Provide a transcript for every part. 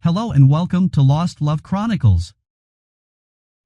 Hello and welcome to Lost Love Chronicles.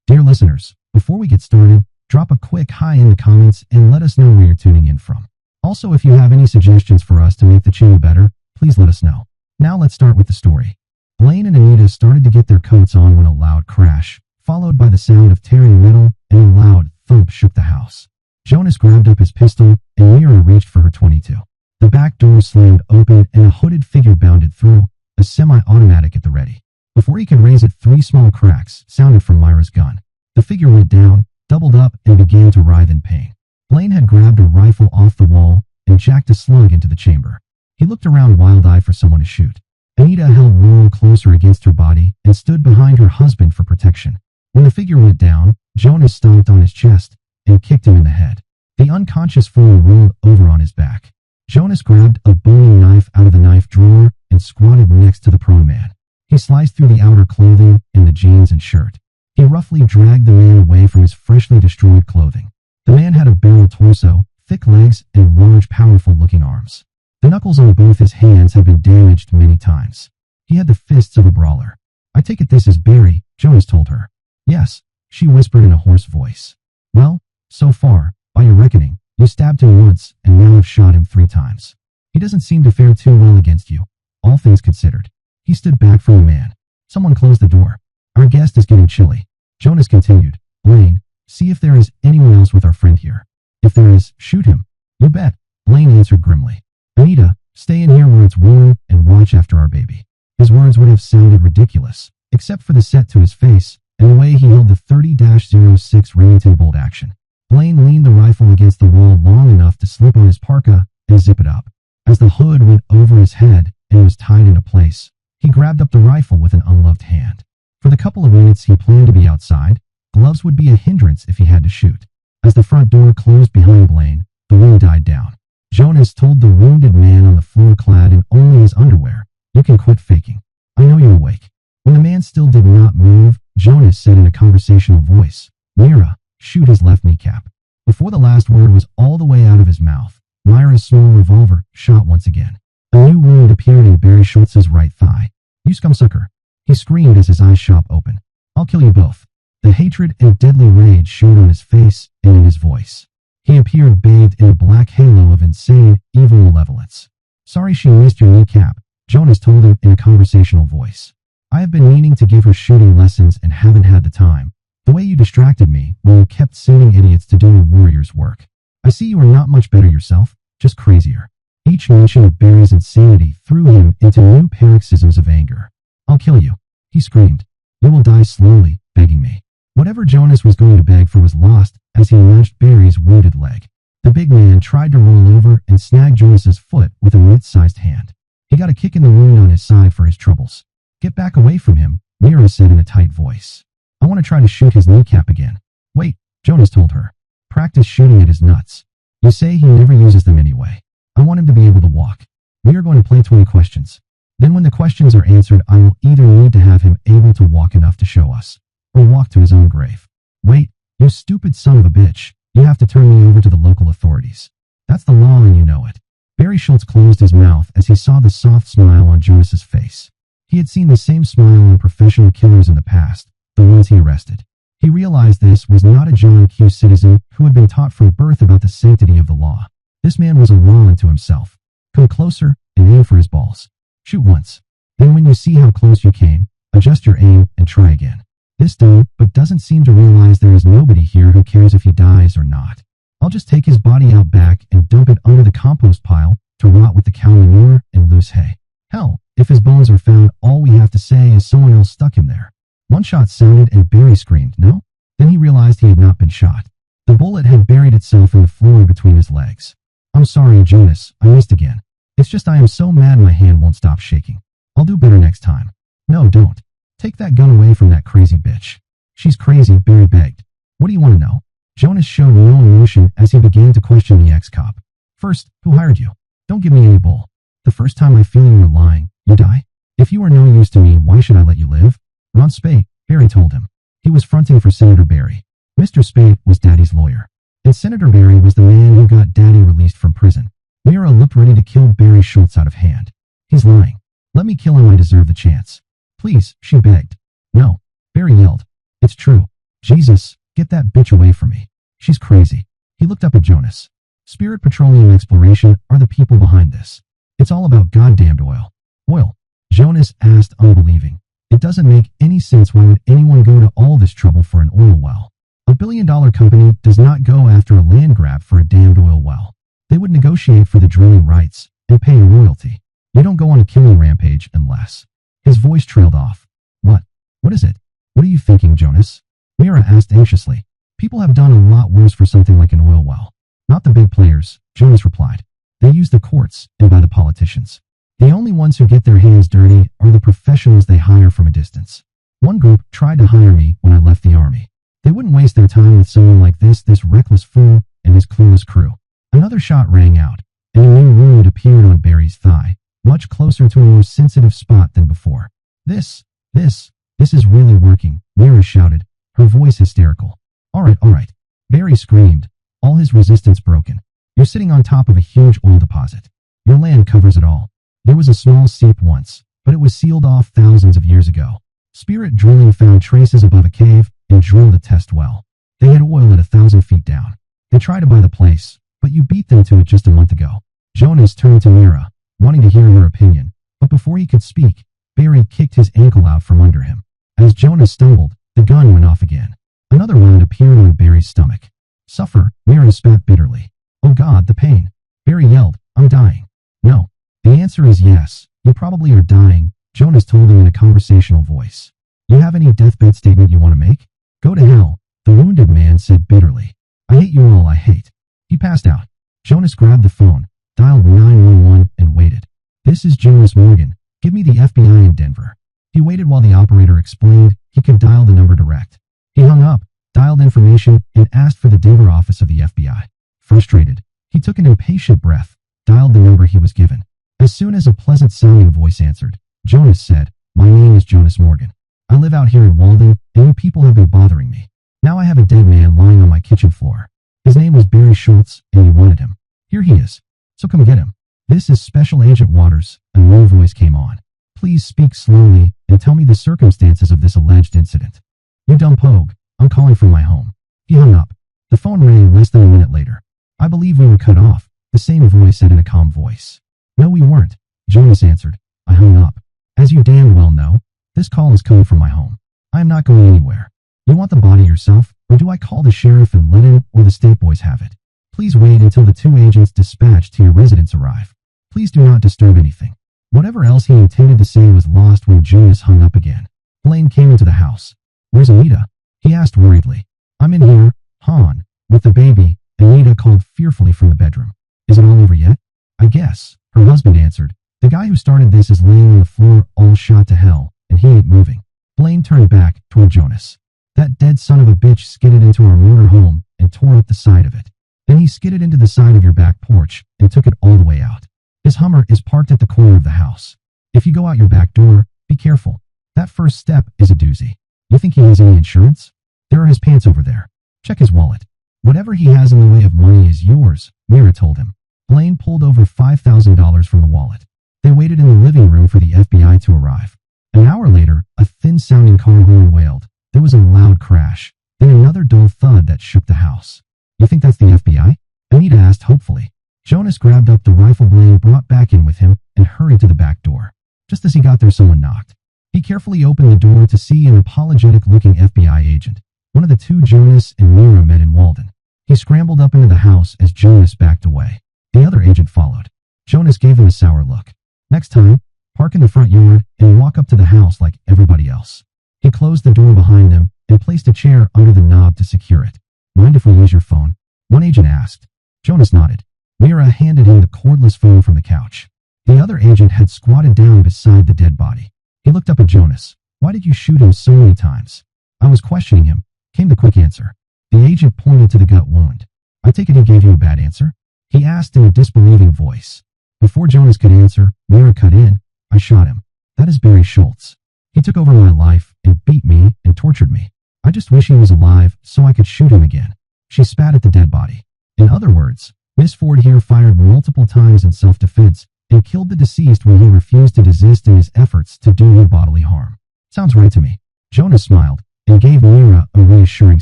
Dear listeners, before we get started, drop a quick hi in the comments and let us know where you're tuning in from. Also, if you have any suggestions for us to make the channel better, please let us know. Now let's start with the story. Blaine and Anita started to get their coats on when a loud crash, followed by the sound of tearing metal, and a loud thump shook the house. Jonas grabbed up his pistol, and Mira reached for her .22. The back door slammed open and a hooded figure bounded through, a semi-automatic at the ready. Before he could raise it, 3 small cracks sounded from Myra's gun. The figure went down, doubled up, and began to writhe in pain. Blaine had grabbed a rifle off the wall and jacked a slug into the chamber. He looked around wild-eyed for someone to shoot. Anita held Laurel closer against her body and stood behind her husband for protection. When the figure went down, Jonas stomped on his chest and kicked him in the head. The unconscious fool rolled over on his back. Jonas grabbed a boning knife out of the knife drawer and squatted next to the prone man. He sliced through the outer clothing and the jeans and shirt. He roughly dragged the man away from his freshly destroyed clothing. The man had a barrel torso, thick legs, and large, powerful-looking arms. The knuckles on both his hands had been damaged many times. He had the fists of a brawler. "I take it this is Barry," Jonas told her. "Yes," she whispered in a hoarse voice. "Well, so far, by your reckoning, you stabbed him once, and now have shot him 3 times. He doesn't seem to fare too well against you, all things considered." He stood back from the man. Someone closed the door. "Our guest is getting chilly." Jonas continued. "Blaine, see if there is anyone else with our friend here. If there is, shoot him." "You bet," Blaine answered grimly. "Anita, stay in here where it's warm and watch after our baby." His words would have sounded ridiculous, except for the set to his face and the way he held the 30-06 Remington bolt action. Blaine leaned the rifle against the wall long enough to slip on his parka and zip it up. As the hood went over his head and was tied into place, he grabbed up the rifle with an unloved hand. For the couple of minutes he planned to be outside, gloves would be a hindrance if he had to shoot. As the front door closed behind Blaine, the wind died down. Jonas told the wounded man on the floor clad in only his underwear, "You can quit faking. I know you're awake." When the man still did not move, Jonas said in a conversational voice, "Mira, shoot his left kneecap." Before the last word was all the way out of his mouth, Myra's small revolver shot once again. A new wound appeared in Barry Schultz's right thigh. "You scumsucker," he screamed as his eyes shot open. "I'll kill you both." The hatred and deadly rage showed on his face and in his voice. He appeared bathed in a black halo of insane, evil malevolence. "Sorry she missed your kneecap," Jonas told him in a conversational voice. "I have been meaning to give her shooting lessons and haven't had the time. The way you distracted me when you kept sending idiots to do a warrior's work. I see you are not much better yourself, just crazier." Each mention of Barry's insanity threw him into new paroxysms of anger. "I'll kill you," he screamed. "You will die slowly, begging me." Whatever Jonas was going to beg for was lost as he nudged Barry's wounded leg. The big man tried to roll over and snag Jonas's foot with a mid-sized hand. He got a kick in the wound on his side for his troubles. "Get back away from him," Mira said in a tight voice. "I want to try to shoot his kneecap again." "Wait," Jonas told her. "Practice shooting at his nuts. You say he never uses them anyway. I want him to be able to walk. We are going to play 20 questions. Then when the questions are answered, I will either need to have him able to walk enough to show us, or walk to his own grave." "Wait, you stupid son of a bitch. You have to turn me over to the local authorities. That's the law and you know it." Barry Schultz closed his mouth as he saw the soft smile on Jonas's face. He had seen the same smile on professional killers in the past, the ones he arrested. He realized this was not a John Q. citizen who had been taught from birth about the sanctity of the law. This man was a law unto himself. "Come closer and aim for his balls. Shoot once. Then when you see how close you came, adjust your aim and try again." This done, but doesn't seem to realize there is nobody here who cares if he dies or not. "I'll just take his body out back and dump it under the compost pile to rot with the cow manure and loose hay. Hell, if his bones are found, all we have to say is someone else stuck him there." One shot sounded and Barry screamed, "No?" Then he realized he had not been shot. The bullet had buried itself in the floor between his legs. "I'm sorry, Jonas, I missed again. It's just I am so mad my hand won't stop shaking. I'll do better next time." "No, don't. Take that gun away from that crazy bitch." "She's crazy," Barry begged. "What do you want to know?" Jonas showed no emotion as he began to question the ex-cop. "First, who hired you? Don't give me any bull. The first time I feel you are lying, you die. If you are no use to me, why should I let you live?" "Ron Spate," Barry told him. He was fronting for Senator Barry. Mr. Spate was Daddy's lawyer, and Senator Barry was the man who got Daddy released from prison. Mira looked ready to kill Barry Schultz out of hand. "He's lying. Let me kill him, I deserve the chance." Please, she begged. No. Barry yelled. It's true. Jesus, get that bitch away from me. She's crazy. He looked up at Jonas. Spirit Petroleum Exploration are the people behind this. It's all about goddamned oil. Oil? Jonas asked, unbelieving. It doesn't make any sense. Why would anyone go to all this trouble for an oil well? A billion-dollar company does not go after a land grab for a damned oil well. They would negotiate for the drilling rights and pay a royalty. You don't go on a killing rampage unless... His voice trailed off. What? What is it? What are you thinking, Jonas? Mira asked anxiously. People have done a lot worse for something like an oil well. Not the big players, Jonas replied. They use the courts and by the politicians. The only ones who get their hands dirty are the professionals they hire from a distance. One group tried to hire me when I left the army. They wouldn't waste their time with someone like this reckless fool and his clueless crew. Another shot rang out, and a new wound appeared on Barry's thigh, much closer to a more sensitive spot than before. This is really working, Mira shouted, her voice hysterical. All right. Barry screamed, all his resistance broken. You're sitting on top of a huge oil deposit. Your land covers it all. There was a small seep once, but it was sealed off thousands of years ago. Spirit Drilling found traces above a cave and drilled a test well. They had oil at 1,000 feet down. They tried to buy the place, but you beat them to it just a month ago. Jonas turned to Mira, wanting to hear her opinion, but before he could speak, Barry kicked his ankle out from under him. As Jonas stumbled, the gun went off again. Another wound appeared on Barry's stomach. Suffer, Mira spat bitterly. Oh God, the pain. Barry yelled, I'm dying. No. The answer is yes, you probably are dying, Jonas told him in a conversational voice. You have any deathbed statement you want to make? Go to hell, the wounded man said bitterly. I hate you all, I hate. He passed out. Jonas grabbed the phone, dialed 911 and waited. This is Jonas Morgan. Give me the FBI in Denver. He waited while the operator explained he could dial the number direct. He hung up, dialed information, and asked for the Denver office of the FBI. Frustrated, he took an impatient breath, dialed the number he was given. As soon as a pleasant-sounding voice answered, Jonas said, My name is Jonas Morgan. I live out here in Walden, and you people have been bothering me. Now I have a dead man lying on my kitchen floor. His name was Barry Schultz, and you wanted him. Here he is. So come get him. This is Special Agent Waters, a new voice came on. Please speak slowly and tell me the circumstances of this alleged incident. You dumb pogue, I'm calling from my home. He hung up. The phone rang less than a minute later. I believe we were cut off, the same voice said in a calm voice. No, we weren't, Jonas answered. I hung up. As you damn well know, this call is coming from my home. I am not going anywhere. You want the body yourself, or do I call the sheriff and let him or the state boys have it? Please wait until the 2 agents dispatched to your residence arrive. Please do not disturb anything. Whatever else he intended to say was lost when Jonas hung up again. Blaine came into the house. Where's Anita? He asked worriedly. I'm in here, Han, with the baby, Anita called fearfully from the bedroom. Is it all over yet? I guess, her husband answered. The guy who started this is laying on the floor all shot to hell, and he ain't moving. Blaine turned back toward Jonas. That dead son of a bitch skidded into our motor home and tore up the side of it. Then he skidded into the side of your back porch and took it all the way out. His Hummer is parked at the corner of the house. If you go out your back door, be careful. That first step is a doozy. You think he has any insurance? There are his pants over there. Check his wallet. Whatever he has in the way of money is yours, Mira told him. Blaine pulled over $5,000 from the wallet. They waited in the living room for the FBI to arrive. An hour later, a thin-sounding car horn wailed. There was a loud crash, then another dull thud that shook the house. You think that's the FBI? Anita asked hopefully. Jonas grabbed up the rifle Blaine brought back in with him and hurried to the back door. Just as he got there, someone knocked. He carefully opened the door to see an apologetic-looking FBI agent. One of the 2 Jonas and Mira met in Walden. He scrambled up into the house as Jonas backed away. The other agent followed. Jonas gave him a sour look. Next time, park in the front yard and walk up to the house like everybody else. He closed the door behind them and placed a chair under the knob to secure it. Mind if we use your phone? One agent asked. Jonas nodded. Mira handed him the cordless phone from the couch. The other agent had squatted down beside the dead body. He looked up at Jonas. Why did you shoot him so many times? I was questioning him, came the quick answer. The agent pointed to the gut wound. I take it he gave you a bad answer? He asked in a disbelieving voice. Before Jonas could answer, Mira cut in. I shot him. That is Barry Schultz. He took over my life and beat me and tortured me. I just wish he was alive so I could shoot him again. She spat at the dead body. In other words, Miss Ford here fired multiple times in self-defense and killed the deceased when he refused to desist in his efforts to do you bodily harm. Sounds right to me. Jonas smiled and gave Mira a reassuring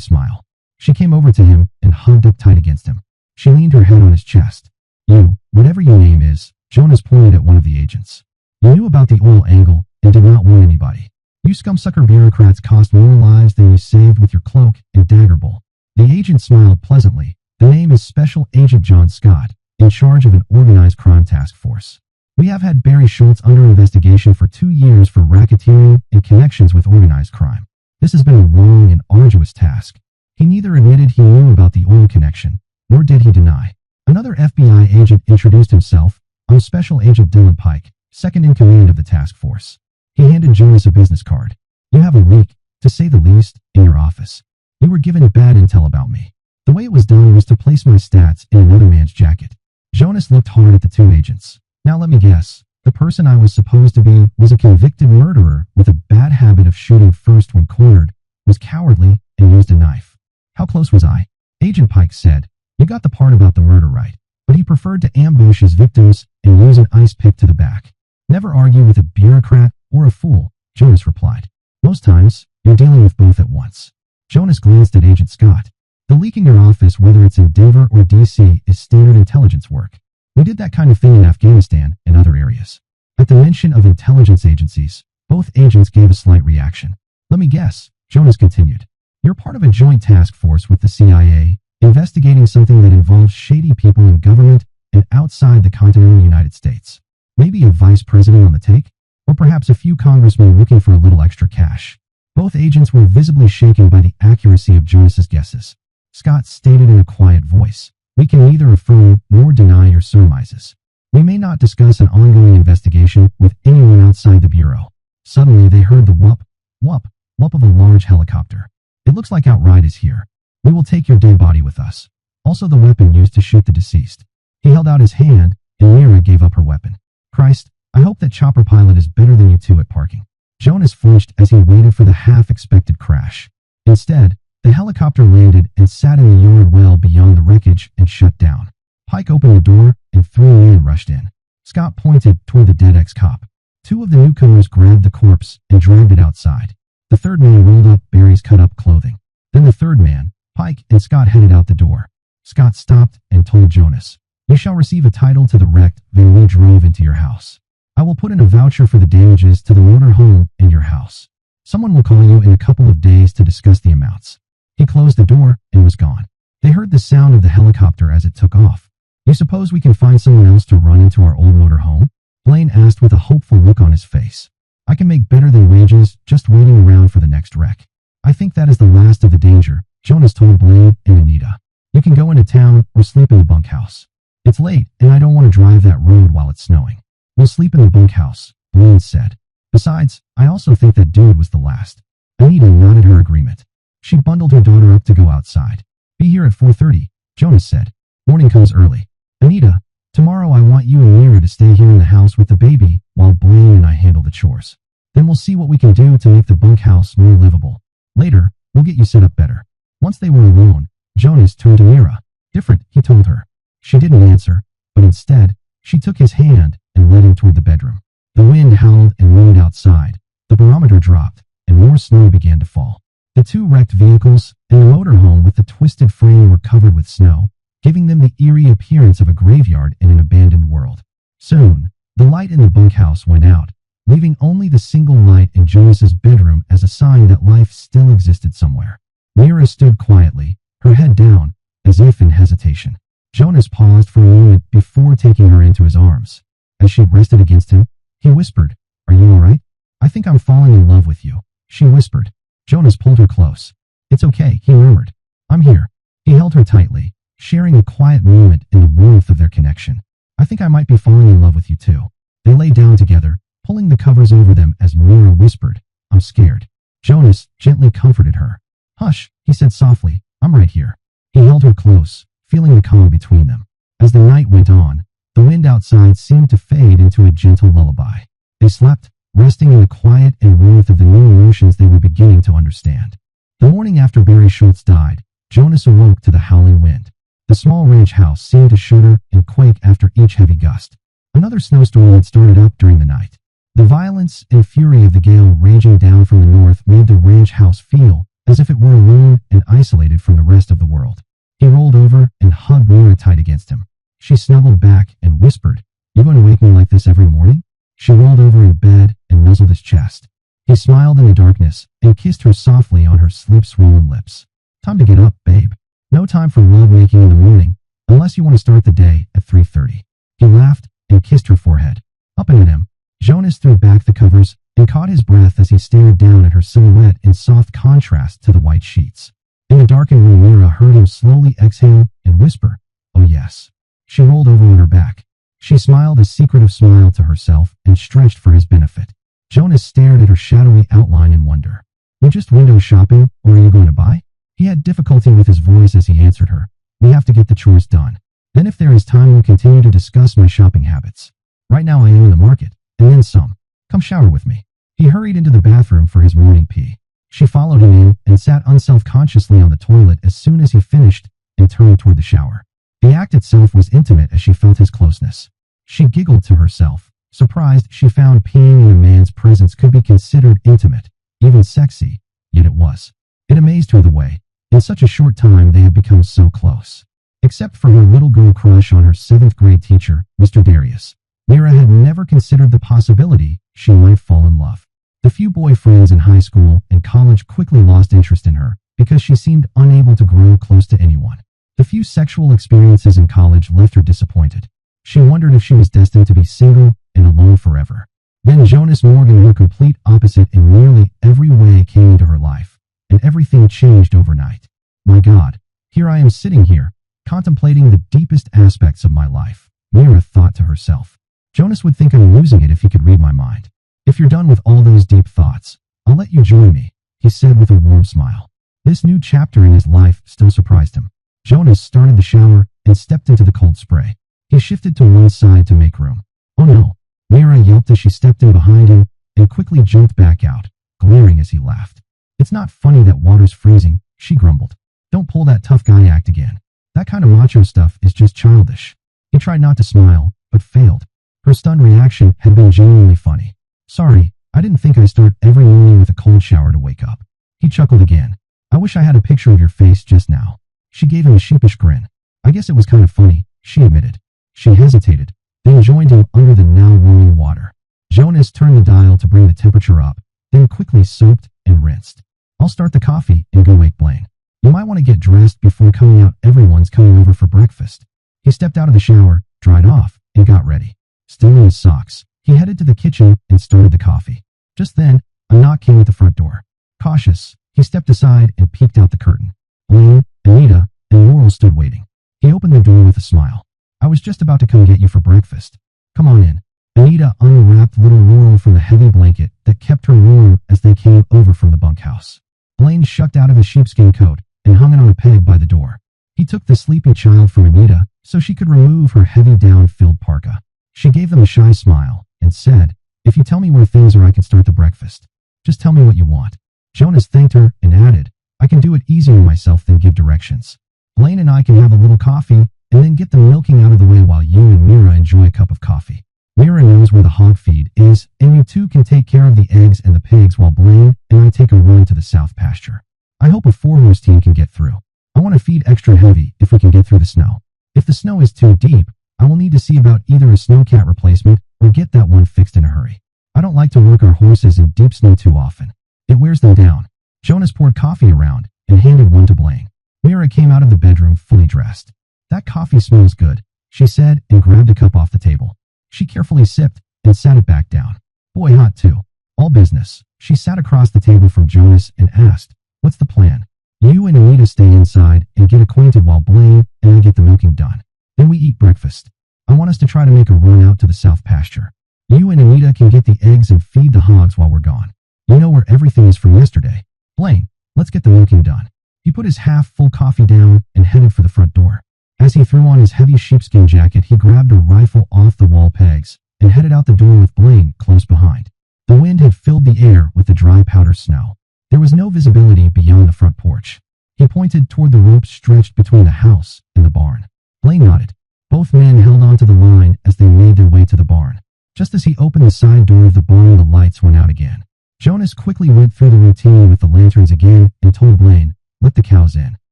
smile. She came over to him and hugged up tight against him. She leaned her head on his chest. You, whatever your name is, Jonas pointed at one of the agents. You knew about the oil angle and did not warn anybody. You scumsucker bureaucrats cost more lives than you saved with your cloak and dagger bowl. The agent smiled pleasantly. The name is Special Agent John Scott, in charge of an organized crime task force. We have had Barry Schultz under investigation for 2 years for racketeering and connections with organized crime. This has been a long and arduous task. He neither admitted he knew about the oil connection, nor did he deny. Another FBI agent introduced himself. I'm Special Agent Dylan Pike, second in command of the task force. He handed Jonas a business card. You have a leak, to say the least, in your office. You were given bad intel about me. The way it was done was to place my stats in another man's jacket. Jonas looked hard at the two agents. Now let me guess. The person I was supposed to be was a convicted murderer with a bad habit of shooting first when cornered, was cowardly, and used a knife. How close was I? Agent Pike said. You got the part about the murder right, but he preferred to ambush his victims and use an ice pick to the back. Never argue with a bureaucrat or a fool, Jonas replied. Most times, you're dealing with both at once. Jonas glanced at Agent Scott. The leak in your office, whether it's in Denver or DC, is standard intelligence work. We did that kind of thing in Afghanistan and other areas. At the mention of intelligence agencies, both agents gave a slight reaction. Let me guess, Jonas continued. You're part of a joint task force with the CIA, investigating something that involves shady people in government and outside the continental United States. Maybe a vice president on the take? Or perhaps a few congressmen looking for a little extra cash. Both agents were visibly shaken by the accuracy of Jonas's guesses. Scott stated in a quiet voice, we can neither affirm nor deny your surmises. We may not discuss an ongoing investigation with anyone outside the Bureau. Suddenly they heard the whoop, whoop, whoop of a large helicopter. It looks like Outright is here. We will take your dead body with us. Also the weapon used to shoot the deceased. He held out his hand, and Mira gave up her weapon. Christ, I hope that chopper pilot is better than you two at parking. Jonas flinched as he waited for the half-expected crash. Instead, the helicopter landed and sat in the yard well beyond the wreckage and shut down. Pike opened the door, and 3 men rushed in. Scott pointed toward the dead ex-cop. 2 of the newcomers grabbed the corpse and dragged it outside. The 3rd man rolled up Barry's cut-up clothing. Then the 3rd man, Pike, and Scott headed out the door. Scott stopped and told Jonas, you shall receive a title to the wreck when we drove into your house. I will put in a voucher for the damages to the motor home and your house. Someone will call you in a couple of days to discuss the amounts. He closed the door and was gone. They heard the sound of the helicopter as it took off. You suppose we can find someone else to run into our old motor home? Blaine asked with a hopeful look on his face. I can make better than wages just waiting around for the next wreck. I think that is the last of the danger, Jonas told Blaine and Anita. You can go into town or sleep in the bunkhouse. It's late and I don't want to drive that road while it's snowing. We'll sleep in the bunkhouse, Blaine said. Besides, I also think that dude was the last. Anita nodded her agreement. She bundled her daughter up to go outside. Be here at 4:30, Jonas said. Morning comes early. Anita, tomorrow I want you and Mira to stay here in the house with the baby while Blaine and I handle the chores. Then we'll see what we can do to make the bunkhouse more livable. Later, we'll get you set up better. Once they were alone, Jonas turned to Mira. Different, he told her. She didn't answer, but instead, she took his hand and led him toward the bedroom. The wind howled and moaned outside. The barometer dropped, and more snow began to fall. The 2 wrecked vehicles and the motorhome with the twisted frame were covered with snow, giving them the eerie appearance of a graveyard in an abandoned world. Soon, the light in the bunkhouse went out, leaving only the single light in Jonas's bedroom as a sign that life still existed somewhere. Mira stood quietly, her head down, as if in hesitation. Jonas paused for a moment before taking her into his arms. As she rested against him, he whispered, Are you all right? I think I'm falling in love with you, she whispered. Jonas pulled her close. It's okay, he murmured. I'm here. He held her tightly, sharing a quiet moment in the warmth of their connection. I think I might be falling in love with you too. They lay down together, pulling the covers over them as Mira whispered, I'm scared. Jonas gently comforted her. Hush, he said softly, I'm right here. He held her close, feeling the calm between them. As the night went on, the wind outside seemed to fade into a gentle lullaby. They slept, resting in the quiet and warmth of the new emotions they were beginning to understand. The morning after Barry Schultz died, Jonas awoke to the howling wind. The small ranch house seemed to shudder and quake after each heavy gust. Another snowstorm had started up during the night. The violence and fury of the gale raging down from the north made the ranch house feel as if it were alone and isolated from the rest of the world. He rolled over and hugged Mira tight against him. She snuggled back and whispered, "You going to wake me like this every morning?" She rolled over in bed and nuzzled his chest. He smiled in the darkness and kissed her softly on her sleep-swollen lips. "Time to get up, babe. No time for love-making in the morning, unless you want to start the day at 3:30. He laughed and kissed her forehead. Up and at him, Jonas threw back the covers and caught his breath as he stared down at her silhouette in soft contrast to the white sheets. In the darkened room, Mira heard him slowly exhale and whisper, "Oh yes." She rolled over on her back. She smiled a secretive smile to herself and stretched for his benefit. Jonas stared at her shadowy outline in wonder. "You just window shopping, or are you going to buy?" He had difficulty with his voice as he answered her. "We have to get the chores done. Then if there is time, we'll continue to discuss my shopping habits. Right now I am in the market, and then some. Come shower with me." He hurried into the bathroom for his morning pee. She followed him in and sat unselfconsciously on the toilet as soon as he finished and turned toward the shower. The act itself was intimate as she felt his closeness. She giggled to herself, surprised she found peeing in a man's presence could be considered intimate, even sexy, yet it was. It amazed her the way, in such a short time, they had become so close. Except for her little girl crush on her 7th grade teacher, Mr. Darius, Mira had never considered the possibility she might fall in love. The few boyfriends in high school and college quickly lost interest in her because she seemed unable to grow close to anyone. The few sexual experiences in college left her disappointed. She wondered if she was destined to be single and alone forever. Then Jonas Morgan, her complete opposite in nearly every way, came into her life, and everything changed overnight. My God, here I am sitting here, contemplating the deepest aspects of my life, Mira thought to herself. Jonas would think I'm losing it if he could read my mind. If you're done with all those deep thoughts, I'll let you join me, he said with a warm smile. This new chapter in his life still surprised him. Jonas started the shower and stepped into the cold spray. He shifted to one side to make room. "Oh no," Mira yelped as she stepped in behind him and quickly jumped back out, glaring as he laughed. "It's not funny that water's freezing," she grumbled. "Don't pull that tough guy act again. That kind of macho stuff is just childish." He tried not to smile, but failed. Her stunned reaction had been genuinely funny. "Sorry, I didn't think I'd start every morning with a cold shower to wake up." He chuckled again. "I wish I had a picture of your face just now." She gave him a sheepish grin. "I guess it was kind of funny," she admitted. She hesitated, then joined him under the now warming water. Jonas turned the dial to bring the temperature up, then quickly soaped and rinsed. "I'll start the coffee and go wake Blaine. You might want to get dressed before coming out. Everyone's coming over for breakfast." He stepped out of the shower, dried off, and got ready. Still in his socks, he headed to the kitchen and started the coffee. Just then, a knock came at the front door. Cautious, he stepped aside and peeked out the curtain. Blaine, Anita, and Laurel stood waiting. He opened the door with a smile. "I was just about to come get you for breakfast. Come on in." Anita unwrapped little Laurel from the heavy blanket that kept her warm as they came over from the bunkhouse. Blaine shucked out of his sheepskin coat and hung it on a peg by the door. He took the sleepy child from Anita so she could remove her heavy down-filled parka. She gave them a shy smile and said, "If you tell me where things are, I can start the breakfast. Just tell me what you want." Jonas thanked her and added, "I can do it easier myself than give directions. Blaine and I can have a little coffee and then get the milking out of the way while you and Mira enjoy a cup of coffee. Mira knows where the hog feed is, and you two can take care of the eggs and the pigs while Blaine and I take a run to the south pasture. I hope a 4-horse team can get through. I want to feed extra heavy if we can get through the snow. If the snow is too deep, I will need to see about either a snowcat replacement or get that one fixed in a hurry. I don't like to work our horses in deep snow too often. It wears them down." Jonas poured coffee around and handed one to Blaine. Mira came out of the bedroom fully dressed. "That coffee smells good," she said and grabbed a cup off the table. She carefully sipped and sat it back down. "Boy, hot too. All business." She sat across the table from Jonas and asked, "What's the plan? You and Anita stay inside and get acquainted while Blaine and I get the milking done. Then we eat breakfast. I want us to try to make a run out to the south pasture. You and Anita can get the eggs and feed the hogs while we're gone. You know where everything is from yesterday. Blaine, let's get the milking done." He put his half-full coffee down and headed for the front door. As he threw on his heavy sheepskin jacket, he grabbed a rifle off the wall pegs and headed out the door with Blaine close behind. The wind had filled the air with the dry powder snow. There was no visibility beyond the front porch. He pointed toward the rope stretched between the house and the barn. Blaine nodded. Both men held onto the line as they made their way to the barn. Just as he opened the side door of the barn, the lights went out again. Jonas quickly went through the routine with the lanterns again and told Blaine, "Let the cows in.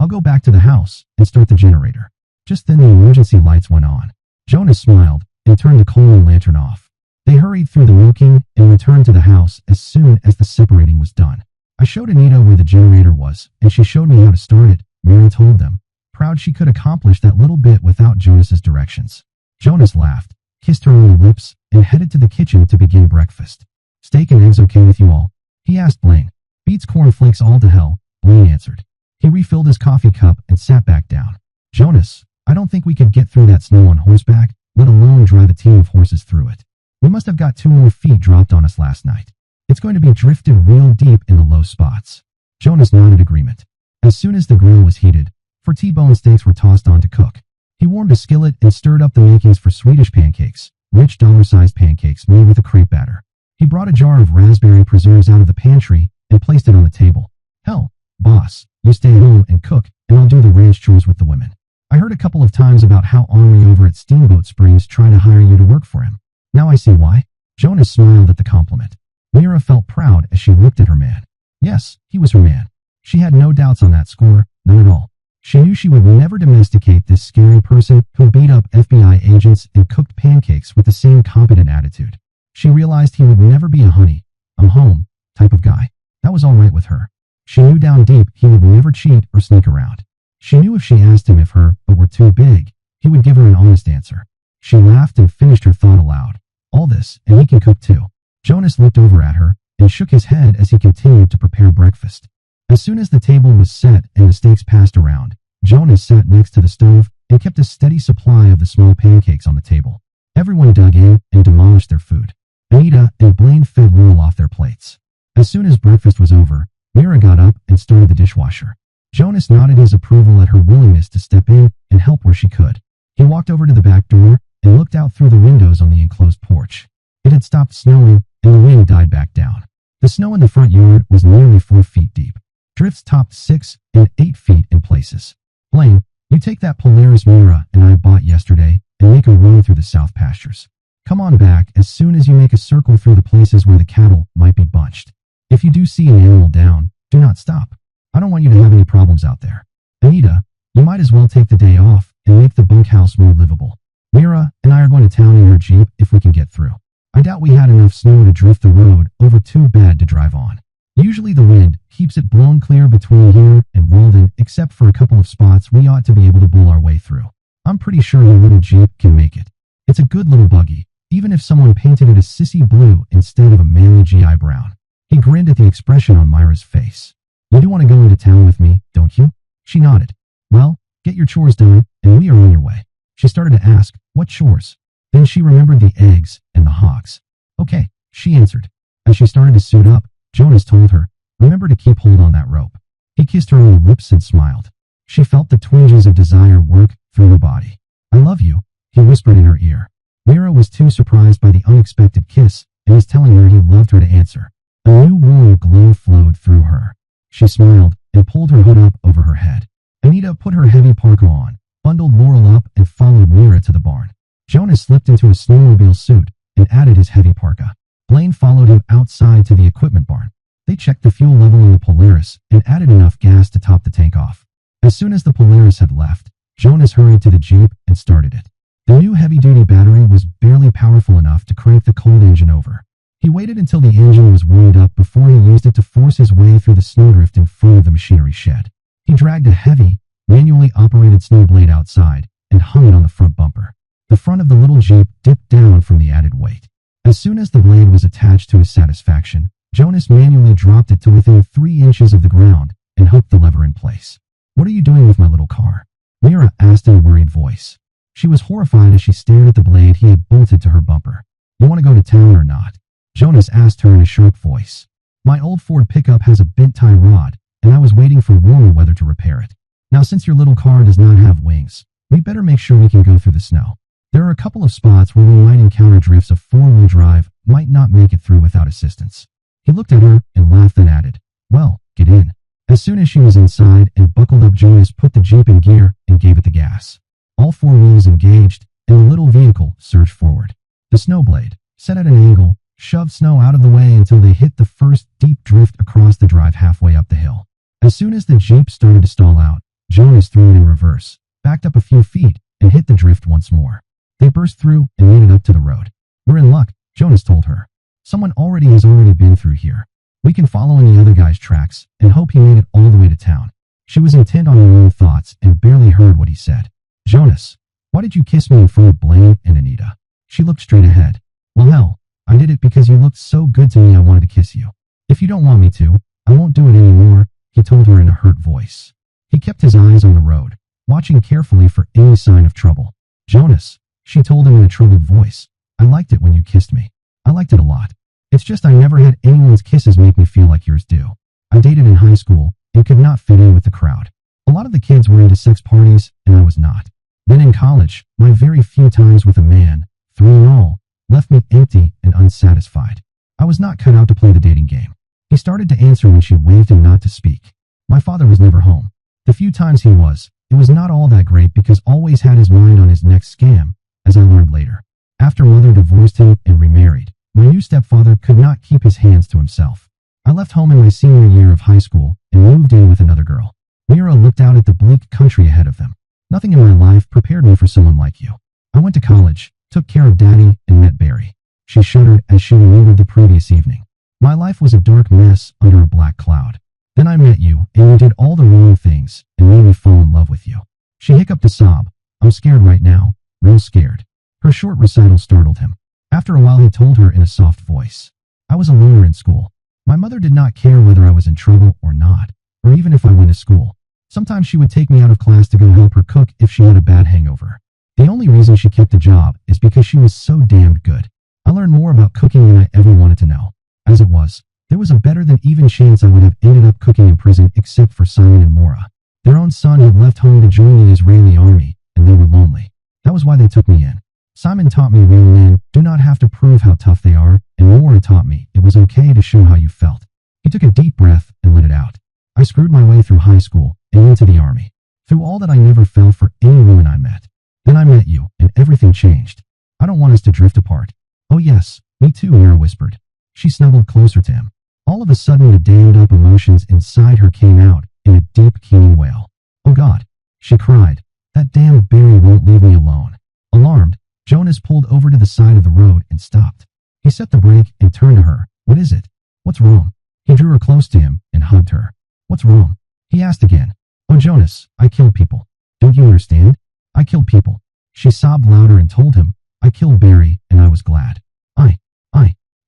I'll go back to the house and start the generator." Just then the emergency lights went on. Jonas smiled and turned the coal and lantern off. They hurried through the milking and returned to the house as soon as the separating was done. "I showed Anita where the generator was, and she showed me how to start it," Mira told them, proud she could accomplish that little bit without Jonas's directions. Jonas laughed, kissed her on the lips, and headed to the kitchen to begin breakfast. "Steak and eggs okay with you all?" he asked Blaine. "Beats cornflakes all to hell," Blaine answered. He refilled his coffee cup and sat back down. "Jonas, I don't think we could get through that snow on horseback, let alone drive a team of horses through it. We must have got 2 more feet dropped on us last night. It's going to be drifted real deep in the low spots." Jonas nodded agreement. As soon as the grill was heated, 4 T-bone steaks were tossed on to cook. He warmed a skillet and stirred up the makings for Swedish pancakes, rich dollar-sized pancakes made with a crepe batter. He brought a jar of raspberry preserves out of the pantry and placed it on the table. "Hell, boss, you stay home and cook, and I'll do the ranch chores with the women. I heard a couple of times about how Henri over at Steamboat Springs tried to hire you to work for him. Now I see why." Jonas smiled at the compliment. Mira felt proud as she looked at her man. Yes, he was her man. She had no doubts on that score, none at all. She knew she would never domesticate this scary person who beat up FBI agents and cooked pancakes with the same competent attitude. She realized he would never be a "honey, I'm home" type of guy. That was all right with her. She knew down deep he would never cheat or sneak around. She knew if she asked him if her but were too big, he would give her an honest answer. She laughed and finished her thought aloud. "All this, and he can cook too." Jonas looked over at her and shook his head as he continued to prepare breakfast. As soon as the table was set and the steaks passed around, Jonas sat next to the stove and kept a steady supply of the small pancakes on the table. Everyone dug in and demolished their food. Anita and Blaine fed Laurel off their plates. As soon as breakfast was over, Mira got up and started the dishwasher. Jonas nodded his approval at her willingness to step in and help where she could. He walked over to the back door and looked out through the windows on the enclosed porch. It had stopped snowing and the wind died back down. The snow in the front yard was nearly 4 feet deep. Drifts topped 6 and 8 feet in places. "Blaine, you take that Polaris Mira and I bought yesterday and make a run through the south pastures. Come on back as soon as you make a circle through the places where the cattle might be bunched. If you do see an animal down, do not stop. I don't want you to have any problems out there. Anita, you might as well take the day off and make the bunkhouse more livable. Mira and I are going to town in her Jeep if we can get through. I doubt we had enough snow to drift the road over too bad to drive on. Usually the wind keeps it blown clear between here and Walden, except for a couple of spots we ought to be able to bull our way through. I'm pretty sure your little Jeep can make it. It's a good little buggy, even if someone painted it a sissy blue instead of a manly GI brown." He grinned at the expression on Myra's face. "You do want to go into town with me, don't you?" She nodded. "Well, get your chores done, and we are on your way." She started to ask, "What chores?" Then she remembered the eggs and the hogs. "Okay," she answered. As she started to suit up, Jonas told her, "Remember to keep hold on that rope." He kissed her on the lips and smiled. She felt the twinges of desire work through her body. "I love you," he whispered in her ear. Mira was too surprised by the unexpected kiss and was telling her he loved her to answer. A new warm glow flowed through her. She smiled and pulled her hood up over her head. Anita put her heavy parka on, bundled Laurel up, and followed Mira to the barn. Jonas slipped into a snowmobile suit and added his heavy parka. Blaine followed him outside to the equipment barn. They checked the fuel level in the Polaris and added enough gas to top the tank off. As soon as the Polaris had left, Jonas hurried to the Jeep and started it. The new heavy-duty battery was barely powerful enough to crank the cold engine over. He waited until the engine was warmed up before he used it to force his way through the snowdrift in front of the machinery shed. He dragged a heavy, manually operated snow blade outside and hung it on the front bumper. The front of the little Jeep dipped down from the added weight. As soon as the blade was attached to his satisfaction, Jonas manually dropped it to within 3 inches of the ground and hooked the lever in place. "What are you doing with my little car?" Mira asked in a worried voice. She was horrified as she stared at the blade he had bolted to her bumper. "You want to go to town or not?" Jonas asked her in a sharp voice. "My old Ford pickup has a bent tie rod, and I was waiting for warmer weather to repair it. Now since your little car does not have wings, we better make sure we can go through the snow. There are a couple of spots where we might encounter drifts a 4-wheel drive might not make it through without assistance." He looked at her and laughed, then added, "Well, get in." As soon as she was inside and buckled up, Jonas put the Jeep in gear and gave it the gas. All 4 wheels engaged, and the little vehicle surged forward. The snow blade, set at an angle, shoved snow out of the way until they hit the first deep drift across the drive halfway up the hill. As soon as the Jeep started to stall out, Jonas threw it in reverse, backed up a few feet, and hit the drift once more. They burst through and made it up to the road. "We're in luck," Jonas told her. "Someone has already been through here. We can follow in the other guy's tracks and hope he made it all the way to town." She was intent on her own thoughts and barely heard what he said. "Jonas, why did you kiss me in front of Blaine and Anita?" She looked straight ahead. "Well, hell, I did it because you looked so good to me I wanted to kiss you. If you don't want me to, I won't do it anymore," he told her in a hurt voice. He kept his eyes on the road, watching carefully for any sign of trouble. "Jonas," she told him in a troubled voice, "I liked it when you kissed me. I liked it a lot. It's just I never had anyone's kisses make me feel like yours do. I dated in high school and could not fit in with the crowd. A lot of the kids were into sex parties and I was not. Then in college, my very few times with a man, 3 in all, left me empty and unsatisfied. I was not cut out to play the dating game." He started to answer when she waved him not to speak. "My father was never home. The few times he was, it was not all that great because always had his mind on his next scam, as I learned later. After mother divorced him and remarried, my new stepfather could not keep his hands to himself. I left home in my senior year of high school and moved in with another girl." Mira looked out at the bleak country ahead of them. "Nothing in my life prepared me for someone like you. I went to college, took care of Daddy, and met Barry." She shuddered as she remembered the previous evening. "My life was a dark mess under a black cloud. Then I met you, and you did all the wrong things, and made me fall in love with you." She hiccuped a sob. "I'm scared right now, real scared." Her short recital startled him. After a while he told her in a soft voice, "I was a loner in school. My mother did not care whether I was in trouble or not, or even if I went to school. Sometimes she would take me out of class to go help her cook if she had a bad hangover. The only reason she kept the job is because she was so damned good. I learned more about cooking than I ever wanted to know. As it was, there was a better than even chance I would have ended up cooking in prison except for Simon and Maura. Their own son had left home to join the Israeli army, and they were lonely. That was why they took me in. Simon taught me real men do not have to prove how tough they are, and Maura taught me it was okay to show how you felt." He took a deep breath and let it out. "I screwed my way through high school and into the army. Through all that I never fell for any woman I met. Then I met you, and everything changed. I don't want us to drift apart." "Oh yes, me too," Mira whispered. She snuggled closer to him. All of a sudden the dammed up emotions inside her came out in a deep keening wail. "Oh God," she cried, "that damn Barry won't leave me alone." Alarmed, Jonas pulled over to the side of the road and stopped. He set the brake and turned to her. "What is it? What's wrong?" He drew her close to him and hugged her. "What's wrong?" he asked again. "Oh Jonas, I killed people. Don't you understand? I killed people." She sobbed louder and told him, "I killed Barry and I was glad.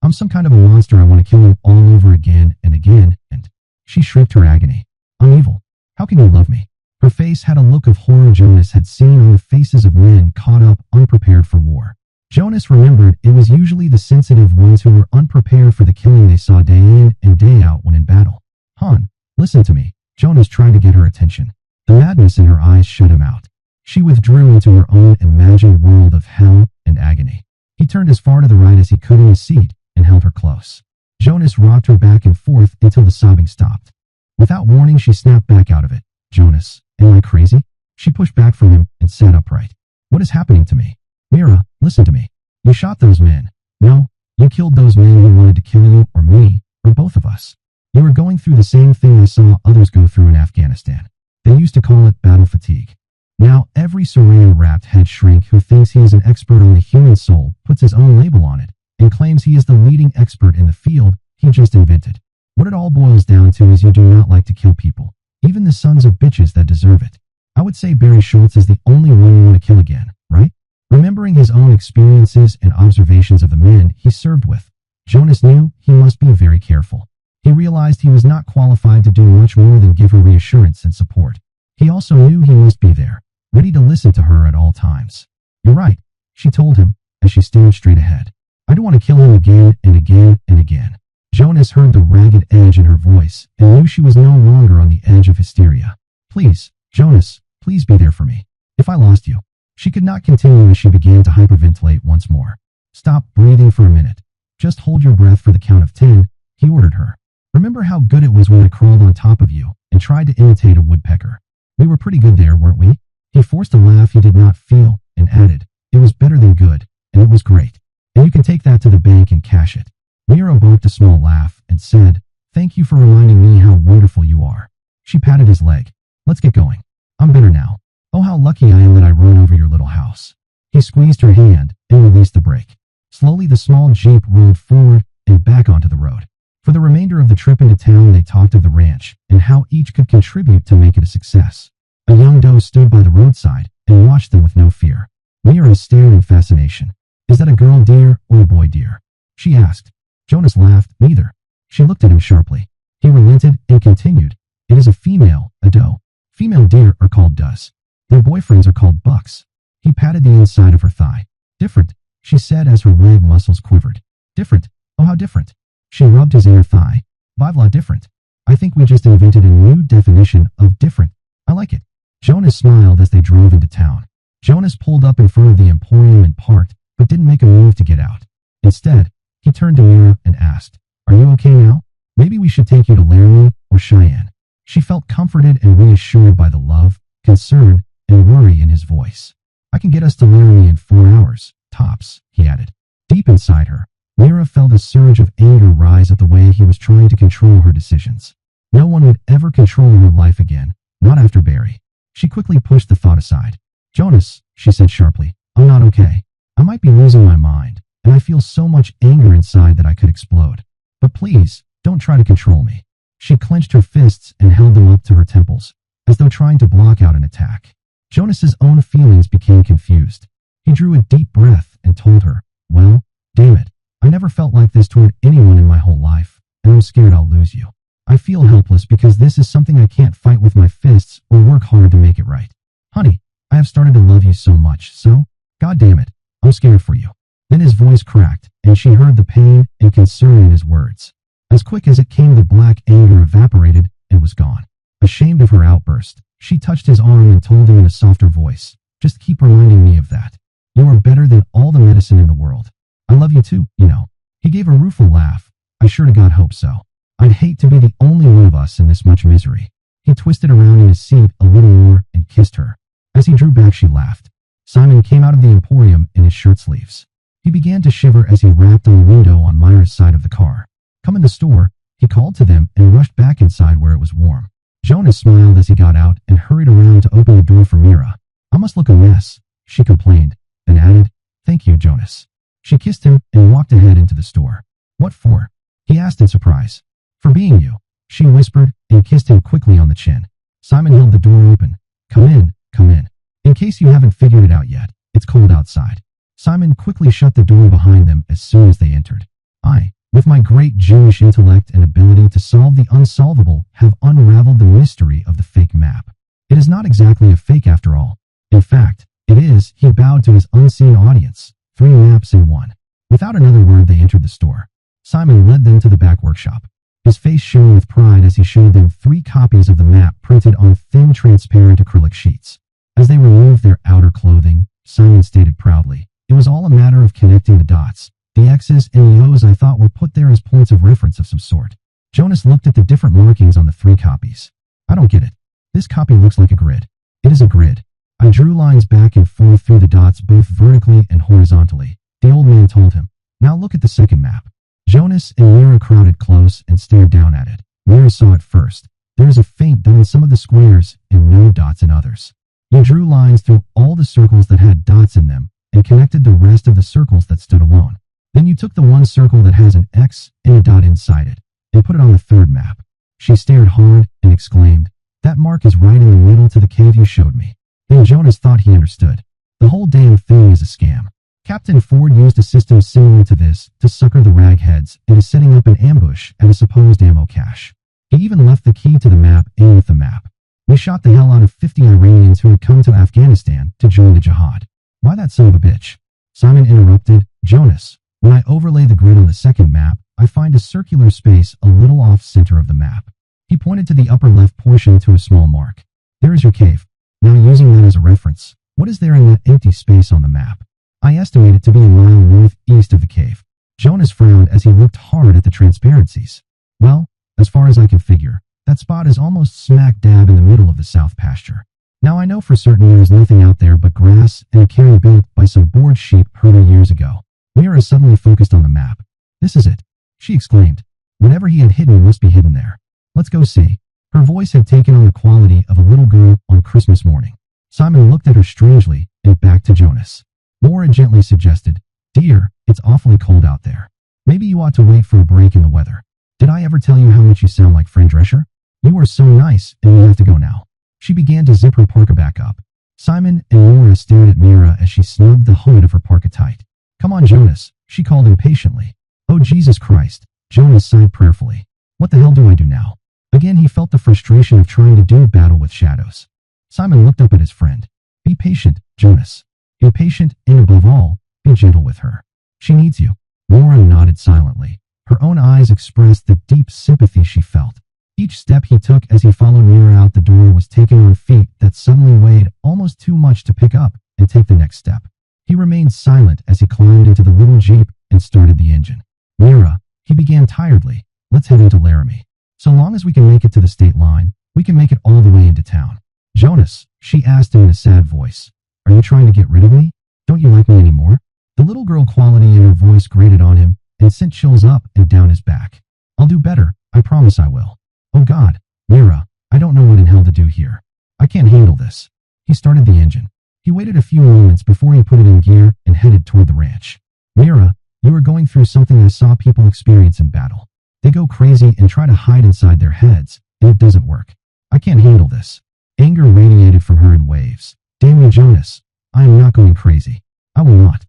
I'm some kind of a monster. I want to kill him all over again and again, and..." She shrieked her agony. "I'm evil. How can you love me?" Her face had a look of horror Jonas had seen on the faces of men caught up unprepared for war. Jonas remembered it was usually the sensitive ones who were unprepared for the killing they saw day in and day out when in battle. "Hon, listen to me." Jonas tried to get her attention. The madness in her eyes shut him out. She withdrew into her own imagined world of hell and agony. He turned as far to the right as he could in his seat and held her close. Jonas rocked her back and forth until the sobbing stopped. Without warning, she snapped back out of it. "Jonas, am I crazy?" She pushed back from him and sat upright. "What is happening to me?" "Mira, listen to me. You shot those men. No, you killed those men who wanted to kill you or me, or both of us. You were going through the same thing I saw others go through in Afghanistan. They used to call it battle fatigue. Now every saran-wrapped head shrink who thinks he is an expert on the human soul puts his own label on it and claims he is the leading expert in the field he just invented. What it all boils down to is you do not like to kill people, even the sons of bitches that deserve it. I would say Barry Schultz is the only one you want to kill again, right?" Remembering his own experiences and observations of the men he served with, Jonas knew he must be very careful. He realized he was not qualified to do much more than give her reassurance and support. He also knew he must be there, ready to listen to her at all times. "You're right," she told him as she stared straight ahead. "I don't want to kill him again and again and again." Jonas heard the ragged edge in her voice and knew she was no longer on the edge of hysteria. "Please, Jonas, please be there for me. If I lost you..." She could not continue as she began to hyperventilate once more. "Stop breathing for a minute. Just hold your breath for the count of 10, he ordered her. "Remember how good it was when I crawled on top of you and tried to imitate a woodpecker? We were pretty good there, weren't we?" He forced a laugh he did not feel and added, "It was better than good, and it was great. and you can take that to the bank and cash it. Mira barked a small laugh and said, "Thank you for reminding me how wonderful you are." She patted his leg. "Let's get going. I'm better now. Oh, how lucky I am that I run over your little house." He squeezed her hand and released the brake. Slowly the small Jeep rolled forward and back onto the road. For the remainder of the trip into town, they talked of the ranch and how each could contribute to make it a success. A young doe stood by the roadside and watched them with no fear. Mira stared in fascination. "Is that a girl deer or a boy deer?" she asked. Jonas laughed. "Neither." She looked at him sharply. He relented and continued, "It is a female, a doe. Female deer are called does. Their boyfriends are called bucks." He patted the inside of her thigh. "Different," she said as her leg muscles quivered. "Different? Oh, how different." She rubbed his inner thigh. "Vivla different. I think we just invented a new definition of different. I like it." Jonas smiled as they drove into town. Jonas pulled up in front of the Emporium and parked, but didn't make a move to get out. Instead, he turned to Mira and asked, "Are you okay now? Maybe we should take you to Laramie or Cheyenne." She felt comforted and reassured by the love, concern, and worry in his voice. "I can get us to Laramie in 4 hours, tops," he added. Deep inside her, Mira felt a surge of anger rise at the way he was trying to control her decisions. No one would ever control her life again, not after Barry. She quickly pushed the thought aside. "Jonas," she said sharply, "I'm not okay. I might be losing my mind, and I feel so much anger inside that I could explode. But please, don't try to control me." She clenched her fists and held them up to her temples, as though trying to block out an attack. Jonas's own feelings became confused. He drew a deep breath and told her, "Well, damn it. I never felt like this toward anyone in my whole life, and I'm scared I'll lose you. I feel helpless because this is something I can't fight with my fists or work hard to make it right. Honey, I have started to love you so much, so, God damn it, I'm scared for you." Then his voice cracked, and she heard the pain and concern in his words. As quick as it came, the black anger evaporated and was gone. Ashamed of her outburst, she touched his arm and told him in a softer voice, "Just keep reminding me of that. You are better than all the medicine in the world. I love you too, you know." He gave a rueful laugh. "I sure to God hope so. I'd hate to be the only one of us in this much misery." He twisted around in his seat a little more and kissed her. As he drew back, she laughed. Simon came out of the Emporium in his shirt sleeves. He began to shiver as he rapped on the window on Myra's side of the car. "Come in the store," he called to them and rushed back inside where it was warm. Jonas smiled as he got out and hurried around to open the door for Mira. "I must look a mess," she complained, then added, "Thank you, Jonas." She kissed him and walked ahead into the store. "What for?" he asked in surprise. "For being you," she whispered and kissed him quickly on the chin. Simon held the door open. Come in. In case you haven't figured it out yet, it's cold outside." Simon quickly shut the door behind them as soon as they entered. "I, with my great Jewish intellect and ability to solve the unsolvable, have unraveled the mystery of the fake map. It is not exactly a fake after all. In fact, it is," he bowed to his unseen audience. 3 maps in 1. Without another word, they entered the store. Simon led them to the back workshop. His face shone with pride as he showed them 3 copies of the map printed on thin, transparent acrylic sheets. As they removed their outer clothing, Simon stated proudly, "It was all a matter of connecting the dots. The X's and the O's I thought were put there as points of reference of some sort." Jonas looked at the different markings on the 3 copies. "I don't get it. This copy looks like a grid." "It is a grid. I drew lines back and forth through the dots both vertically and horizontally," the old man told him. "Now look at the second map." Jonas and Mira crowded close and stared down at it. Mira saw it first. There is a feint done in some of the squares and no dots in others. You drew lines through all the circles that had dots in them and connected the rest of the circles that stood alone. Then you took the one circle that has an X and a dot inside it and put it on the third map. She stared hard and exclaimed, "That mark is right in the middle to the cave you showed me." Then Jonas thought he understood. The whole damn thing is a scam. Captain Ford used a system similar to this to sucker the ragheads into setting up an ambush at a supposed ammo cache. He even left the key to the map in with the map. "We shot the hell out of 50 Iranians who had come to Afghanistan to join the jihad." "Why that son of a bitch?" Simon interrupted. "Jonas, when I overlay the grid on the second map, I find a circular space a little off center of the map." He pointed to the upper left portion to a small mark. "There is your cave. Now, using that as a reference, what is there in that empty space on the map?" "I estimate it to be a mile northeast of the cave." Jonas frowned as he looked hard at the transparencies. "Well, as far as I can figure, that spot is almost smack dab in the middle of the south pasture. Now I know for certain there is nothing out there but grass and a cairn built by some bored sheep herder years ago. Mira suddenly focused on the map. This is it, she exclaimed. Whatever he had hidden must be hidden there. Let's go see. Her voice had taken on the quality of a little girl on Christmas morning. Simon looked at her strangely and back to Jonas. Maura gently suggested, Dear, it's awfully cold out there. Maybe you ought to wait for a break in the weather. Did I ever tell you how much you sound like Friend Drescher? You are so nice, and we have to go now. She began to zip her parka back up. Simon and Maura stared at Mira as she snugged the hood of her parka tight. Come on, Jonas, she called impatiently. Oh, Jesus Christ, Jonas sighed prayerfully. What the hell do I do now? Again he felt the frustration of trying to do battle with shadows. Simon looked up at his friend. Be patient, Jonas. Be patient, and above all, be gentle with her. She needs you. Maura nodded silently. Her own eyes expressed the deep sympathy she felt. Each step he took as he followed Mira out the door was taken on feet that suddenly weighed almost too much to pick up and take the next step. He remained silent as he climbed into the little jeep and started the engine. Mira, he began tiredly, let's head into Laramie. So long as we can make it to the state line, we can make it all the way into town. Jonas, she asked him in a sad voice, are you trying to get rid of me? Don't you like me anymore? The little girl quality in her voice grated on him and sent chills up and down his back. I'll do better, I promise I will. Oh God, Mira, I don't know what in hell to do here. I can't handle this. He started the engine. He waited a few moments before he put it in gear and headed toward the ranch. Mira, you are going through something I saw people experience in battle. They go crazy and try to hide inside their heads, and it doesn't work. I can't handle this. Anger radiated from her in waves. Damn you, Jonas. I am not going crazy. I will not.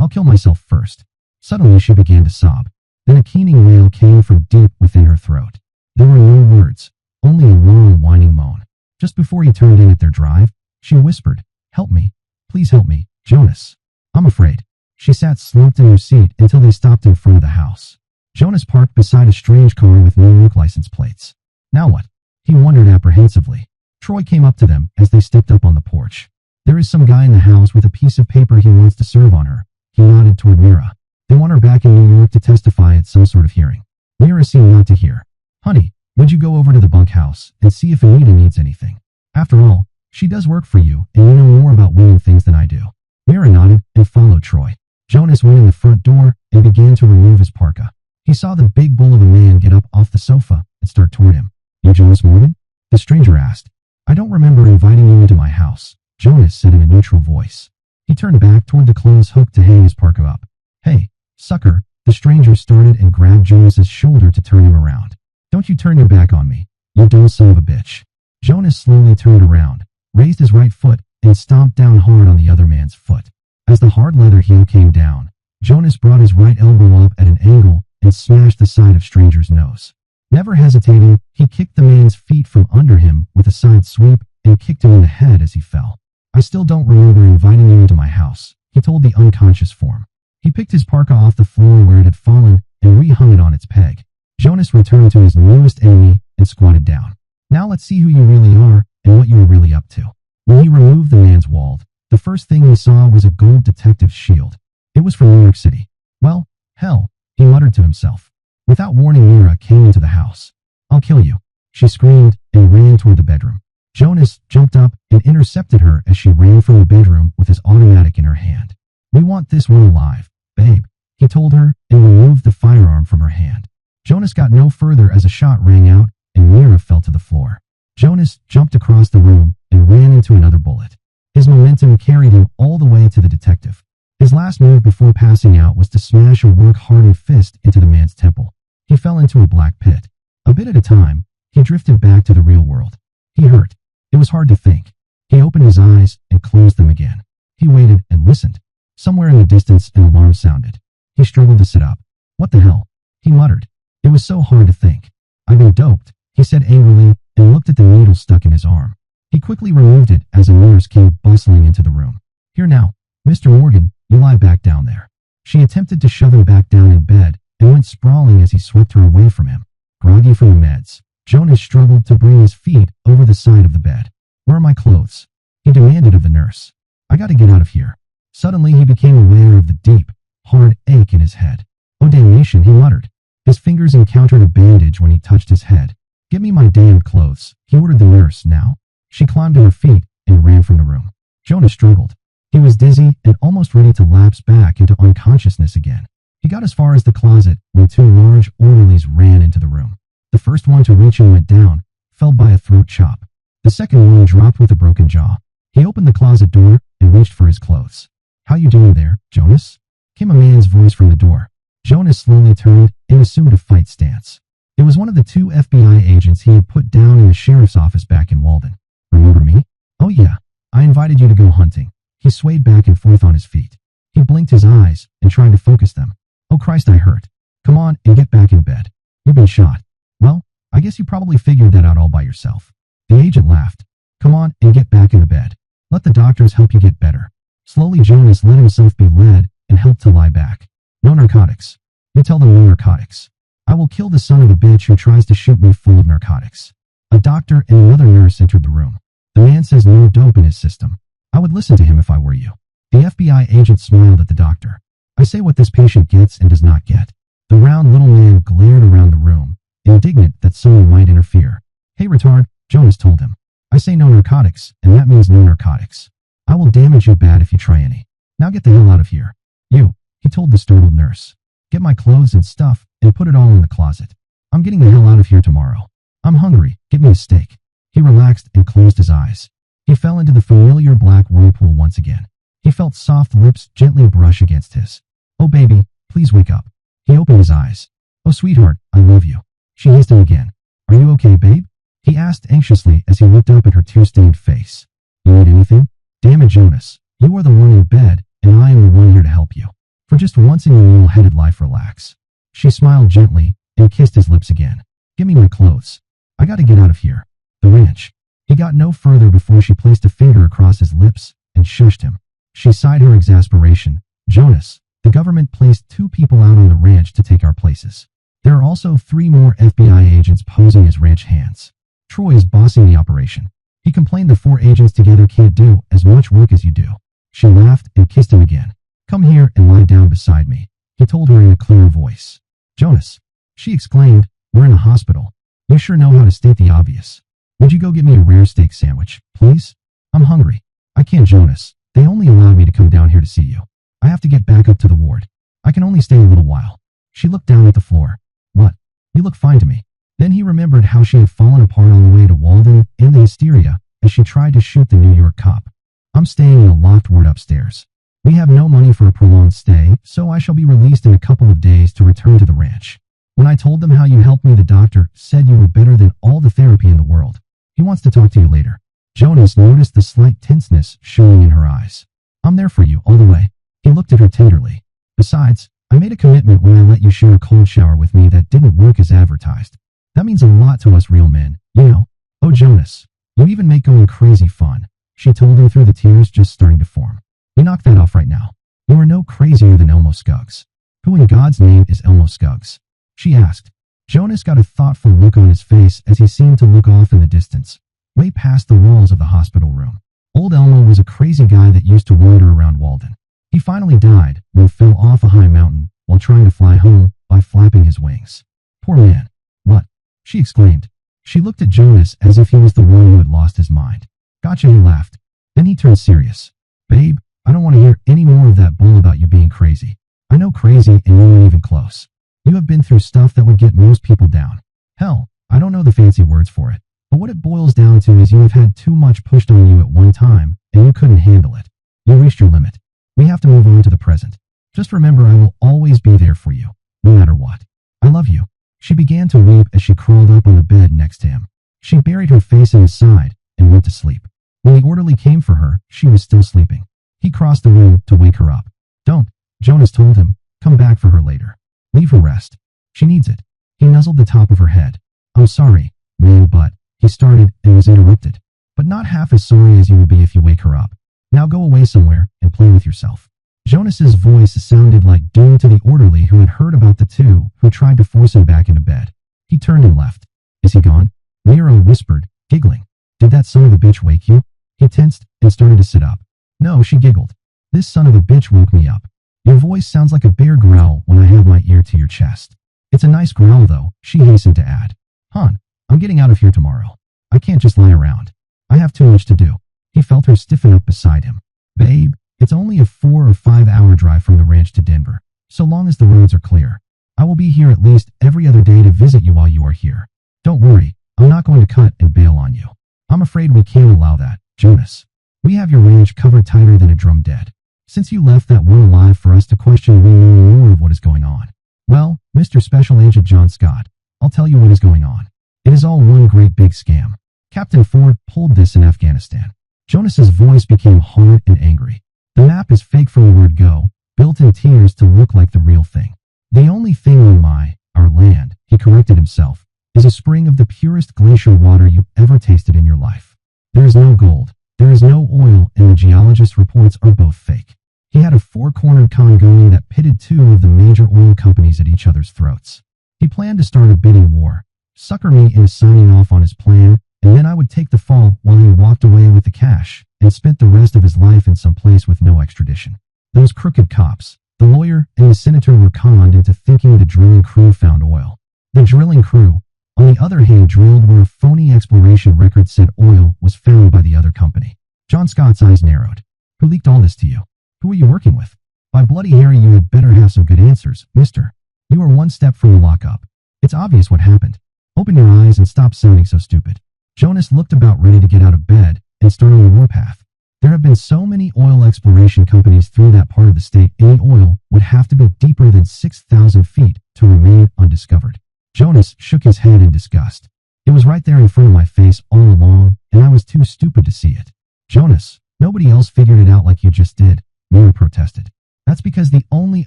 I'll kill myself first. Suddenly she began to sob. Then a keening wail came from deep within her throat. There were no words, only a long whining moan. Just before he turned in at their drive, she whispered, Help me. Please help me, Jonas. I'm afraid. She sat slumped in her seat until they stopped in front of the house. Jonas parked beside a strange car with New York license plates. Now what? He wondered apprehensively. Troy came up to them as they stepped up on the porch. There is some guy in the house with a piece of paper he wants to serve on her. He nodded toward Mira. They want her back in New York to testify at some sort of hearing. Mira seemed not to hear. Honey, would you go over to the bunkhouse and see if Anita needs anything? After all, she does work for you and you know more about women things than I do. Mira nodded and followed Troy. Jonas went in the front door and began to remove his parka. He saw the big bull of a man get up off the sofa and start toward him. You Jonas Morgan? The stranger asked. I don't remember inviting you into my house, Jonas said in a neutral voice. He turned back toward the clothes hook to hang his parka up. Hey, sucker, the stranger started and grabbed Jonas's shoulder to turn him around. Don't you turn your back on me, you dumb son of a bitch. Jonas slowly turned around, raised his right foot, and stomped down hard on the other man's foot. As the hard leather heel came down, Jonas brought his right elbow up at an angle and smashed the side of stranger's nose. Never hesitating, he kicked the man's feet from under him with a side sweep and kicked him in the head as he fell. I still don't remember inviting you into my house, he told the unconscious form. He picked his parka off the floor where it had fallen and rehung it on its peg. Jonas returned to his newest enemy and squatted down. Now let's see who you really are and what you were really up to. When he removed the man's wald, the first thing he saw was a gold detective's shield. It was from New York City. Well, hell, he muttered to himself. Without warning, Mira came into the house. I'll kill you, she screamed and ran toward the bedroom. Jonas jumped up and intercepted her as she ran from the bedroom with his automatic in her hand. We want this one alive, babe, he told her and removed the firearm from her hand. Jonas got no further as a shot rang out and Mira fell to the floor. Jonas jumped across the room and ran into another bullet. His momentum carried him all the way to the detective. His last move before passing out was to smash a work-hardened fist into the man's temple. He fell into a black pit. A bit at a time, he drifted back to the real world. He hurt. It was hard to think. He opened his eyes and closed them again. He waited and listened. Somewhere in the distance, an alarm sounded. He struggled to sit up. What the hell? He muttered. It was so hard to think. I've been doped, he said angrily and looked at the needle stuck in his arm. He quickly removed it as a nurse came bustling into the room. Here now, Mr. Morgan, you lie back down there. She attempted to shove him back down in bed and went sprawling as he swept her away from him. Groggy from the meds, Jonas struggled to bring his feet over the side of the bed. Where are my clothes? He demanded of the nurse. I gotta get out of here. Suddenly he became aware of the deep, hard ache in his head. Oh damnation, he muttered. His fingers encountered a bandage when he touched his head. Give me my damned clothes, he ordered the nurse now. She climbed to her feet and ran from the room. Jonas struggled. He was dizzy and almost ready to lapse back into unconsciousness again. He got as far as the closet when two large orderlies ran into the room. The first one to reach him went down, felled by a throat chop. The second one dropped with a broken jaw. He opened the closet door and reached for his clothes. "How you doing there, Jonas?" came a man's voice from the door. Jonas slowly turned and assumed a fight stance. It was one of the two FBI agents he had put down in the sheriff's office back in Walden. "Remember me?" "Oh yeah, I invited you to go hunting." He swayed back and forth on his feet. He blinked his eyes and tried to focus them. "Oh Christ, I hurt. Come on and get back in bed. You've been shot." "Well, I guess you probably figured that out all by yourself." The agent laughed. "Come on and get back in the bed. Let the doctors help you get better." Slowly Jonas let himself be led and helped to lie back. "No narcotics. You tell them no narcotics. I will kill the son of a bitch who tries to shoot me full of narcotics." A doctor and another nurse entered the room. "The man says no dope in his system. I would listen to him if I were you." The FBI agent smiled at the doctor. "I say what this patient gets and does not get." The round little man glared around the room, indignant that someone might interfere. "Hey retard," Jonas told him. "I say no narcotics, and that means no narcotics. I will damage you bad if you try any. Now get the hell out of here." "You," he told the startled nurse. "Get my clothes and stuff and put it all in the closet. I'm getting the hell out of here tomorrow. I'm hungry, get me a steak." He relaxed and closed his eyes. He fell into the familiar black whirlpool once again. He felt soft lips gently brush against his. "Oh baby, please wake up." He opened his eyes. "Oh sweetheart, I love you." She hissed him again. "Are you okay, babe?" he asked anxiously as he looked up at her tear-stained face. "You need anything?" "Damn it, Jonas. You are the one in bed, and I am the one here to help you. For just once in your mule-headed life, relax." She smiled gently and kissed his lips again. "Give me my clothes. I gotta get out of here." The ranch. He got no further before she placed a finger across his lips and shushed him. She sighed her exasperation. "Jonas, the government placed 2 people out on the ranch to take our places. There are also 3 more FBI agents posing as ranch hands. Troy is bossing the operation. He complained the 4 agents together can't do as much work as you do." She laughed and kissed him again. "Come here and lie down beside me," he told her in a clear voice. "Jonas," she exclaimed, "we're in a hospital. You sure know how to state the obvious. Would you go get me a rare steak sandwich, please? I'm hungry." "I can't, Jonas. They only allowed me to come down here to see you. I have to get back up to the ward. I can only stay a little while." She looked down at the floor. "What? You look fine to me." Then he remembered how she had fallen apart on the way to Walden and the hysteria as she tried to shoot the New York cop. "I'm staying in a locked ward upstairs. We have no money for a prolonged stay, so I shall be released in a couple of days to return to the ranch. When I told them how you helped me, the doctor said you were better than all the therapy in the world. He wants to talk to you later." Jonas noticed the slight tenseness showing in her eyes. "I'm there for you, all the way." He looked at her tenderly. "Besides, I made a commitment when I let you share a cold shower with me that didn't work as advertised. That means a lot to us real men, you know." "Oh Jonas, you even make going crazy fun," she told him through the tears just starting to form. "You knock that off right now. You are no crazier than Elmo Scuggs." "Who in God's name is Elmo Scuggs?" she asked. Jonas got a thoughtful look on his face as he seemed to look off in the distance, way past the walls of the hospital room. Old Elmo was a crazy guy that used to wander around Walden. He finally died when he fell off a high mountain while trying to fly home by flapping his wings. "Poor man." "What?" she exclaimed. She looked at Jonas as if he was the one who had lost his mind. "Gotcha," he laughed. Then he turned serious. "Babe, I don't want to hear any more of that bull about you being crazy. I know crazy and you ain't even close. You have been through stuff that would get most people down. Hell, I don't know the fancy words for it. But what it boils down to is you have had too much pushed on you at one time, and you couldn't handle it. You reached your limit. We have to move on to the present. Just remember I will always be there for you, no matter what. I love you." She began to weep as she crawled up on the bed next to him. She buried her face in his side and went to sleep. When the orderly came for her, she was still sleeping. He crossed the room to wake her up. "Don't," Jonas told him. "Come back for her later. Leave her rest. She needs it." He nuzzled the top of her head. "I'm sorry, man, but," he started and was interrupted. "But not half as sorry as you will be if you wake her up. Now go away somewhere and play with yourself." Jonas's voice sounded like doom to the orderly who had heard about the 2 who tried to force him back into bed. He turned and left. "Is he gone?" Nero whispered, giggling. "Did that son of a bitch wake you?" He tensed and started to sit up. "No," she giggled. "This son of a bitch woke me up. Your voice sounds like a bear growl when I have my ear to your chest." "It's a nice growl though," she hastened to add. "Hon, I'm getting out of here tomorrow. I can't just lie around. I have too much to do." He felt her stiffen up beside him. "Babe, It's only a 4 or 5 hour drive from the ranch to Denver, so long as the roads are clear. I will be here at least every other day to visit you while you are here. Don't worry, I'm not going to cut and bail on you. I'm afraid we can't allow that, Jonas. We have your ranch covered tighter than a drum dead. Since you left that one alive for us to question, we know more of what is going on. Well, Mr. Special Agent John Scott, I'll tell you what is going on. It is all one great big scam. Captain Ford pulled this in Afghanistan. Jonas's voice became hard and angry. The map is fake from the word go, built in tears to look like the real thing. The only thing on our land, he corrected himself, is a spring of the purest glacier water you ever tasted in your life. There is no gold, there is no oil, and the geologist reports are both fake. He had a four-cornered con going that pitted two of the major oil companies at each other's throats. He planned to start a bidding war, sucker me into signing off on his plan, and then I would take the fall while he walked away with the cash and spent the rest of his life in some place with no extradition. Those crooked cops, the lawyer and the senator, were conned into thinking the drilling crew found oil. The drilling crew, on the other hand, drilled where a phony exploration record said oil was found by the other company. John Scott's eyes narrowed. Who leaked all this to you? Who are you working with? By Bloody Harry, you had better have some good answers, mister. You are one step from the lockup. It's obvious what happened. Open your eyes and stop sounding so stupid. Jonas looked about ready to get out of bed and start on the warpath. There have been so many oil exploration companies through that part of the state, any oil would have to be deeper than 6,000 feet to remain undiscovered. Jonas shook his head in disgust. It was right there in front of my face all along, and I was too stupid to see it. Jonas, nobody else figured it out like you just did, Mira protested. That's because the only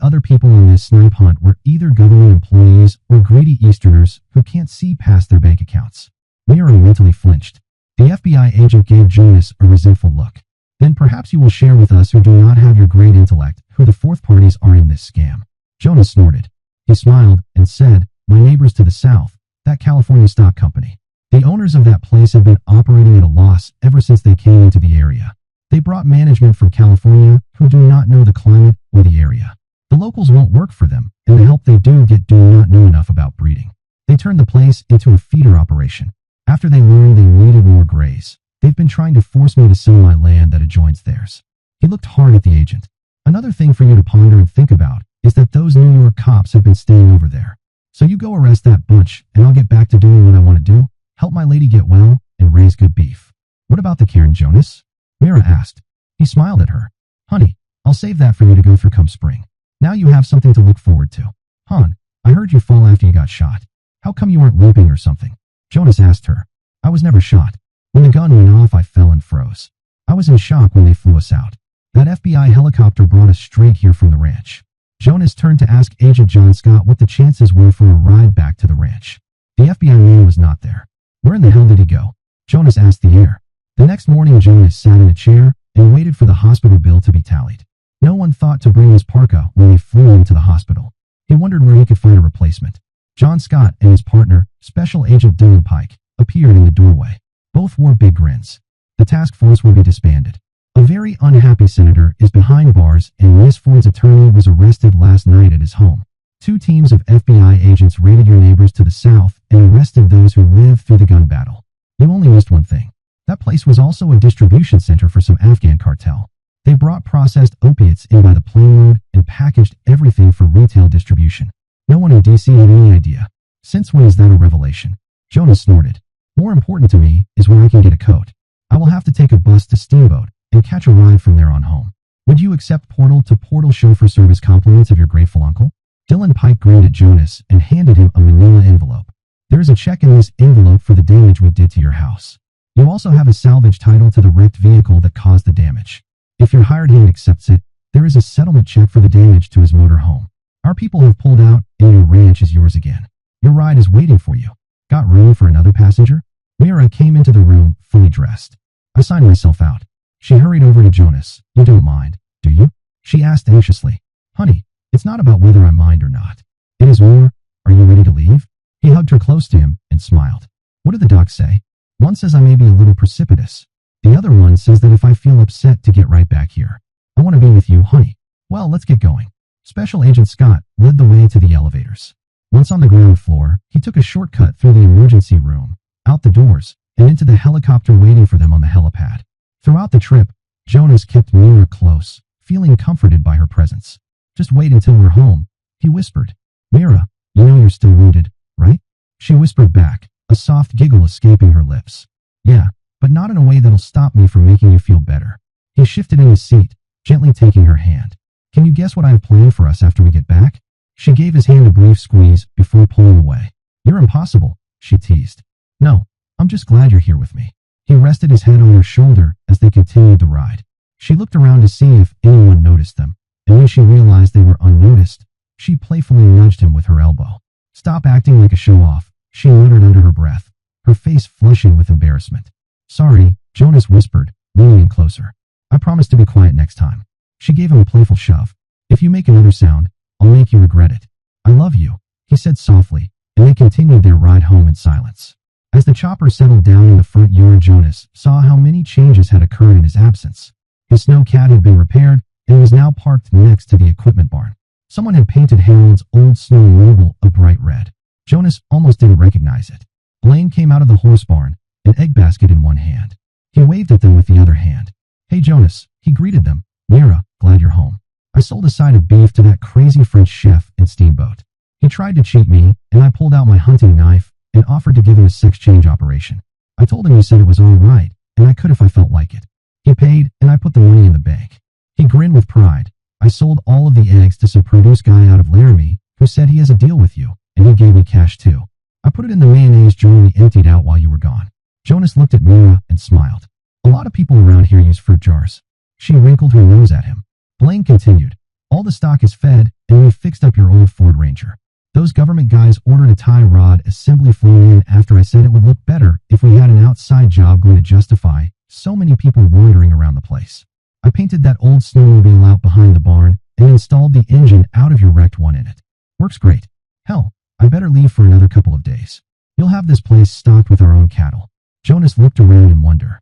other people on this snipe hunt were either government employees or greedy Easterners who can't see past their bank accounts. Mira mentally flinched. The FBI agent gave Jonas a resentful look. Then perhaps you will share with us who do not have your great intellect who the fourth parties are in this scam. Jonas snorted. He smiled and said, my neighbors to the south, that California stock company. The owners of that place have been operating at a loss ever since they came into the area. They brought management from California who do not know the climate or the area. The locals won't work for them, and the help they do get do not know enough about breeding. They turned the place into a feeder operation. After they learned they needed more grays, they've been trying to force me to sell my land that adjoins theirs. He looked hard at the agent. Another thing for you to ponder and think about is that those New York cops have been staying over there. So you go arrest that bunch, and I'll get back to doing what I want to do, help my lady get well, and raise good beef. What about the Karen, Jonas? Mira asked. He smiled at her. Honey, I'll save that for you to go through come spring. Now you have something to look forward to. Hon, I heard you fall after you got shot. How come you weren't limping or something? Jonas asked her. I was never shot. When the gun went off, I fell and froze. I was in shock when they flew us out. That FBI helicopter brought us straight here from the ranch. Jonas turned to ask Agent John Scott what the chances were for a ride back to the ranch. The FBI man was not there. Where in the hell did he go? Jonas asked the air. The next morning, Jonas sat in a chair and waited for the hospital bill to be tallied. No one thought to bring his parka when they flew him to the hospital. He wondered where he could find a replacement. John Scott and his partner, Special Agent Dylan Pike, appeared in the doorway. Both wore big grins. The task force will be disbanded. A very unhappy senator is behind bars, and Miss Ford's attorney was arrested last night at his home. 2 teams of FBI agents raided your neighbors to the south and arrested those who lived through the gun battle. You only missed one thing. That place was also a distribution center for some Afghan cartel. They brought processed opiates in by the planeload and packaged everything for retail distribution. No one in D.C. had any idea. Since when is that a revelation? Jonas snorted. More important to me is where I can get a coat. I will have to take a bus to Steamboat and catch a ride from there on home. Would you accept portal-to-portal chauffeur service compliments of your grateful uncle? Dylan Pike grinned at Jonas and handed him a manila envelope. There is a check in this envelope for the damage we did to your house. You also have a salvage title to the wrecked vehicle that caused the damage. If your hired hand accepts it, there is a settlement check for the damage to his motor home. Our people have pulled out, and your ranch is yours again. Your ride is waiting for you. Got room for another passenger? Mira came into the room, fully dressed. I signed myself out. She hurried over to Jonas. You don't mind, do you? She asked anxiously. Honey, it's not about whether I mind or not. It is more, are you ready to leave? He hugged her close to him and smiled. What do the docs say? One says I may be a little precipitous. The other one says that if I feel upset to get right back here. I want to be with you, honey. Well, let's get going. Special Agent Scott led the way to the elevators. Once on the ground floor, he took a shortcut through the emergency room, out the doors, and into the helicopter waiting for them on the helipad. Throughout the trip, Jonas kept Mira close, feeling comforted by her presence. "Just wait until we're home," he whispered. "Mira, you know you're still wounded, right?" She whispered back, a soft giggle escaping her lips. "Yeah, but not in a way that'll stop me from making you feel better." He shifted in his seat, gently taking her hand. "Can you guess what I have planned for us after we get back?" She gave his hand a brief squeeze before pulling away. "You're impossible," she teased. "No, I'm just glad you're here with me." He rested his head on her shoulder as they continued the ride. She looked around to see if anyone noticed them, and when she realized they were unnoticed, she playfully nudged him with her elbow. "Stop acting like a show-off," she muttered under her breath, her face flushing with embarrassment. "Sorry," Jonas whispered, leaning in closer. "I promise to be quiet next time." She gave him a playful shove. "If you make another sound, I'll make you regret it." "I love you," he said softly, and they continued their ride home in silence. As the chopper settled down in the front yard, Jonas saw how many changes had occurred in his absence. His snowcat had been repaired and was now parked next to the equipment barn. Someone had painted Harold's old snowmobile a bright red. Jonas almost didn't recognize it. Blaine came out of the horse barn, an egg basket in one hand. He waved at them with the other hand. "Hey Jonas," he greeted them. "Mira, glad you're home. I sold a side of beef to that crazy French chef in Steamboat. He tried to cheat me, and I pulled out my hunting knife and offered to give him a sex change operation. I told him you said it was all right, and I could if I felt like it. He paid, and I put the money in the bank." He grinned with pride. "I sold all of the eggs to some produce guy out of Laramie who said he has a deal with you, and he gave me cash too. I put it in the mayonnaise jar we emptied out while you were gone." Jonas looked at Mira and smiled. "A lot of people around here use fruit jars." She wrinkled her nose at him. Blaine continued. "All the stock is fed, and we fixed up your old Ford Ranger. Those government guys ordered a tie rod assembly flown in after I said it would look better if we had an outside job going to justify so many people wandering around the place. I painted that old snowmobile out behind the barn and installed the engine out of your wrecked one in it. Works great. Hell, I better leave for another couple of days. You'll have this place stocked with our own cattle." Jonas looked around in wonder.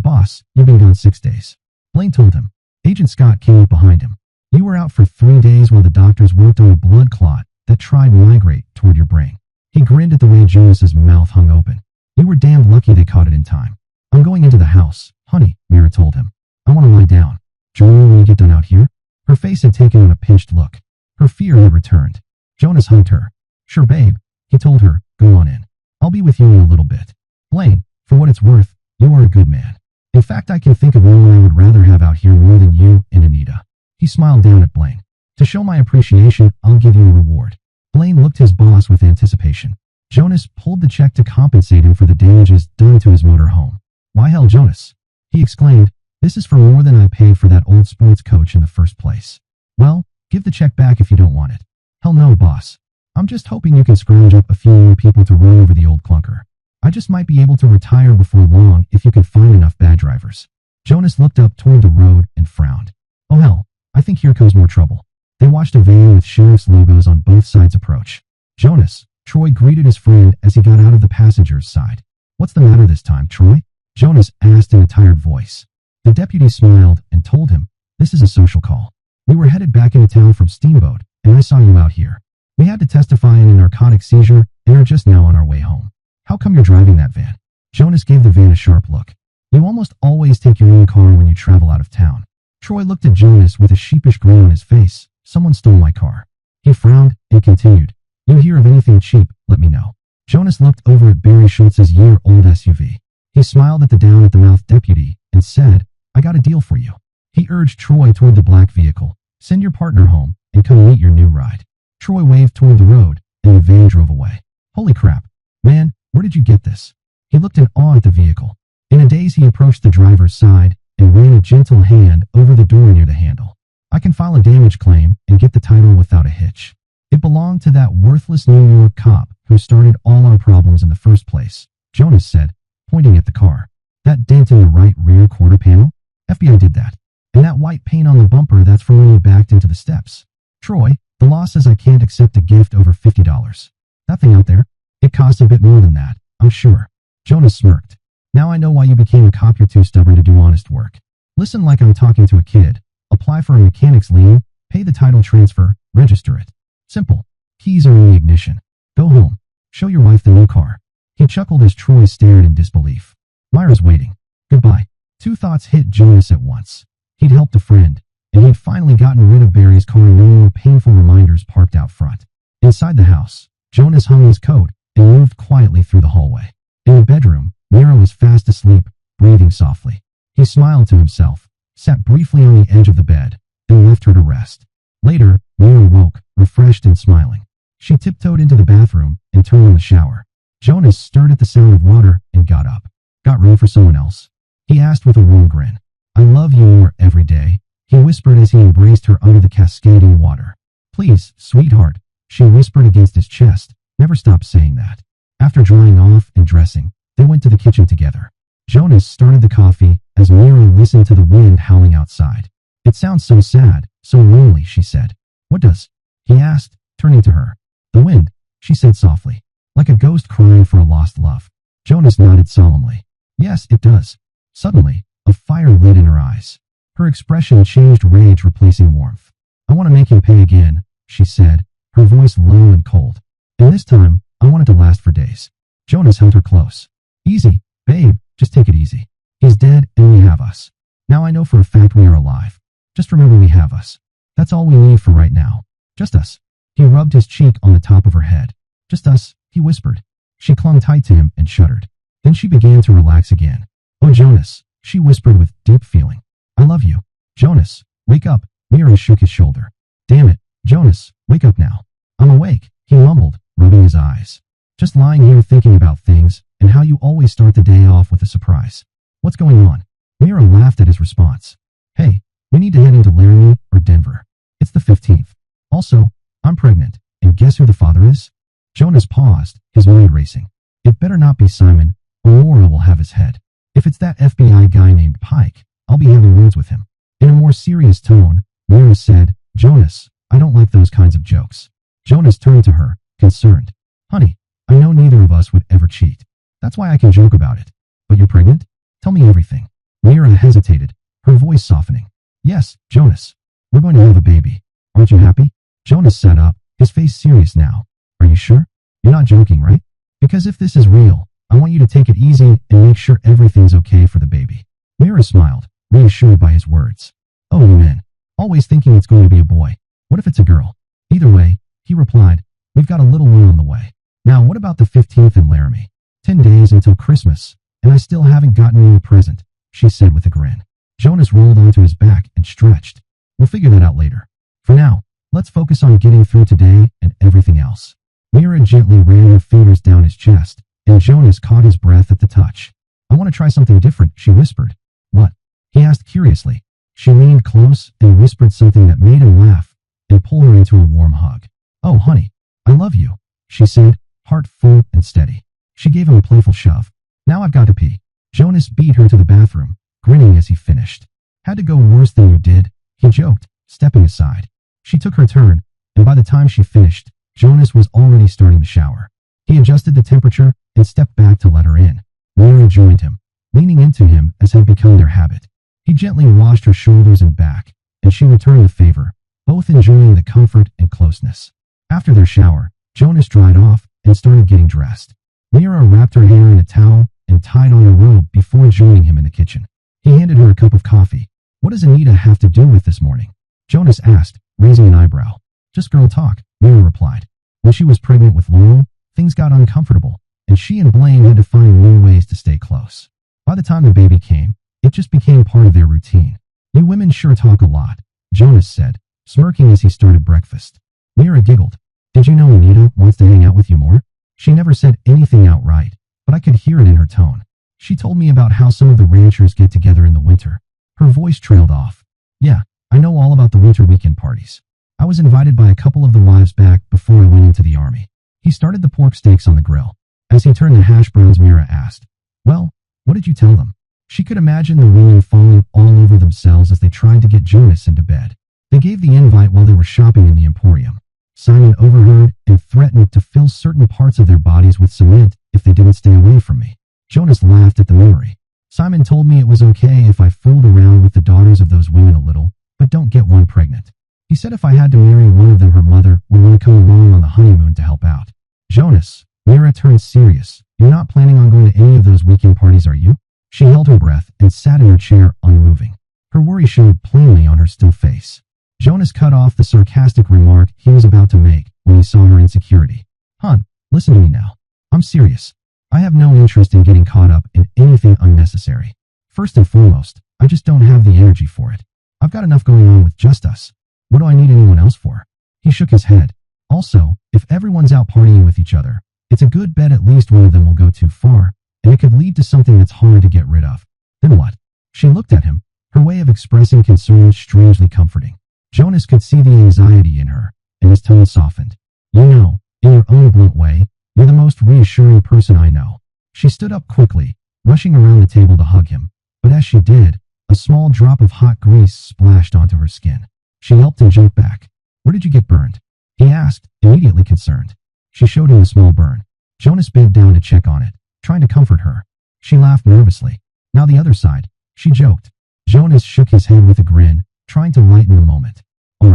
Boss, you've been gone 6 days." Blaine told him. Agent Scott came up behind him. "You were out for 3 days while the doctors worked on a blood clot that tried to migrate toward your brain." He grinned at the way Jonas's mouth hung open. "You were damned lucky they caught it in time." "I'm going into the house, honey," Mira told him. "I want to lie down. Join me when you get done out here?" Her face had taken on a pinched look. Her fear had returned. Jonas hugged her. "Sure, babe," he told her. "Go on in. I'll be with you in a little bit." "Blaine, for what it's worth, you are a good man. In fact, I can think of no one I would rather have out here more than you and Anita." He smiled down at Blaine. "To show my appreciation, I'll give you a reward." Blaine looked his boss with anticipation. Jonas pulled the check to compensate him for the damages done to his motor home. "Why hell, Jonas," he exclaimed, "this is for more than I paid for that old sports coach in the first place." "Well, give the check back if you don't want it." "Hell no, boss. I'm just hoping you can scrounge up a few more people to run over the old clunker. I just might be able to retire before long if you can find enough bad drivers." Jonas looked up toward the road and frowned. "Oh hell, I think here comes more trouble." They watched a van with sheriff's logos on both sides approach. "Jonas," Troy greeted his friend as he got out of the passenger's side. "What's the matter this time, Troy?" Jonas asked in a tired voice. The deputy smiled and told him, "This is a social call. We were headed back into town from Steamboat, and I saw you out here. We had to testify in a narcotic seizure and are just now on our way home." "How come you're driving that van?" Jonas gave the van a sharp look. "You almost always take your own car when you travel out of town." Troy looked at Jonas with a sheepish grin on his face. "Someone stole my car." He frowned and continued, "You hear of anything cheap, let me know." Jonas looked over at Barry Schultz's year-old SUV. He smiled at the down-at-the-mouth deputy and said, "I got a deal for you." He urged Troy toward the black vehicle. "Send your partner home and come meet your new ride." Troy waved toward the road, and the van drove away. "Holy crap. Man, where did you get this?" He looked in awe at the vehicle. In a daze, he approached the driver's side and ran a gentle hand over the door near the handle. "I can file a damage claim and get the title without a hitch. It belonged to that worthless New York cop who started all our problems in the first place," Jonas said, pointing at the car. "That dent in the right rear quarter panel? FBI did that. And that white paint on the bumper, that's from when you backed into the steps. Troy, the law says I can't accept a gift over $50. That thing out there? It costs a bit more than that, I'm sure." Jonas smirked. "Now I know why you became a cop. You're too stubborn to do honest work. Listen like I'm talking to a kid. Apply for a mechanic's lien, pay the title transfer, register it. Simple. Keys are in the ignition. Go home. Show your wife the new car." He chuckled as Troy stared in disbelief. "Myra's waiting. Goodbye." Two thoughts hit Jonas at once. He'd helped a friend, and he'd finally gotten rid of Barry's car and no more painful reminders parked out front. Inside the house, Jonas hung his coat and moved quietly through the hallway. In the bedroom, Mira was fast asleep, breathing softly. He smiled to himself, sat briefly on the edge of the bed, and left her to rest. Later, Mira woke, refreshed and smiling. She tiptoed into the bathroom and turned on the shower. Jonas stirred at the sound of water and got up. "Got room for someone else?" he asked with a warm grin. "I love you more every day," he whispered as he embraced her under the cascading water. "Please, sweetheart," she whispered against his chest, never stopped saying that. After drying off and dressing, they went to the kitchen together. Jonas started the coffee as Mira listened to the wind howling outside. "It sounds so sad, so lonely," she said. "What does?" he asked, turning to her. "The wind," she said softly, "like a ghost crying for a lost love." Jonas nodded solemnly. "Yes, it does." Suddenly, a fire lit in her eyes. Her expression changed, rage replacing warmth. "I want to make him pay again," she said, her voice low and cold. "And this time, I want it to last for days." Jonas held her close. "Easy, babe, just take it easy. He's dead and we have us. Now I know for a fact we are alive. Just remember we have us. That's all we need for right now. Just us." He rubbed his cheek on the top of her head. "Just us," he whispered. She clung tight to him and shuddered. Then she began to relax again. "Oh, Jonas," she whispered with deep feeling. "I love you." "Jonas, wake up." Mira shook his shoulder. "Damn it, Jonas, wake up now." "I'm awake," he mumbled, rubbing his eyes. "Just lying here thinking about things and how you always start the day off with a surprise." "What's going on?" Mira laughed at his response. "Hey, we need to head into Laramie or Denver. It's the 15th. Also, I'm pregnant, and guess who the father is?" Jonas paused, his mind racing. "It better not be Simon, or Laura will have his head. If it's that FBI guy named Pike, I'll be having words with him." In a more serious tone, Mira said, "Jonas, I don't like those kinds of jokes." Jonas turned to her, concerned. "Honey, I know neither of us would ever cheat. That's why I can joke about it. But you're pregnant? Tell me everything." Mira hesitated, her voice softening. "Yes, Jonas. We're going to have a baby. Aren't you happy?" Jonas sat up, his face serious now. "Are you sure? You're not joking, right? Because if this is real, I want you to take it easy and make sure everything's okay for the baby." Mira smiled, reassured by his words. "Oh, you men. Always thinking it's going to be a boy. What if it's a girl?" "Either way," he replied, "we've got a little one on the way. Now what about the 15th in Laramie? 10 days until Christmas, and I still haven't gotten you a present," she said with a grin. Jonas rolled onto his back and stretched. "We'll figure that out later. For now, let's focus on getting through today and everything else." Mira gently ran her fingers down his chest, and Jonas caught his breath at the touch. "I want to try something different," she whispered. "What?" he asked curiously. She leaned close and whispered something that made him laugh and pull her into a warm hug. "Oh, honey, I love you," she said, heart full and steady. She gave him a playful shove. "Now I've got to pee." Jonas beat her to the bathroom, grinning as he finished. "Had to go worse than you did," he joked, stepping aside. She took her turn, and by the time she finished, Jonas was already starting the shower. He adjusted the temperature and stepped back to let her in. Mira joined him, leaning into him as had become their habit. He gently washed her shoulders and back, and she returned the favor, both enjoying the comfort and closeness. After their shower, Jonas dried off and started getting dressed. Mira wrapped her hair in a towel and tied on a robe before joining him in the kitchen. He handed her a cup of coffee. "What does Anita have to do with this morning?" Jonas asked, raising an eyebrow. "Just girl talk," Mira replied. "When she was pregnant with Laurel, things got uncomfortable, and she and Blaine had to find new ways to stay close. By the time the baby came, it just became part of their routine." "You women sure talk a lot," Jonas said, smirking as he started breakfast. Mira giggled. "Did you know Anita wants to hang out with you more?" She never said anything outright, but I could hear it in her tone. "She told me about how some of the ranchers get together in the winter." Her voice trailed off. "Yeah, I know all about the winter weekend parties. I was invited by a couple of the wives back before I went into the army." He started the pork steaks on the grill. As he turned the hash browns, Mira asked, "Well, what did you tell them?" She could imagine the women falling all over themselves as they tried to get Jonas into bed. They gave the invite while they were shopping in the Emporium. Simon overheard and threatened to fill certain parts of their bodies with cement if they didn't stay away from me. Jonas laughed at the memory. "Simon told me it was okay if I fooled around with the daughters of those women a little, but don't get one pregnant. He said if I had to marry one of them, her mother would want to come along on the honeymoon to help out." "Jonas," Mira turned serious. "You're not planning on going to any of those weekend parties, are you?" She held her breath and sat in her chair, unmoving. Her worry showed plainly on her still face. Jonas cut off the sarcastic remark he was about to make when he saw her insecurity. Hon, listen to me now. I'm serious. I have no interest in getting caught up in anything unnecessary. First and foremost, I just don't have the energy for it. I've got enough going on with just us. What do I need anyone else for? He shook his head. Also, if everyone's out partying with each other, it's a good bet at least one of them will go too far, and it could lead to something that's hard to get rid of. Then what? She looked at him, her way of expressing concern strangely comforting. Jonas could see the anxiety in her, and his tone softened. You know, in your own blunt way, you're the most reassuring person I know. She stood up quickly, rushing around the table to hug him, but as she did, a small drop of hot grease splashed onto her skin. She yelped and jumped back. Where did you get burned? He asked, immediately concerned. She showed him a small burn. Jonas bent down to check on it, trying to comfort her. She laughed nervously. Now the other side, she joked. Jonas shook his head with a grin, trying to lighten the moment. All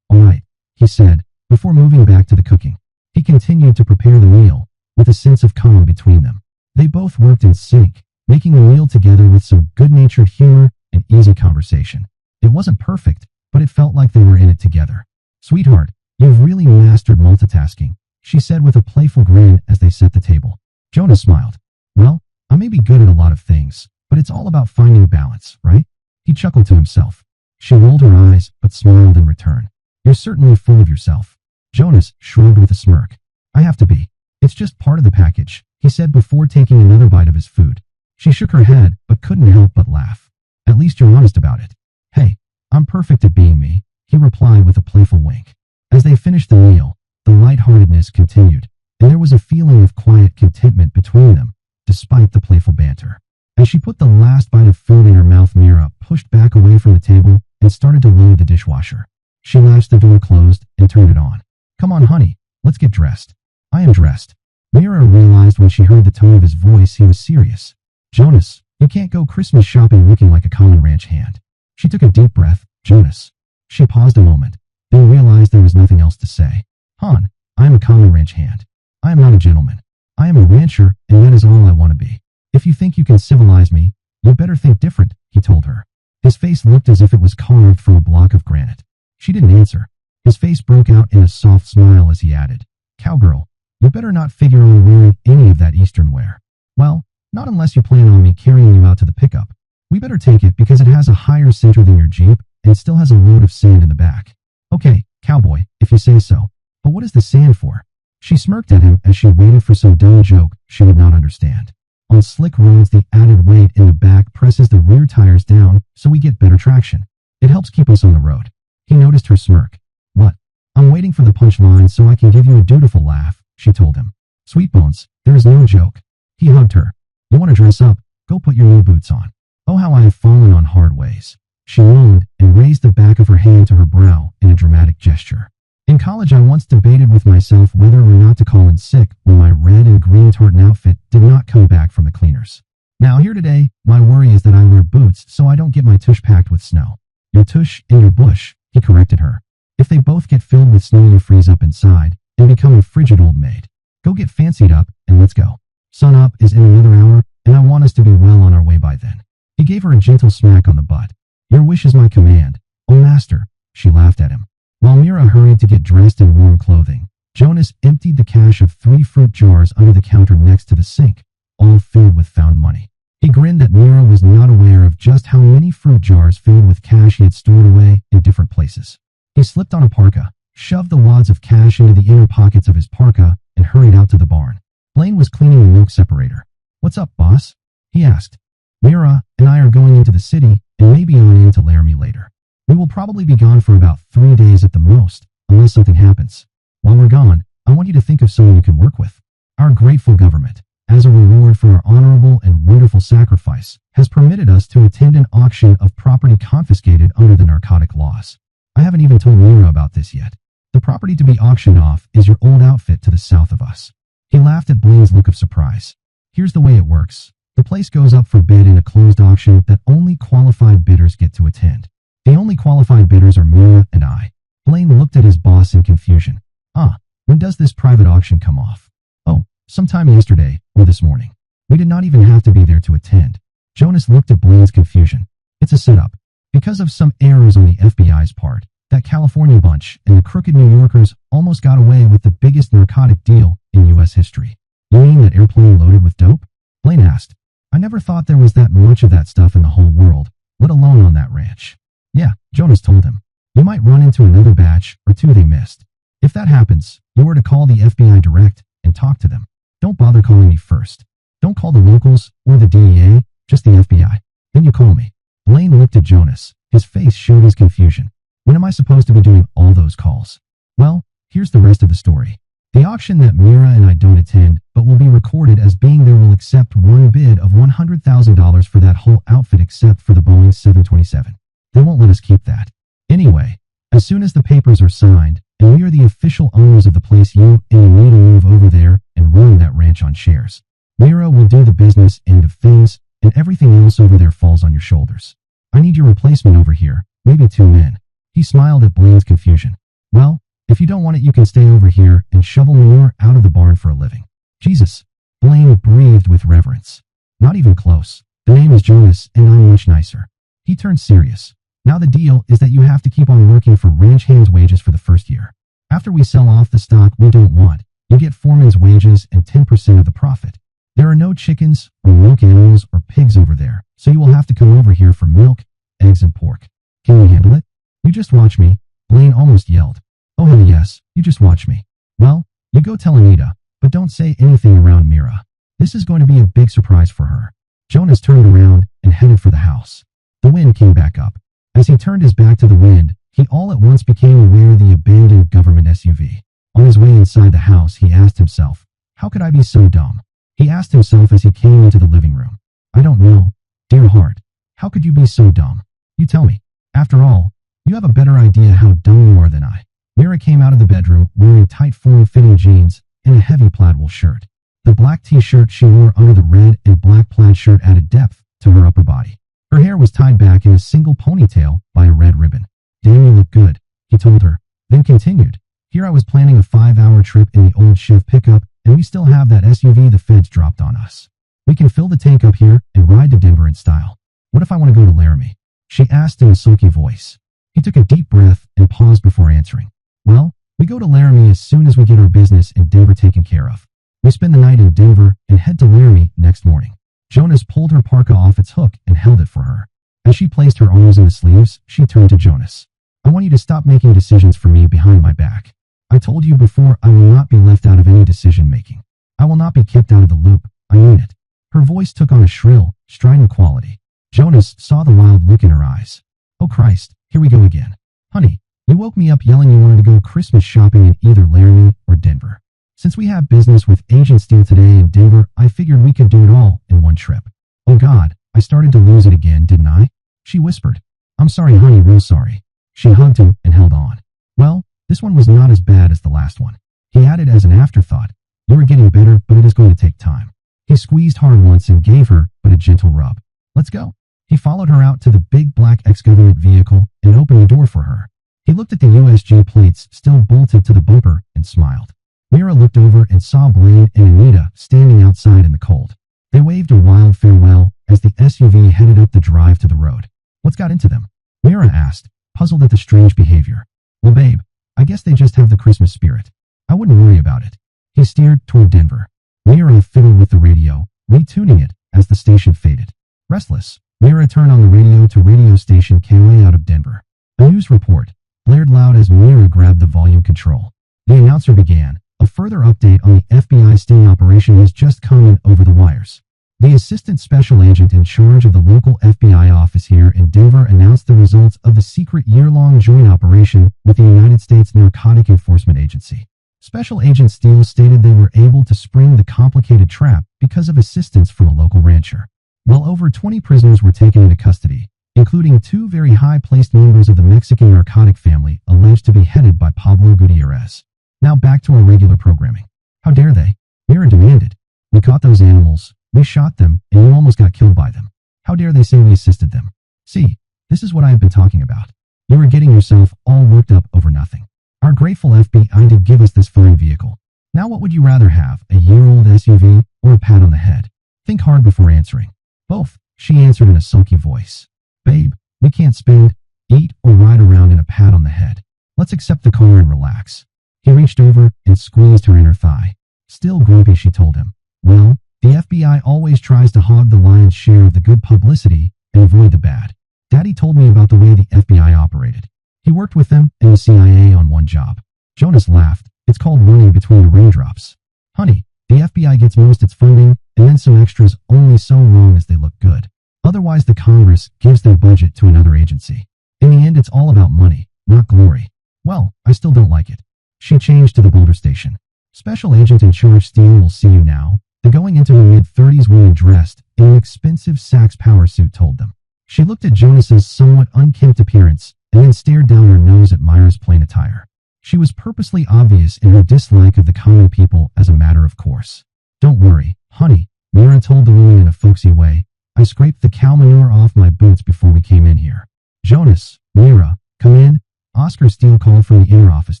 right, he said, before moving back to the cooking. He continued to prepare the meal, with a sense of calm between them. They both worked in sync, making the meal together with some good-natured humor and easy conversation. It wasn't perfect, but it felt like they were in it together. Sweetheart, you've really mastered multitasking, she said with a playful grin as they set the table. Jonas smiled. Well, I may be good at a lot of things, but it's all about finding balance, right? He chuckled to himself. She rolled her eyes, but smiled in return. You're certainly full of yourself. Jonas shrugged with a smirk. I have to be. It's just part of the package, he said before taking another bite of his food. She shook her head, but couldn't help but laugh. At least you're honest about it. Hey, I'm perfect at being me, he replied with a playful wink. As they finished the meal, the lightheartedness continued, and there was a feeling of quiet contentment between them, despite the playful banter. As she put the last bite of food in her mouth, Mira pushed back away from the table and started to load the dishwasher. She latched the door closed and turned it on. Come on, honey, let's get dressed. I am dressed. Mira realized when she heard the tone of his voice he was serious. Jonas, you can't go Christmas shopping looking like a common ranch hand. She took a deep breath. Jonas. She paused a moment, then realized there was nothing else to say. Hon, I am a common ranch hand. I am not a gentleman. I am a rancher, and that is all I want to be. If you think you can civilize me, you'd better think different, he told her. His face looked as if it was carved from a block of granite. She didn't answer. His face broke out in a soft smile as he added, Cowgirl, you better not figure on wearing any of that Eastern wear. Well, not unless you plan on me carrying you out to the pickup. We better take it because it has a higher center than your Jeep and still has a load of sand in the back. Okay, cowboy, if you say so. But what is the sand for? She smirked at him as she waited for some dumb joke she would not understand. On slick roads, the added weight in the back presses the rear tires down so we get better traction. It helps keep us on the road. He noticed her smirk. What? I'm waiting for the punchline so I can give you a dutiful laugh, she told him. Sweetbones, there is no joke. He hugged her. You want to dress up? Go put your new boots on. Oh, how I have fallen on hard ways. She moaned and raised the back of her hand to her brow in a dramatic gesture. In college, I once debated with myself whether or not to call in sick when my red and green tartan outfit did not come back from the cleaners. Now here today, my worry is that I wear boots so I don't get my tush packed with snow. Your tush in your bush, he corrected her. If they both get filled with snow, you freeze up inside and become a frigid old maid. Go get fancied up and let's go. Sun up is in another hour, and I want us to be well on our way by then. He gave her a gentle smack on the butt. Your wish is my command, oh master, she laughed at him. While Mira hurried to get dressed in warm clothing, Jonas emptied the cache of 3 fruit jars under the counter next to the sink, all filled with found money. He grinned that Mira was not aware of just how many fruit jars filled with cash he had stored away in different places. He slipped on a parka, shoved the wads of cash into the inner pockets of his parka, and hurried out to the barn. Blaine was cleaning the milk separator. What's up, boss? He asked. Mira and I are going into the city and maybe on into Laramie later. We will probably be gone for about 3 days at the most, unless something happens. While we're gone, I want you to think of someone you can work with. Our grateful government, as a reward for our honorable and wonderful sacrifice, has permitted us to attend an auction of property confiscated under the narcotic laws. I haven't even told Mira about this yet. The property to be auctioned off is your old outfit to the south of us. He laughed at Blaine's look of surprise. Here's the way it works. The place goes up for bid in a closed auction that only qualified bidders get to attend. The only qualified bidders are Mira and I. Blaine looked at his boss in confusion. When does this private auction come off? Oh, sometime yesterday or this morning. We did not even have to be there to attend. Jonas looked at Blaine's confusion. It's a setup. Because of some errors on the FBI's part, that California bunch and the crooked New Yorkers almost got away with the biggest narcotic deal in U.S. history. You mean that airplane loaded with dope? Blaine asked. I never thought there was that much of that stuff in the whole world, let alone on that ranch. Yeah, Jonas told him. You might run into another batch or two they missed. If that happens, you are to call the FBI direct and talk to them. Don't bother calling me first. Don't call the locals or the DEA, just the FBI. Then you call me. Blaine looked at Jonas. His face showed his confusion. When am I supposed to be doing all those calls? Well, here's the rest of the story. The auction that Mira and I don't attend, but will be recorded as being there will accept one bid of $100,000 for that whole outfit except for the Boeing 727. They won't let us keep that. Anyway, as soon as the papers are signed, and we are the official owners of the place, you and you need to move over there and run that ranch on shares. Mira will do the business end of things, and everything else over there falls on your shoulders. I need your replacement over here, maybe 2 men. He smiled at Blaine's confusion. Well, if you don't want it, you can stay over here and shovel manure out of the barn for a living. Jesus. Blaine breathed with reverence. Not even close. The name is Jonas, and I'm much nicer. He turned serious. Now the deal is that you have to keep on working for ranch hands' wages for the first year. After we sell off the stock we don't want, you get foreman's wages and 10% of the profit. There are no chickens or milk animals or pigs over there, so you will have to come over here for milk, eggs, and pork. Can you handle it? You just watch me, Blaine almost yelled. Oh hell yes, you just watch me. Well, you go tell Anita, but don't say anything around Mira. This is going to be a big surprise for her. Jonas turned around and headed for the house. The wind came back up. As he turned his back to the wind, he all at once became aware of the abandoned government SUV. On his way inside the house, he asked himself, how could I be so dumb? He asked himself as he came into the living room. I don't know, dear heart. How could you be so dumb? You tell me. After all, you have a better idea how dumb you are than I. Mira came out of the bedroom wearing tight form-fitting jeans and a heavy plaid wool shirt. The black t-shirt she wore under the red and black plaid shirt added depth to her upper body. Her hair was tied back in a single ponytail by a red ribbon. Damn, you look good, he told her, then continued. Here I was planning a 5-hour trip in the old Chev pickup, and we still have that SUV the feds dropped on us. We can fill the tank up here and ride to Denver in style. What if I want to go to Laramie? She asked in a sulky voice. He took a deep breath and paused before answering. Well, we go to Laramie as soon as we get our business in Denver taken care of. We spend the night in Denver and head to Laramie next morning. Jonas pulled her parka off its hook and held it for her. As she placed her arms in the sleeves, she turned to Jonas. I want you to stop making decisions for me behind my back. I told you before I will not be left out of any decision making. I will not be kept out of the loop, I mean it. Her voice took on a shrill, strident quality. Jonas saw the wild look in her eyes. Oh Christ, here we go again. Honey, you woke me up yelling you wanted to go Christmas shopping in either Laramie or Denver. Since we have business with Agent Steele today in Denver, I figured we could do it all in one trip. Oh God, I started to lose it again, didn't I? She whispered. I'm sorry, honey, real sorry. She hugged him and held on. Well, this one was not as bad as the last one. He added as an afterthought. You are getting better, but it is going to take time. He squeezed hard once and gave her but a gentle rub. Let's go. He followed her out to the big black ex-government vehicle and opened the door for her. He looked at the USG plates still bolted to the bumper and smiled. Mira looked over and saw Blaine and Anita standing outside in the cold. They waved a wild farewell as the SUV headed up the drive to the road. What's got into them? Mira asked, puzzled at the strange behavior. Well, babe, I guess they just have the Christmas spirit. I wouldn't worry about it. He steered toward Denver. Mira fiddled with the radio, retuning it as the station faded. Restless, Mira turned on the radio to radio station KOA out of Denver. A news report blared loud as Mira grabbed the volume control. The announcer began. A further update on the FBI sting operation has just come in over the wires. The assistant special agent in charge of the local FBI office here in Denver announced the results of the secret year-long joint operation with the United States Narcotic Enforcement Agency. Special Agent Steele stated they were able to spring the complicated trap because of assistance from a local rancher. While over 20 prisoners were taken into custody, including 2 very high-placed members of the Mexican narcotic family alleged to be headed by Pablo Gutierrez. Now back to our regular programming. How dare they? Mira demanded. We caught those animals, we shot them, and you almost got killed by them. How dare they say we assisted them? See, this is what I have been talking about. You are getting yourself all worked up over nothing. Our grateful FBI did give us this fine vehicle. Now what would you rather have, a year-old SUV or a pat on the head? Think hard before answering. Both, she answered in a sulky voice. Babe, We can't spend, eat, or ride around in a pat on the head. Let's accept the car and relax." He reached over and squeezed her inner thigh. Still grumpy, she told him, "Well, the FBI always tries to hog the lion's share of the good publicity and avoid the bad. Daddy told me about the way the FBI operated. He worked with them and the CIA on one job." Jonas laughed. "It's called running between the raindrops. Honey, the FBI gets most its funding and then some extras only so long as they look good. Otherwise the Congress gives their budget to another agency. In the end, it's all about money, not glory. Well, I still don't like it." She changed to the Boulder station. "Special agent in charge Steele will see you now." The going into her mid-30s woman dressed in an expensive Saks power suit told them. She looked at Jonas's somewhat unkempt appearance and then stared down her nose at Myra's plain attire. She was purposely obvious in her dislike of the common people as a matter of course. "Don't worry, honey," Myra told the woman in a folksy way. "I scraped the cow manure off my boots before we came in here." "Jonas, Myra, come in," Oscar Steele called from the inner office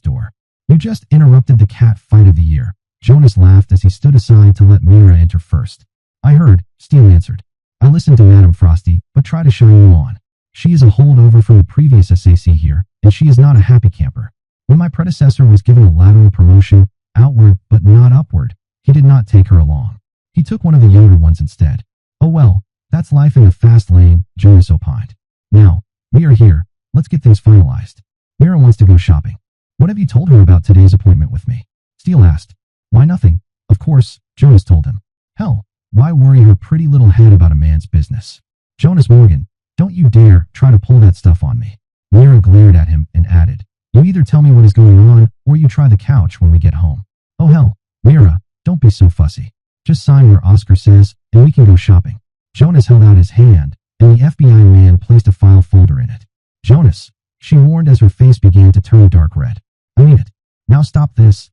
door. "You just interrupted the cat fight of the year." Jonas laughed as he stood aside to let Myra enter first. "I heard," Steele answered. "I listened to Madame Frosty, but try to show you on. She is a holdover from the previous SAC here, and she is not a happy camper. When my predecessor was given a lateral promotion, outward but not upward, he did not take her along. He took one of the younger ones instead. Oh well, that's life in the fast lane," Jonas opined. "Now, we are here. Let's get things finalized. Myra wants to go shopping." "What have you told her about today's appointment with me?" Steele asked. "Why, nothing. Of course," Jonas told him. "Hell, why worry her pretty little head about a man's business?" "Jonas Morgan, don't you dare try to pull that stuff on me." Myra glared at him and added, "You either tell me what is going on, or you try the couch when we get home." "Oh hell, Myra, don't be so fussy. Just sign where Oscar says, and we can go shopping." Jonas held out his hand, and the FBI man placed a file folder in it. "Jonas," she warned as her face began to turn dark red. "I mean it. Now stop this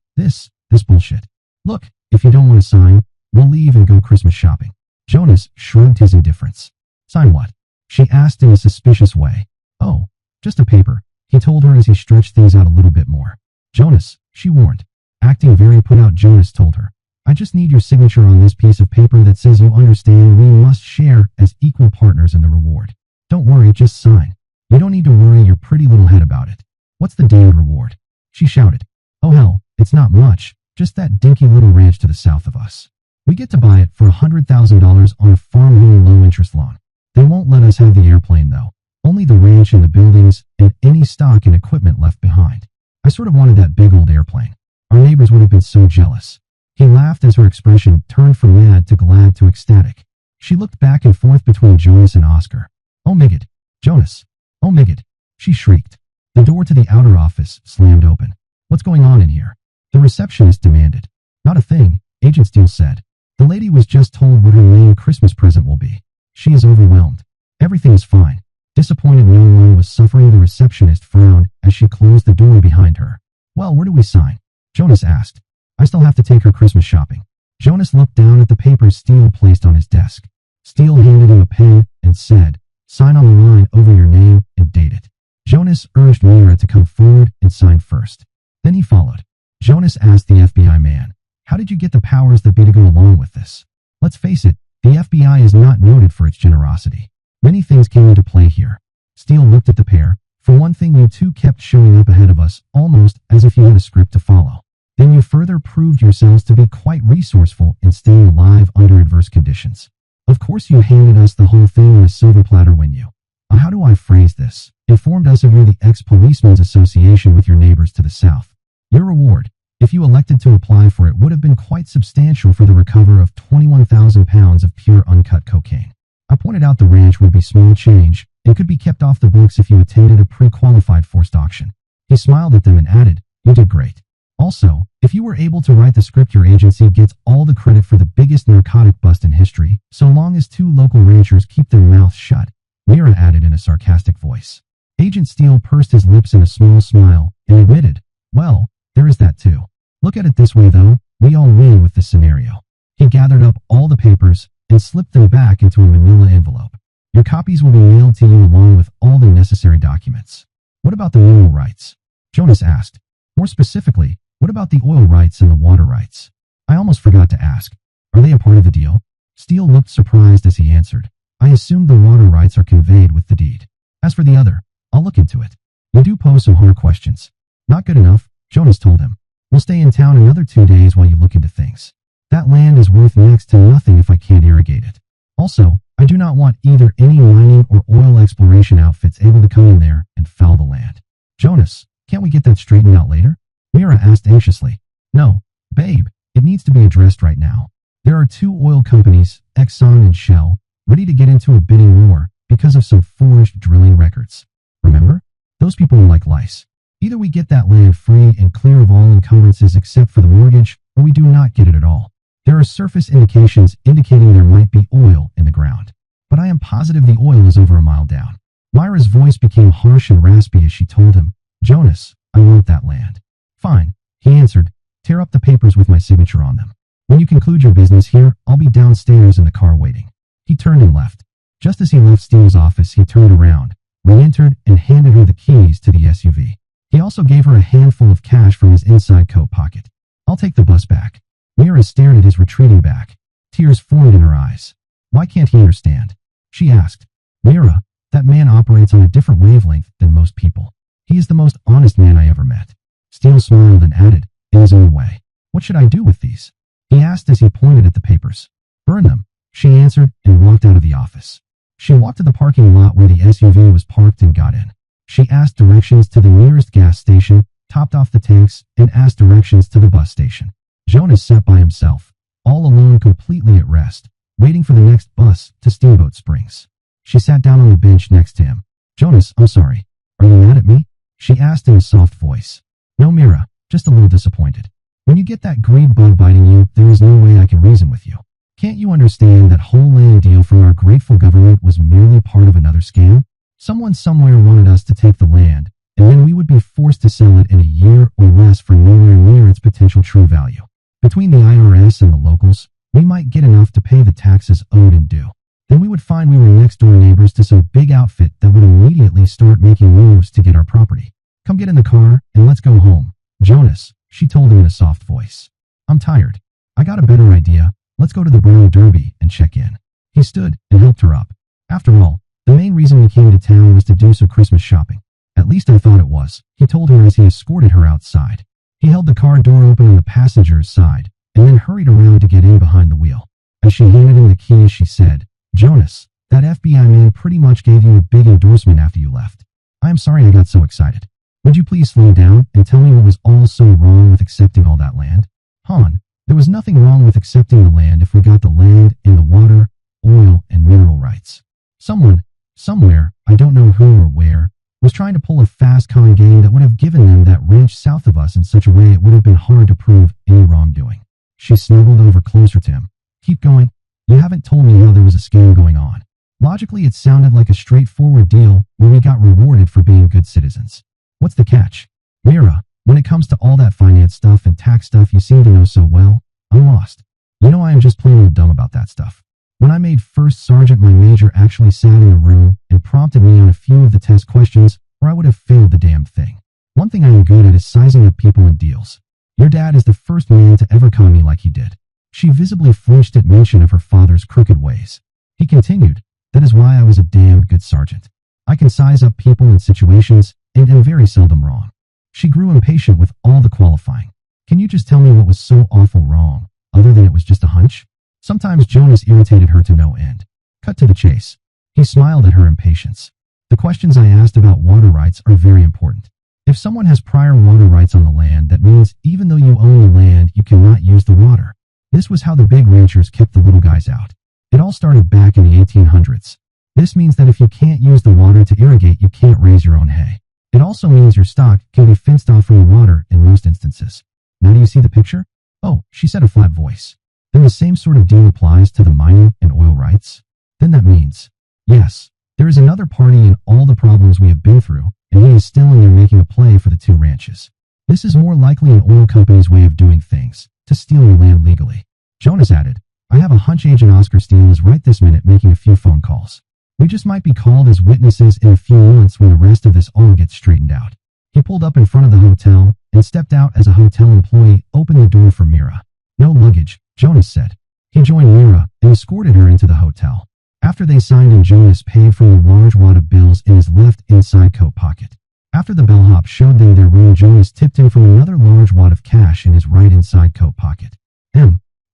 bullshit. Look, if you don't want to sign, we'll leave and go Christmas shopping." Jonas shrugged his indifference. "Sign what?" she asked in a suspicious way. "Oh, just a paper," he told her as he stretched things out a little bit more. "Jonas," she warned. Acting very put out, Jonas told her, "I just need your signature on this piece of paper that says you understand we must share as equal partners in the reward. Don't worry, just sign. You don't need to worry your pretty little head about it." "What's the damned reward?" she shouted. "Oh hell, it's not much, just that dinky little ranch to the south of us. We get to buy it for $100,000 on a farm home low-interest loan. They won't let us have the airplane though, only the ranch and the buildings and any stock and equipment left behind. I sort of wanted that big old airplane. Our neighbors would have been so jealous." He laughed as her expression turned from mad to glad to ecstatic. She looked back and forth between Jonas and Oscar. "Oh Migget, Jonas, oh Migget," she shrieked. The door to the outer office slammed open. "What's going on in here?" the receptionist demanded. "Not a thing," Agent Steele said. "The lady was just told what her main Christmas present will be. She is overwhelmed. Everything is fine." Disappointed no one was suffering, the receptionist frowned as she closed the door behind her. "Well, where do we sign?" Jonas asked. "I still have to take her Christmas shopping." Jonas looked down at the papers Steele placed on his desk. Steele handed him a pen and said, "Sign on the line over your name and date it." Jonas urged Myra to come forward and sign first. Then he followed. Jonas asked the FBI man, "How did you get the powers that be to go along with this? Let's face it, the FBI is not noted for its generosity. Many things came into play here." Steele looked at the pair. "For one thing, you two kept showing up ahead of us, almost as if you had a script to follow. Then you further proved yourselves to be quite resourceful in staying alive under adverse conditions. Of course you handed us the whole thing on a silver platter when you, how do I phrase this, informed us of your the ex-policemen's association with your neighbors to the south. Your reward, if you elected to apply for it, would have been quite substantial for the recover of 21,000 pounds of pure uncut cocaine. I pointed out the ranch would be small change and could be kept off the books if you attended a pre-qualified forced auction." He smiled at them and added, "You did great. Also, if you were able to write the script, your agency gets all the credit for the biggest narcotic bust in history, so long as 2 local ranchers keep their mouths shut," Myra added in a sarcastic voice. Agent Steele pursed his lips in a small smile and admitted, "Well, there is that too. Look at it this way though, we all win with this scenario." He gathered up all the papers and slipped them back into a manila envelope. "Your copies will be mailed to you along with all the necessary documents." "What about the mineral rights?" Jonas asked. "More specifically, what about the oil rights and the water rights?" "I almost forgot to ask. Are they a part of the deal?" Steele looked surprised as he answered, "I assume the water rights are conveyed with the deed." As for the other, I'll look into it. You do pose some hard questions. Not good enough, Jonas told him. We'll stay in town another 2 days while you look into things. That land is worth next to nothing if I can't irrigate it. Also, I do not want either any mining or oil exploration outfits able to come in there and foul the land. Jonas, can't we get that straightened out later? Mira asked anxiously. No, babe, it needs to be addressed right now. There are 2 oil companies, Exxon and Shell, ready to get into a bidding war because of some forged drilling records. Remember? Those people are like lice. Either we get that land free and clear of all encumbrances except for the mortgage, or we do not get it at all. There are surface indications indicating there might be oil in the ground, but I am positive the oil is over a mile down. Myra's voice became harsh and raspy as she told him, Jonas, I want that land. Fine, he answered, tear up the papers with my signature on them. When you conclude your business here, I'll be downstairs in the car waiting. He turned and left. Just as he left Steele's office, he turned around, re-entered, and handed her the keys to the SUV. He also gave her a handful of cash from his inside coat pocket. I'll take the bus back. Mira stared at his retreating back. Tears formed in her eyes. Why can't he understand? She asked. Mira, that man operates on a different wavelength than most people. He is the most honest man I ever met. Steele smiled and added, in his own way, what should I do with these? He asked as he pointed at the papers. Burn them, she answered and walked out of the office. She walked to the parking lot where the SUV was parked and got in. She asked directions to the nearest gas station, topped off the tanks, and asked directions to the bus station. Jonas sat by himself, all alone, completely at rest, waiting for the next bus to Steamboat Springs. She sat down on the bench next to him. Jonas, I'm sorry. Are you mad at me? She asked in a soft voice. No, Mira, just a little disappointed. When you get that greed bug biting you, there is no way I can reason with you. Can't you understand that whole land deal from our grateful government was merely part of another scam? Someone somewhere wanted us to take the land, and then we would be forced to sell it in a year or less for nowhere near its potential true value. Between the IRS and the locals, we might get enough to pay the taxes owed and due. Then we would find we were next-door neighbors to some big outfit that would immediately start making moves to get our property. Come get in the car, and let's go home. Jonas, she told him in a soft voice. I'm tired. I got a better idea. Let's go to the Brown Derby and check in. He stood and helped her up. After all, the main reason we came to town was to do some Christmas shopping. At least I thought it was, he told her as he escorted her outside. He held the car door open on the passenger's side, and then hurried around to get in behind the wheel. As she handed him the keys, she said, Jonas, that FBI man pretty much gave you a big endorsement after you left. I am sorry I got so excited. Would you please slow down and tell me what was all so wrong with accepting all that land? Han, there was nothing wrong with accepting the land if we got the land and the water, oil, and mineral rights. Someone, somewhere, I don't know who or where, was trying to pull a fast con game that would have given them that ranch south of us in such a way it would have been hard to prove any wrongdoing. She snuggled over closer to him. Keep going. You haven't told me how there was a scam going on. Logically, it sounded like a straightforward deal where we got rewarded for being good citizens. What's the catch? Mira, when it comes to all that finance stuff and tax stuff you seem to know so well, I'm lost. You know I am just plain old dumb about that stuff. When I made first sergeant, my major actually sat in the room and prompted me on a few of the test questions, or I would have failed the damn thing. One thing I am good at is sizing up people and deals. Your dad is the first man to ever con me like he did. She visibly flinched at mention of her father's crooked ways. He continued, that is why I was a damned good sergeant. I can size up people and situations, and am very seldom wrong. She grew impatient with all the qualifying. Can you just tell me what was so awful wrong, other than it was just a hunch? Sometimes Jonas irritated her to no end. Cut to the chase. He smiled at her impatience. The questions I asked about water rights are very important. If someone has prior water rights on the land, that means even though you own the land, you cannot use the water. This was how the big ranchers kept the little guys out. It all started back in the 1800s. This means that if you can't use the water to irrigate, you can't raise your own hay. It also means your stock can be fenced off from the water in most instances. Now do you see the picture? Oh, she said a flat voice. Then the same sort of deal applies to the mining and oil rights? Then that means, yes, there is another party in all the problems we have been through, and he is still in there making a play for the 2 ranches. This is more likely an oil company's way of doing things, to steal your land legally. Jonas added, I have a hunch Agent Oscar Steele is right this minute making a few phone calls. We just might be called as witnesses in a few months when the rest of this all gets straightened out. He pulled up in front of the hotel and stepped out as a hotel employee opened the door for Mira. No luggage, Jonas said. He joined Mira and escorted her into the hotel. After After they signed and Jonas paid from the large wad of bills in his left inside coat pocket. After the bellhop showed them their room, Jonas tipped him from another large wad of cash in his right inside coat pocket.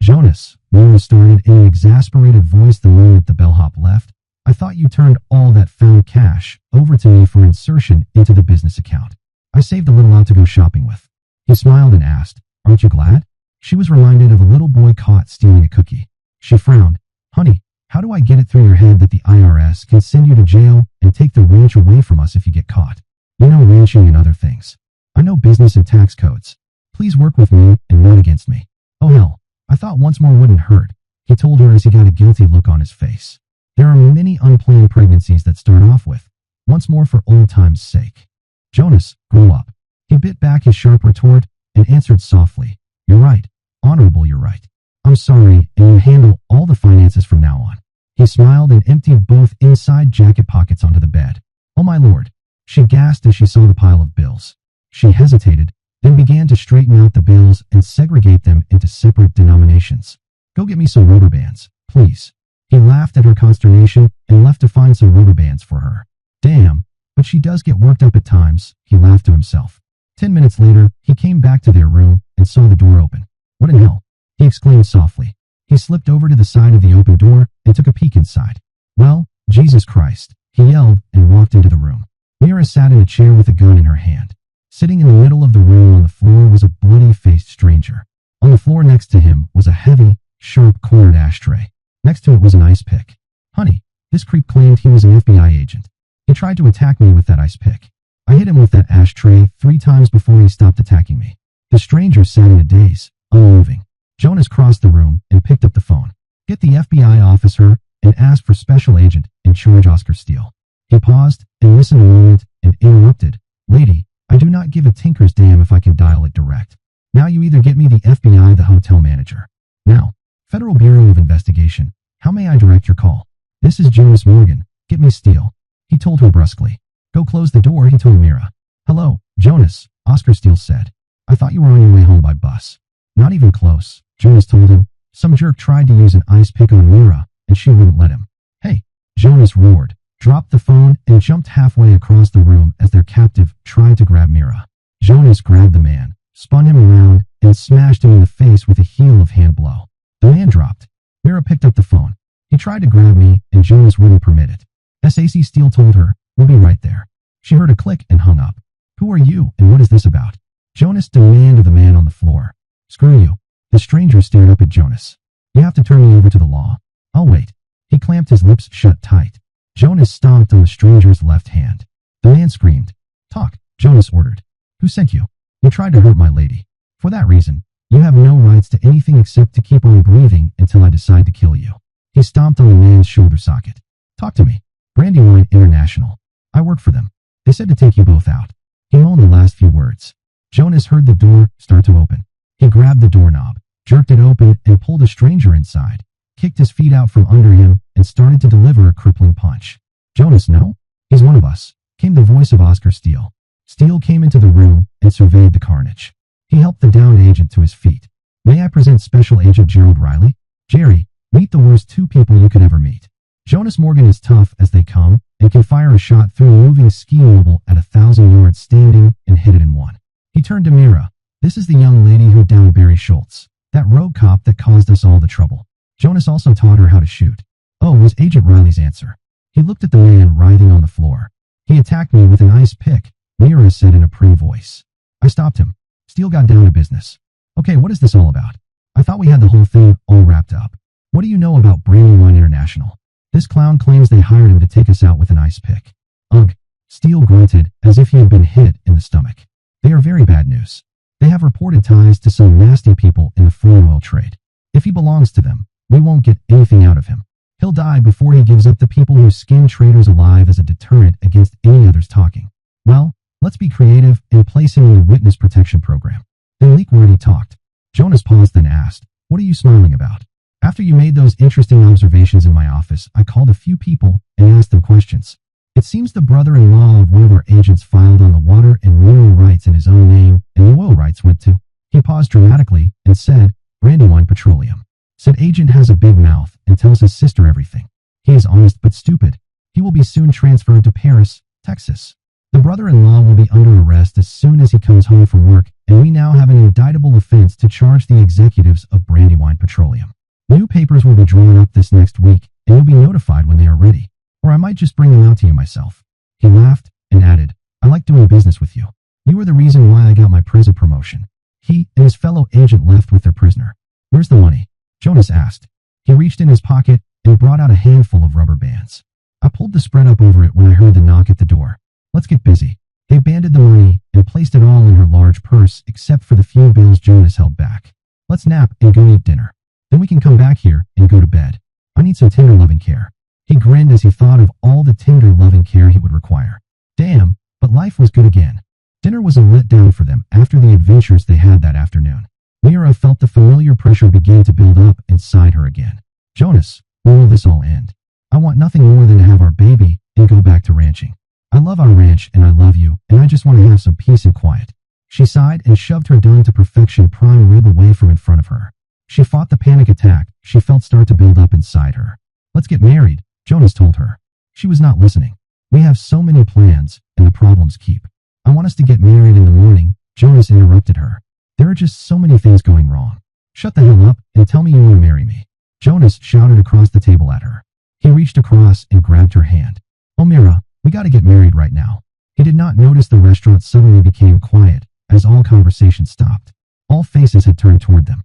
Jonas, Mira started in an exasperated voice the moment the bellhop left. I thought you turned all that found cash over to me for insertion into the business account. I saved a little out to go shopping with. He smiled and asked, aren't you glad? She was reminded of a little boy caught stealing a cookie. She frowned. Honey, how do I get it through your head that the IRS can send you to jail and take the ranch away from us if you get caught? You know ranching and other things. I know business and tax codes. Please work with me and not against me. Oh hell, I thought once more wouldn't hurt, he told her as he got a guilty look on his face. There are many unplanned pregnancies that start off with, once more for old time's sake. Jonas, grow up. He bit back his sharp retort and answered softly, you're right, honorable, you're right. I'm sorry, and you handle all the finances from now on. He smiled and emptied both inside jacket pockets onto the bed. Oh my lord, she gasped as she saw the pile of bills. She hesitated, then began to straighten out the bills and segregate them into separate denominations. Go get me some rubber bands, please. He laughed at her consternation and left to find some rubber bands for her. Damn, but she does get worked up at times, he laughed to himself. 10 minutes later, he came back to their room and saw the door open. What in hell? He exclaimed softly. He slipped over to the side of the open door and took a peek inside. Well, Jesus Christ, he yelled and walked into the room. Mira sat in a chair with a gun in her hand. Sitting in the middle of the room on the floor was a bloody-faced stranger. On the floor next to him was a heavy, sharp cornered ashtray. Next to it was an ice pick. Honey, this creep claimed he was an FBI agent. He tried to attack me with that ice pick. I hit him with that ashtray 3 times before he stopped attacking me. The stranger sat in a daze, unmoving. Jonas crossed the room and picked up the phone. Get the FBI officer and ask for Special Agent in charge Oscar Steele. He paused and listened a moment and interrupted. Lady, I do not give a tinker's damn if I can dial it direct. Now you either get me the FBI, the hotel manager. Now, Federal Bureau of Investigation, how may I direct your call? This is Jonas Morgan. Get me Steele. He told her brusquely. Go close the door, he told Mira. Hello, Jonas, Oscar Steele said. I thought you were on your way home by bus. Not even close, Jonas told him. Some jerk tried to use an ice pick on Mira, and she wouldn't let him. Hey, Jonas roared, dropped the phone, and jumped halfway across the room as their captive tried to grab Mira. Jonas grabbed the man, spun him around, and smashed him in the face with a heel of hand blow. The man dropped. Mira picked up the phone. He tried to grab me, and Jonas wouldn't permit it. SAC Steele told her, we'll be right there. She heard a click and hung up. Who are you, and what is this about? Jonas demanded of the man on the floor. Screw you. The stranger stared up at Jonas. You have to turn me over to the law. I'll wait. He clamped his lips shut tight. Jonas stomped on the stranger's left hand. The man screamed. Talk, Jonas ordered. Who sent you? You tried to hurt my lady. For that reason, you have no rights to anything except to keep on breathing until I decide to kill you. He stomped on the man's shoulder socket. Talk to me. Brandywine International. I work for them. They said to take you both out. He moaned the last few words. Jonas heard the door start to open. He grabbed the doorknob, jerked it open, and pulled a stranger inside, kicked his feet out from under him, and started to deliver a crippling punch. Jonas, no? He's one of us, came the voice of Oscar Steele. Steele came into the room and surveyed the carnage. He helped the downed agent to his feet. May I present Special Agent Gerald Riley? Jerry, meet the worst 2 people you could ever meet. Jonas Morgan is tough as they come and can fire a shot through a moving ski mobile at 1,000 yards standing and hit it in one. He turned to Mira. This is the young lady who downed Barry Schultz, that rogue cop that caused us all the trouble. Jonas also taught her how to shoot. Oh, was Agent Riley's answer. He looked at the man writhing on the floor. He attacked me with an ice pick, Mira said in a prim voice. I stopped him. Steele got down to business. Okay, what is this all about? I thought we had the whole thing all wrapped up. What do you know about Brandywine International? This clown claims they hired him to take us out with an ice pick. Ugh, Steele grunted as if he had been hit in the stomach. They are very bad news. They have reported ties to some nasty people in the foreign oil trade. If he belongs to them, we won't get anything out of him. He'll die before he gives up the people who skin traitors alive as a deterrent against any others talking. Well, let's be creative and place him in the witness protection program. Then leak where he talked. Jonas paused then asked, what are you smiling about? After you made those interesting observations in my office, I called a few people and asked them questions. It seems the brother-in-law of one of our agents filed on the water and mineral rights in his own name, and the oil rights went to. He paused dramatically and said, Brandywine Petroleum. Said agent has a big mouth and tells his sister everything. He is honest but stupid. He will be soon transferred to Paris, Texas. The brother-in-law will be under arrest as soon as he comes home from work, and we now have an indictable offense to charge the executives of Brandywine Petroleum. New papers will be drawn up this next week, and you'll be notified when they are ready. Or I might just bring them out to you myself. He laughed and added, I like doing business with you. You were the reason why I got my prison promotion. He and his fellow agent left with their prisoner. Where's the money? Jonas asked. He reached in his pocket and brought out a handful of rubber bands. I pulled the spread up over it when I heard the knock at the door. Let's get busy. They banded the money and placed it all in her large purse except for the few bills Jonas held back. Let's nap and go eat dinner. Then we can come back here and go to bed. I need some tender loving care. He grinned as he thought of all the tender loving care he would require. Damn, but life was good again. Dinner was a letdown for them after the adventures they had that afternoon. Mira felt the familiar pressure begin to build up inside her again. Jonas, when will this all end? I want nothing more than to have our baby and go back to ranching. I love our ranch and I love you, and I just want to have some peace and quiet. She sighed and shoved her done-to-perfection prime rib away from in front of her. She fought the panic attack she felt start to build up inside her. Let's get married, Jonas told her. She was not listening. We have so many plans, and the problems keep. I want us to get married in the morning, Jonas interrupted her. There are just so many things going wrong. Shut the hell up and tell me you want to marry me. Jonas shouted across the table at her. He reached across and grabbed her hand. Oh Mira, we gotta get married right now. He did not notice the restaurant suddenly became quiet as all conversation stopped. All faces had turned toward them.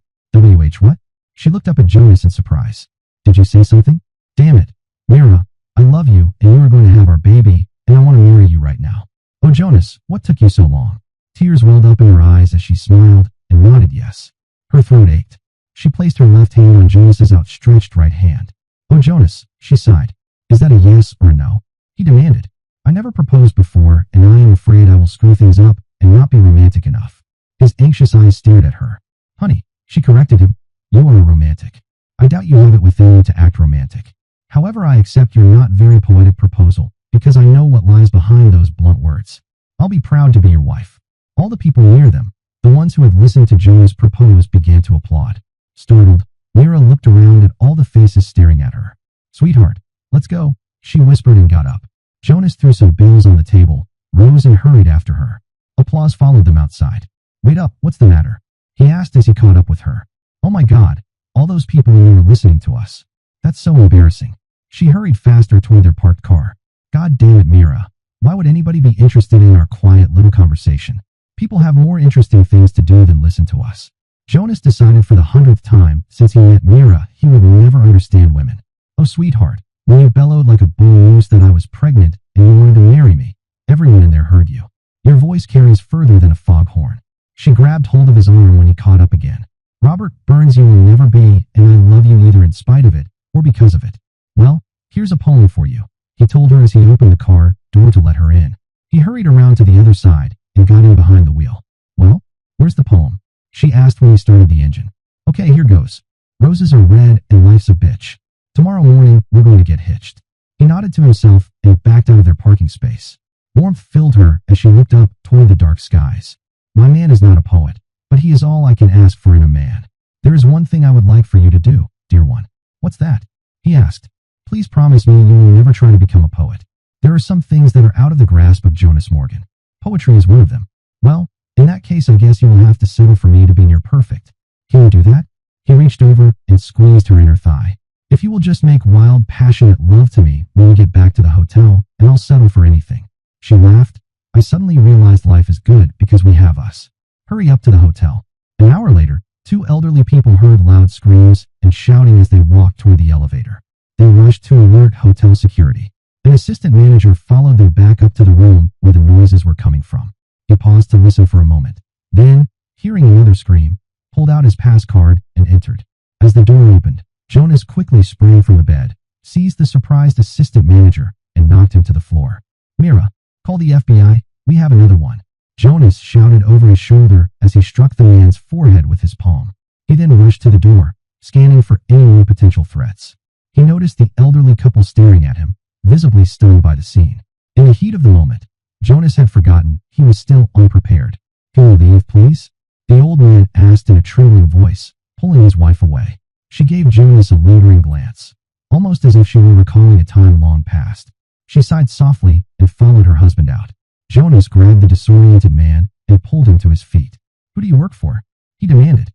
What? She looked up at Jonas in surprise. Did you say something? Damn it. Mira, I love you and you are going to have our baby and I want to marry you right now. Oh Jonas, what took you so long? Tears welled up in her eyes as she smiled and nodded yes. Her throat ached. She placed her left hand on Jonas's outstretched right hand. Oh Jonas, she sighed. Is that a yes or a no? He demanded. I never proposed before and I am afraid I will screw things up and not be romantic enough. His anxious eyes stared at her. Honey, she corrected him. You are a romantic. I doubt you have it within you to act romantic. However, I accept your not very poetic proposal because I know what lies behind those blunt words. I'll be proud to be your wife. All the people near them, the ones who had listened to Jonas propose, began to applaud. Startled, Mira looked around at all the faces staring at her. Sweetheart, let's go, she whispered and got up. Jonas threw some bills on the table, rose and hurried after her. Applause followed them outside. Wait up, what's the matter? He asked as he caught up with her. Oh my God, all those people and you were listening to us. That's so embarrassing. She hurried faster toward their parked car. God damn it, Mira. Why would anybody be interested in our quiet little conversation? People have more interesting things to do than listen to us. Jonas decided for the 100th time since he met Mira he would never understand women. Oh sweetheart, when you bellowed like a bull moose that I was pregnant and you wanted to marry me, everyone in there heard you. Your voice carries further than a foghorn. She grabbed hold of his arm when he caught up again. Robert Burns, you will never be, and I love you either in spite of it or because of it. Well, here's a poem for you, he told her as he opened the car door to let her in. He hurried around to the other side and got in behind the wheel. Well, where's the poem? She asked when he started the engine. Okay, here goes. Roses are red and life's a bitch. Tomorrow morning, we're going to get hitched. He nodded to himself and backed out of their parking space. Warmth filled her as she looked up toward the dark skies. My man is not a poet, but he is all I can ask for in a man. There is one thing I would like for you to do, dear one. What's that? He asked. Please promise me you will never try to become a poet. There are some things that are out of the grasp of Jonas Morgan. Poetry is one of them. Well, in that case I guess you will have to settle for me to be near perfect. Can you do that? He reached over and squeezed her inner thigh. If you will just make wild, passionate love to me when we get back to the hotel, and I'll settle for anything. She laughed. I suddenly realized life is good because we have us. Hurry up to the hotel. An hour later, two elderly people heard loud screams and shouting as they walked toward the elevator. They rushed to alert hotel security. An assistant manager followed them back up to the room where the noises were coming from. He paused to listen for a moment. Then, hearing another scream, pulled out his pass card and entered. As the door opened, Jonas quickly sprang from the bed, seized the surprised assistant manager, and knocked him to the floor. Mira, call the FBI, we have another one. Jonas shouted over his shoulder as he struck the man's forehead with his palm. He then rushed to the door, scanning for any new potential threats. He noticed the elderly couple staring at him, visibly stunned by the scene. In the heat of the moment, Jonas had forgotten he was still unprepared. Can you leave, please? The old man asked in a trembling voice, pulling his wife away. She gave Jonas a lingering glance. almost as if she were recalling a time long past. She sighed softly and followed her husband out. Jonas grabbed the disoriented man and pulled him to his feet. "Who do you work for?" he demanded.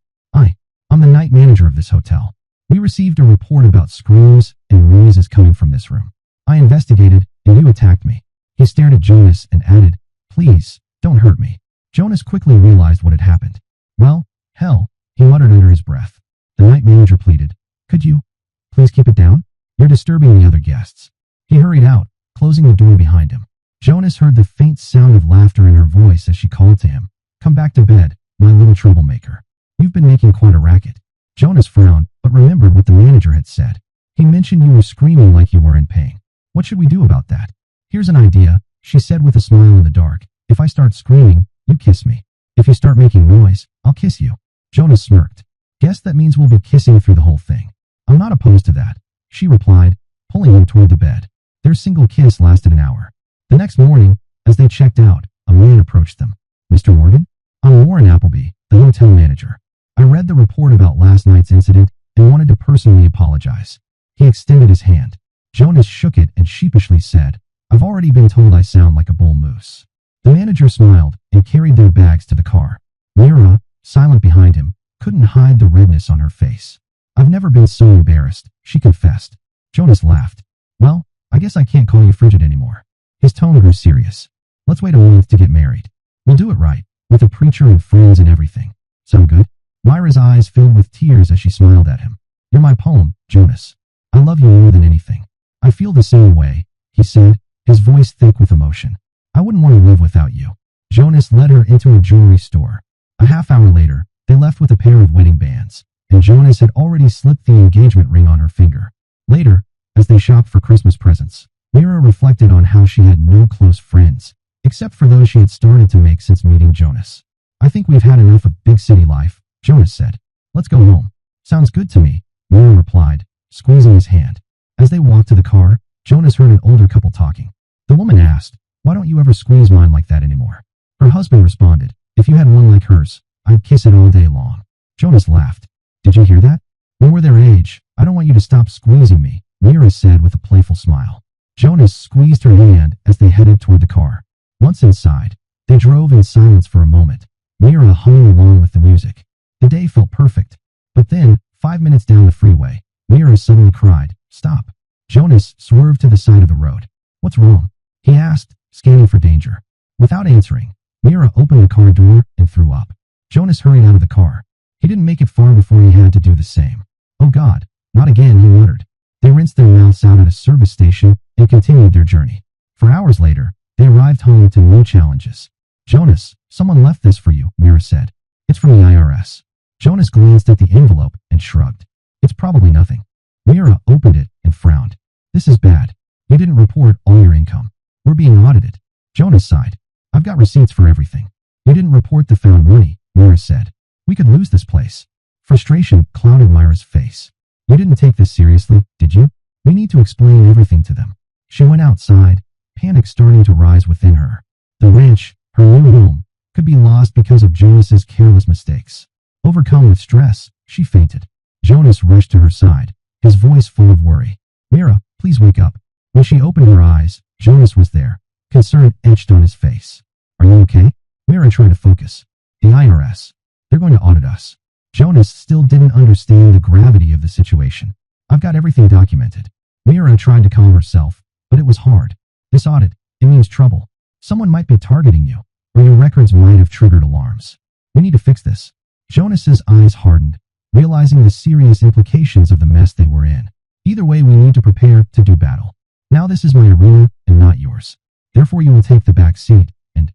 I'm the night manager of this hotel. We received a report about screams and noises coming from this room. I investigated, and you attacked me." He stared at Jonas and added, "Please, don't hurt me." Jonas quickly realized what had happened. "Well, hell," he muttered under his breath. The night manager pleaded, "Could you please keep it down? You're disturbing the other guests." He hurried out, closing the door behind him. Jonas heard the faint sound of laughter in her voice as she called to him, "Come back to bed, my little troublemaker. You've been making quite a racket." Jonas frowned, but remembered what the manager had said. "He mentioned you were screaming like you were in pain. What should we do about that?" "Here's an idea," she said with a smile in the dark. "If I start screaming, you kiss me. If you start making noise, I'll kiss you." Jonas smirked. "Guess that means we'll be kissing through the whole thing." "I'm not opposed to that," she replied, pulling him toward the bed. Their single kiss lasted an hour. The next morning, as they checked out, a man approached them. "Mr. Morgan? I'm Warren Appleby, the hotel manager. I read the report about last night's incident and wanted to personally apologize." He extended his hand. Jonas shook it and sheepishly said, "I've already been told I sound like a bull moose." The manager smiled and carried their bags to the car. Mira, silent behind him, couldn't hide the redness on her face. "I've never been so embarrassed," she confessed. Jonas laughed. "Well, I guess I can't call you frigid anymore." His tone grew serious. "Let's wait a month to get married. We'll do it right, with a preacher and friends and everything. Sound good?" Myra's eyes filled with tears as she smiled at him. "You're my poem, Jonas. I love you more than anything." "I feel the same way," he said, his voice thick with emotion. "I wouldn't want to live without you." Jonas led her into a jewelry store. A half hour later, they left with a pair of wedding bands, and Jonas had already slipped the engagement ring on her finger. Later, as they shopped for Christmas presents, Mira reflected on how she had no close friends, except for those she had started to make since meeting Jonas. "I think we've had enough of big city life," Jonas said. "Let's go home." "Sounds good to me," Mira replied, squeezing his hand. As they walked to the car, Jonas heard an older couple talking. The woman asked, "Why don't you ever squeeze mine like that anymore?" Her husband responded, "If you had one like hers, I'd kiss it all day long." Jonas laughed. "Did you hear that? When we're their age, I don't want you to stop squeezing me," Mira said with a playful smile. Jonas squeezed her hand as they headed toward the car. Once inside, they drove in silence for a moment, Mira humming along with the music. The day felt perfect. But then, 5 minutes down the freeway, Mira suddenly cried, "Stop." Jonas swerved to the side of the road. "What's wrong?" he asked, scanning for danger. Without answering, Mira opened the car door and threw up. Jonas hurried out of the car. He didn't make it far before he had to do the same. "Oh God, not again," he muttered. They rinsed their mouths out at a service station and continued their journey. For hours later, they arrived home to new challenges. "Jonas, someone left this for you," Mira said. "It's from the IRS." Jonas glanced at the envelope and shrugged. "It's probably nothing." Mira opened it and frowned. "This is bad. You didn't report all your income. We're being audited." Jonas sighed. "I've got receipts for everything." "You didn't report the found money," Mira said. "We could lose this place." Frustration clouded Myra's face. "You didn't take this seriously, did you? We need to explain everything to them." She went outside, panic starting to rise within her. The ranch, her new home, could be lost because of Jonas's careless mistakes. Overcome with stress, she fainted. Jonas rushed to her side, his voice full of worry. "Mira, please wake up." When she opened her eyes, Jonas was there, concern etched on his face. "Are you okay?" Mira tried to focus. "The IRS. They're going to audit us." Jonas still didn't understand the gravity of the situation. "I've got everything documented." Mira tried to calm herself, but it was hard. "This audit, it means trouble. Someone might be targeting you, or your records might have triggered alarms. We need to fix this." Jonas's eyes hardened, realizing the serious implications of the mess they were in. "Either way, we need to prepare to do battle. Now this is my arena and not yours. Therefore you will take the back seat, and...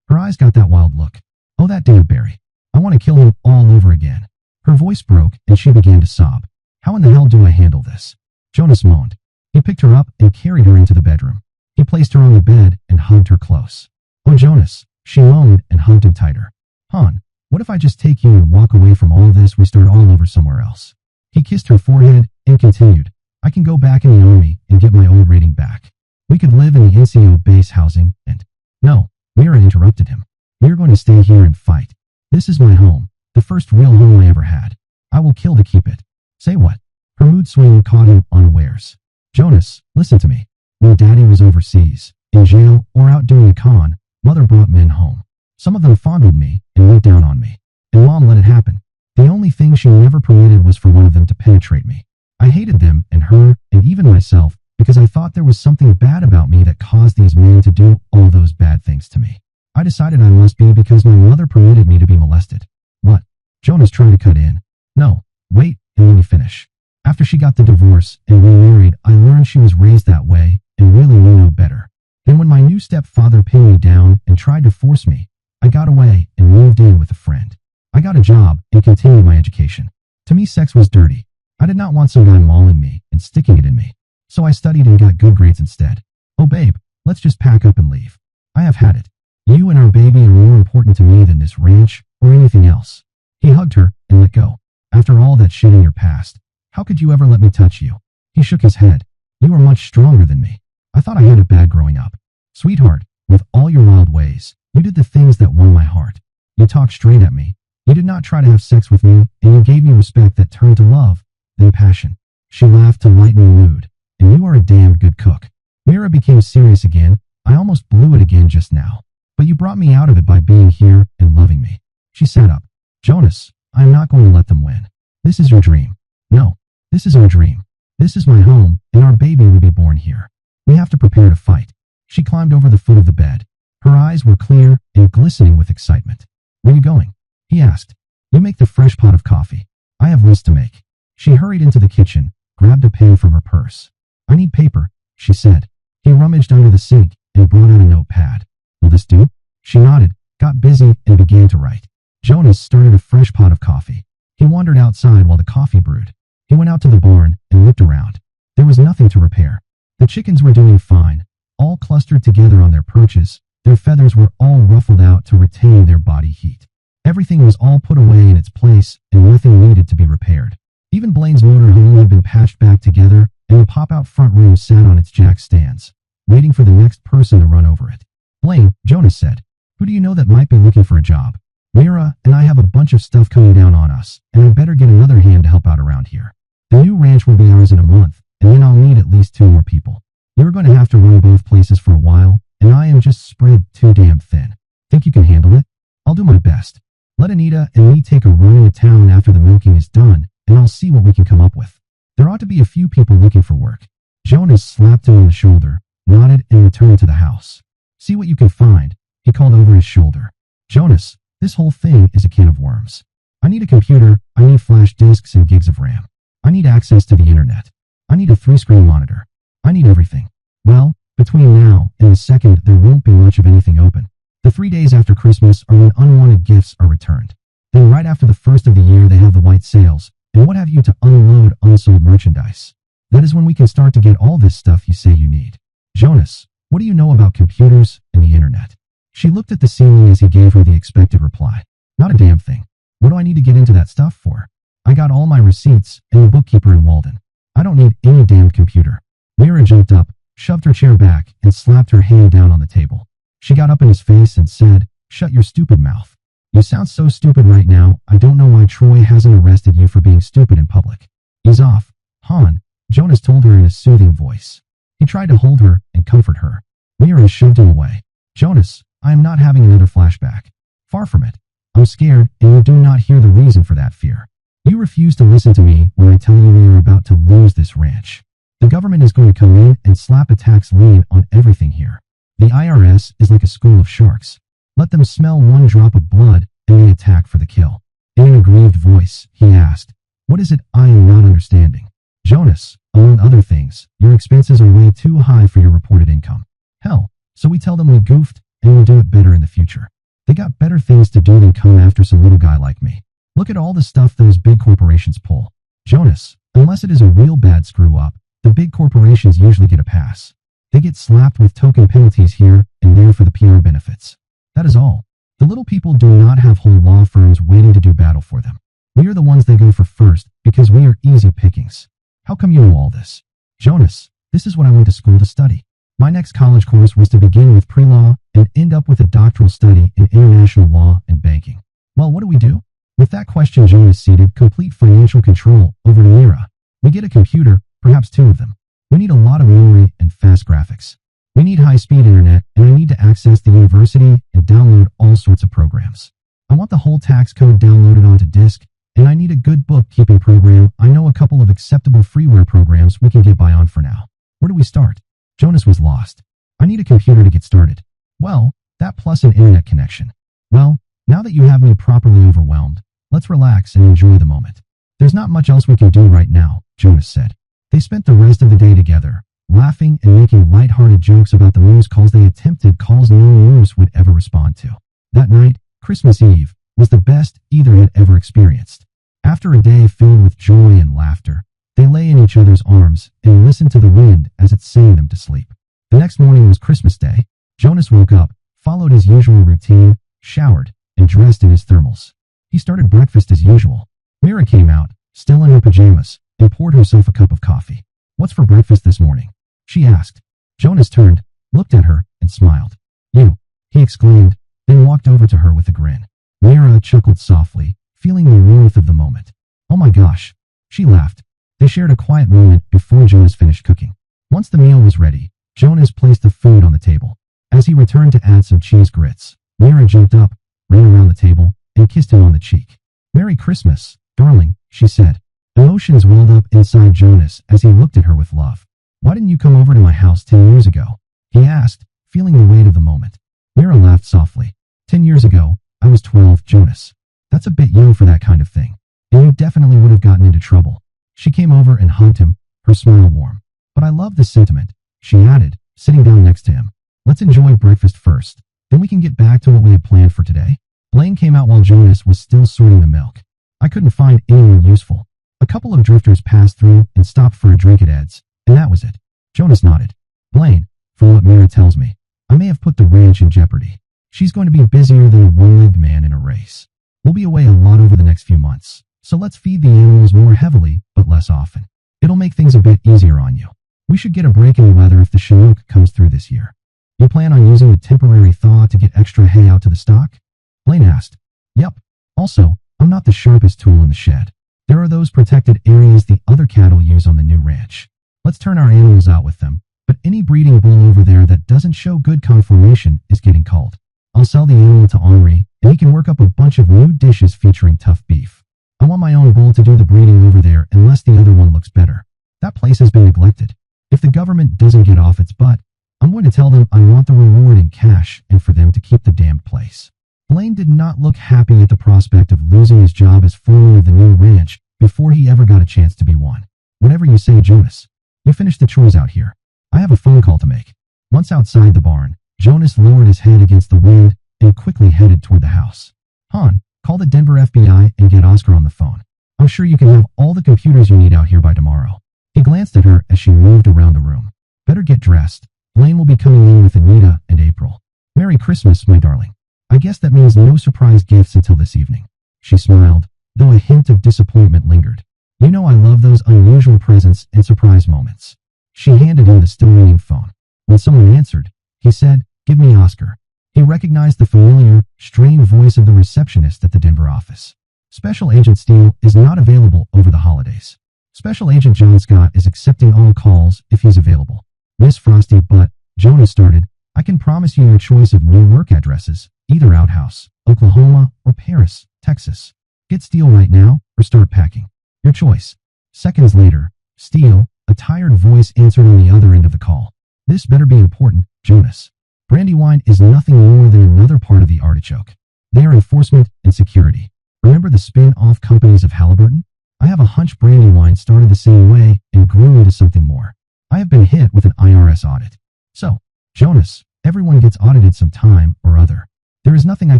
Her eyes got that wild look. "Oh, that damn Barry. I want to kill him all over again." Her voice broke and she began to sob. "How in the hell do I handle this?" Jonas moaned. He picked her up and carried her into the bedroom. He placed her on the bed and hugged her close. "Oh, Jonas," she moaned and hugged him tighter. "Hon, what if I just take you and walk away from all this? We start all over somewhere else." He kissed her forehead and continued, "I can go back in the army and get my old rating back. We could live in the NCO base housing and..." "No," Mira interrupted him. "We're going to stay here and fight. This is my home, the first real home I ever had. I will kill to keep it." "Say what?" Her mood swing caught him unawares. Jonas, listen to me. When Daddy was overseas, in jail, or out doing a con, Mother brought men home. Some of them fondled me and went down on me. And Mom let it happen. The only thing she never permitted was for one of them to penetrate me. I hated them and her and even myself because I thought there was something bad about me that caused these men to do all those bad things to me. I decided I must be because my mother permitted me to be molested. What? Jonas tried to cut in. No, wait and let me finish. After she got the divorce and remarried, I learned she was raised that way and really knew no better. Then when my new stepfather pinned me down and tried to force me, I got away and moved in with a friend. I got a job and continued my education. To me, sex was dirty. I did not want some guy mauling me and sticking it in me. So I studied and got good grades instead. Oh babe, let's just pack up and leave. I have had it. You and our baby are more important to me than this ranch or anything else. He hugged her and let go. After all that shit in your past, how could you ever let me touch you? He shook his head. You are much stronger than me. I thought I had it bad growing up. Sweetheart, with all your wild ways, you did the things that won my heart. You talked straight at me. You did not try to have sex with me, and you gave me respect that turned to love, then passion. She laughed to lighten the mood. And you are a damned good cook. Mira became serious again. I almost blew it again just now. But you brought me out of it by being here and loving me. She sat up. Jonas, I am not going to let them win. This is your dream. No, this is our dream. This is my home, and our baby will be born here. We have to prepare to fight. She climbed over the foot of the bed. Her eyes were clear and glistening with excitement. Where are you going? He asked. You make the fresh pot of coffee. I have lists to make. She hurried into the kitchen, grabbed a pen from her purse. I need paper, she said. He rummaged under the sink and brought out a notepad. Will this do? She nodded, got busy, and began to write. Jonas started a fresh pot of coffee. He wandered outside while the coffee brewed. He went out to the barn and looked around. There was nothing to repair. The chickens were doing fine, all clustered together on their perches. Their feathers were all ruffled out to retain their body heat. Everything was all put away in its place and nothing needed to be repaired. Even Blaine's motorhome had been patched back together, and the pop-out front room sat on its jack stands, waiting for the next person to run over it. Blaine, Jonas said, who do you know that might be looking for a job? Mira and I have a bunch of stuff coming down on us, and I better get another hand to help out around here. The new ranch will be ours in a month, and then I'll need at least 2 more people. You're going to have to run both places for a while, and I am just spread too damn thin. Think you can handle it? I'll do my best. Let Anita and me take a run into town after the milking is done, and I'll see what we can come up with. There ought to be a few people looking for work. Jonas slapped him on the shoulder, nodded, and returned to the house. See what you can find, he called over his shoulder. Jonas, this whole thing is a can of worms. I need a computer, I need flash disks and gigs of RAM. I need access to the internet. I need a 3-screen monitor. I need everything. Well, between now and the 2nd, there won't be much of anything open. The 3 days after Christmas are when unwanted gifts are returned. Then right after the 1st of the year, they have the white sales, and what have you to unload unsold merchandise. That is when we can start to get all this stuff you say you need. Jonas, what do you know about computers and the internet? She looked at the ceiling as he gave her the expected reply. Not a damn thing. What do I need to get into that stuff for? I got all my receipts and a bookkeeper in Walden. I don't need any damn computer. Mira jumped up, shoved her chair back, and slapped her hand down on the table. She got up in his face and said, shut your stupid mouth. You sound so stupid right now, I don't know why Troy hasn't arrested you for being stupid in public. Ease off, Han, Jonas told her in a soothing voice. He tried to hold her and comfort her. Mira shoved him away. Jonas, I am not having another flashback. Far from it. I'm scared, and you do not hear the reason for that fear. You refuse to listen to me when I tell you we are about to lose this ranch. The government is going to come in and slap a tax lien on everything here. The IRS is like a school of sharks. Let them smell one drop of blood, and they attack for the kill. In an aggrieved voice, he asked, what is it I am not understanding? Jonas, among other things, your expenses are way too high for your reported income. Hell, so we tell them we goofed, and we'll do it better in the future. They got better things to do than come after some little guy like me. Look at all the stuff those big corporations pull. Jonas, unless it is a real bad screw-up, the big corporations usually get a pass. They get slapped with token penalties here and there for the PR benefits. That is all. The little people do not have whole law firms waiting to do battle for them. We are the ones they go for first because we are easy pickings. How come you know all this? Jonas, this is what I went to school to study. My next college course was to begin with pre-law and end up with a doctoral study in international law and banking. Well, what do we do? With that question, Jonas ceded complete financial control over to Mira. We get a computer, perhaps 2 of them. We need a lot of memory and fast graphics. We need high-speed internet, and I need to access the university and download all sorts of programs. I want the whole tax code downloaded onto disk, and I need a good bookkeeping program. I know a couple of acceptable freeware programs we can get by on for now. Where do we start? Jonas was lost. I need a computer to get started. Well, that plus an internet connection. Well, now that you have me properly overwhelmed, let's relax and enjoy the moment. There's not much else we can do right now, Jonas said. They spent the rest of the day together, laughing and making light-hearted jokes about the moose calls they attempted calls no moose would ever respond to. That night, Christmas Eve, was the best either had ever experienced. After a day filled with joy and laughter, they lay in each other's arms and listened to the wind as it sang them to sleep. The next morning was Christmas Day. Jonas woke up, followed his usual routine, showered, and dressed in his thermals. He started breakfast as usual. Mira came out, still in her pajamas, and poured herself a cup of coffee. "What's for breakfast this morning?" she asked. Jonas turned, looked at her, and smiled. "You," he exclaimed, then walked over to her with a grin. Mira chuckled softly, feeling the warmth of the moment. "Oh my gosh," she laughed. They shared a quiet moment before Jonas finished cooking. Once the meal was ready, Jonas placed the food on the table. As he returned to add some cheese grits, Mira jumped up, ran around the table, and kissed him on the cheek. "Merry Christmas, darling," she said. Emotions welled up inside Jonas as he looked at her with love. "Why didn't you come over to my house 10 years ago?" he asked, feeling the weight of the moment. Mira laughed softly. 10 years ago, I was 12, Jonas. That's a bit young for that kind of thing. And you definitely would have gotten into trouble." She came over and hugged him, her smile warm. "But I love this sentiment," she added, sitting down next to him. "Let's enjoy breakfast first, then we can get back to what we had planned for today." Blaine came out while Jonas was still sorting the milk. "I couldn't find anyone useful. A couple of drifters passed through and stopped for a drink at Ed's, and that was it." Jonas nodded. "Blaine, from what Mira tells me, I may have put the ranch in jeopardy. She's going to be busier than a one-legged man in a race. We'll be away a lot over the next few months, so let's feed the animals more heavily, but less often. It'll make things a bit easier on you. We should get a break in the weather if the Chinook comes through this year." "You plan on using the temporary thaw to get extra hay out to the stock?" Blaine asked. "Yep. Also, I'm not the sharpest tool in the shed. There are those protected areas the other cattle use on the new ranch. Let's turn our animals out with them, but any breeding bull over there that doesn't show good conformation is getting culled. I'll sell the animal to Henri, and he can work up a bunch of new dishes featuring tough beef. I want my own bull to do the breeding over there unless the other one looks better. That place has been neglected. If the government doesn't get off its butt, I'm going to tell them I want the reward in cash and for them to keep the damned place." Blaine did not look happy at the prospect of losing his job as foreman of the new ranch before he ever got a chance to be one. "Whatever you say, Jonas. You finish the chores out here. I have a phone call to make." Once outside the barn, Jonas lowered his head against the wind and quickly headed toward the house. "Han, call the Denver FBI and get Oscar on the phone. I'm sure you can have all the computers you need out here by tomorrow." He glanced at her as she moved around the room. "Better get dressed. Blaine will be coming in with Anita and April. Merry Christmas, my darling. I guess that means no surprise gifts until this evening." She smiled, though a hint of disappointment lingered. "You know I love those unusual presents and surprise moments." She handed him the still ringing phone. When someone answered, he said, "Give me Oscar." He recognized the familiar, strained voice of the receptionist at the Denver office. "Special Agent Steele is not available over the holidays. Special Agent John Scott is accepting all calls if he's available." "Miss Frosty, but," Jonas started, "I can promise you your choice of new work addresses, either Outhouse, Oklahoma, or Paris, Texas. Get Steele right now, or start packing. Your choice." Seconds later, Steele, a tired voice, answered on the other end of the call. "This better be important, Jonas. Brandywine is nothing more than another part of the artichoke. They are enforcement and security. Remember the spin-off companies of Halliburton? I have a hunch Brandywine started the same way and grew into something more. I have been hit with an IRS audit. So, Jonas, everyone gets audited some time or other. There is nothing I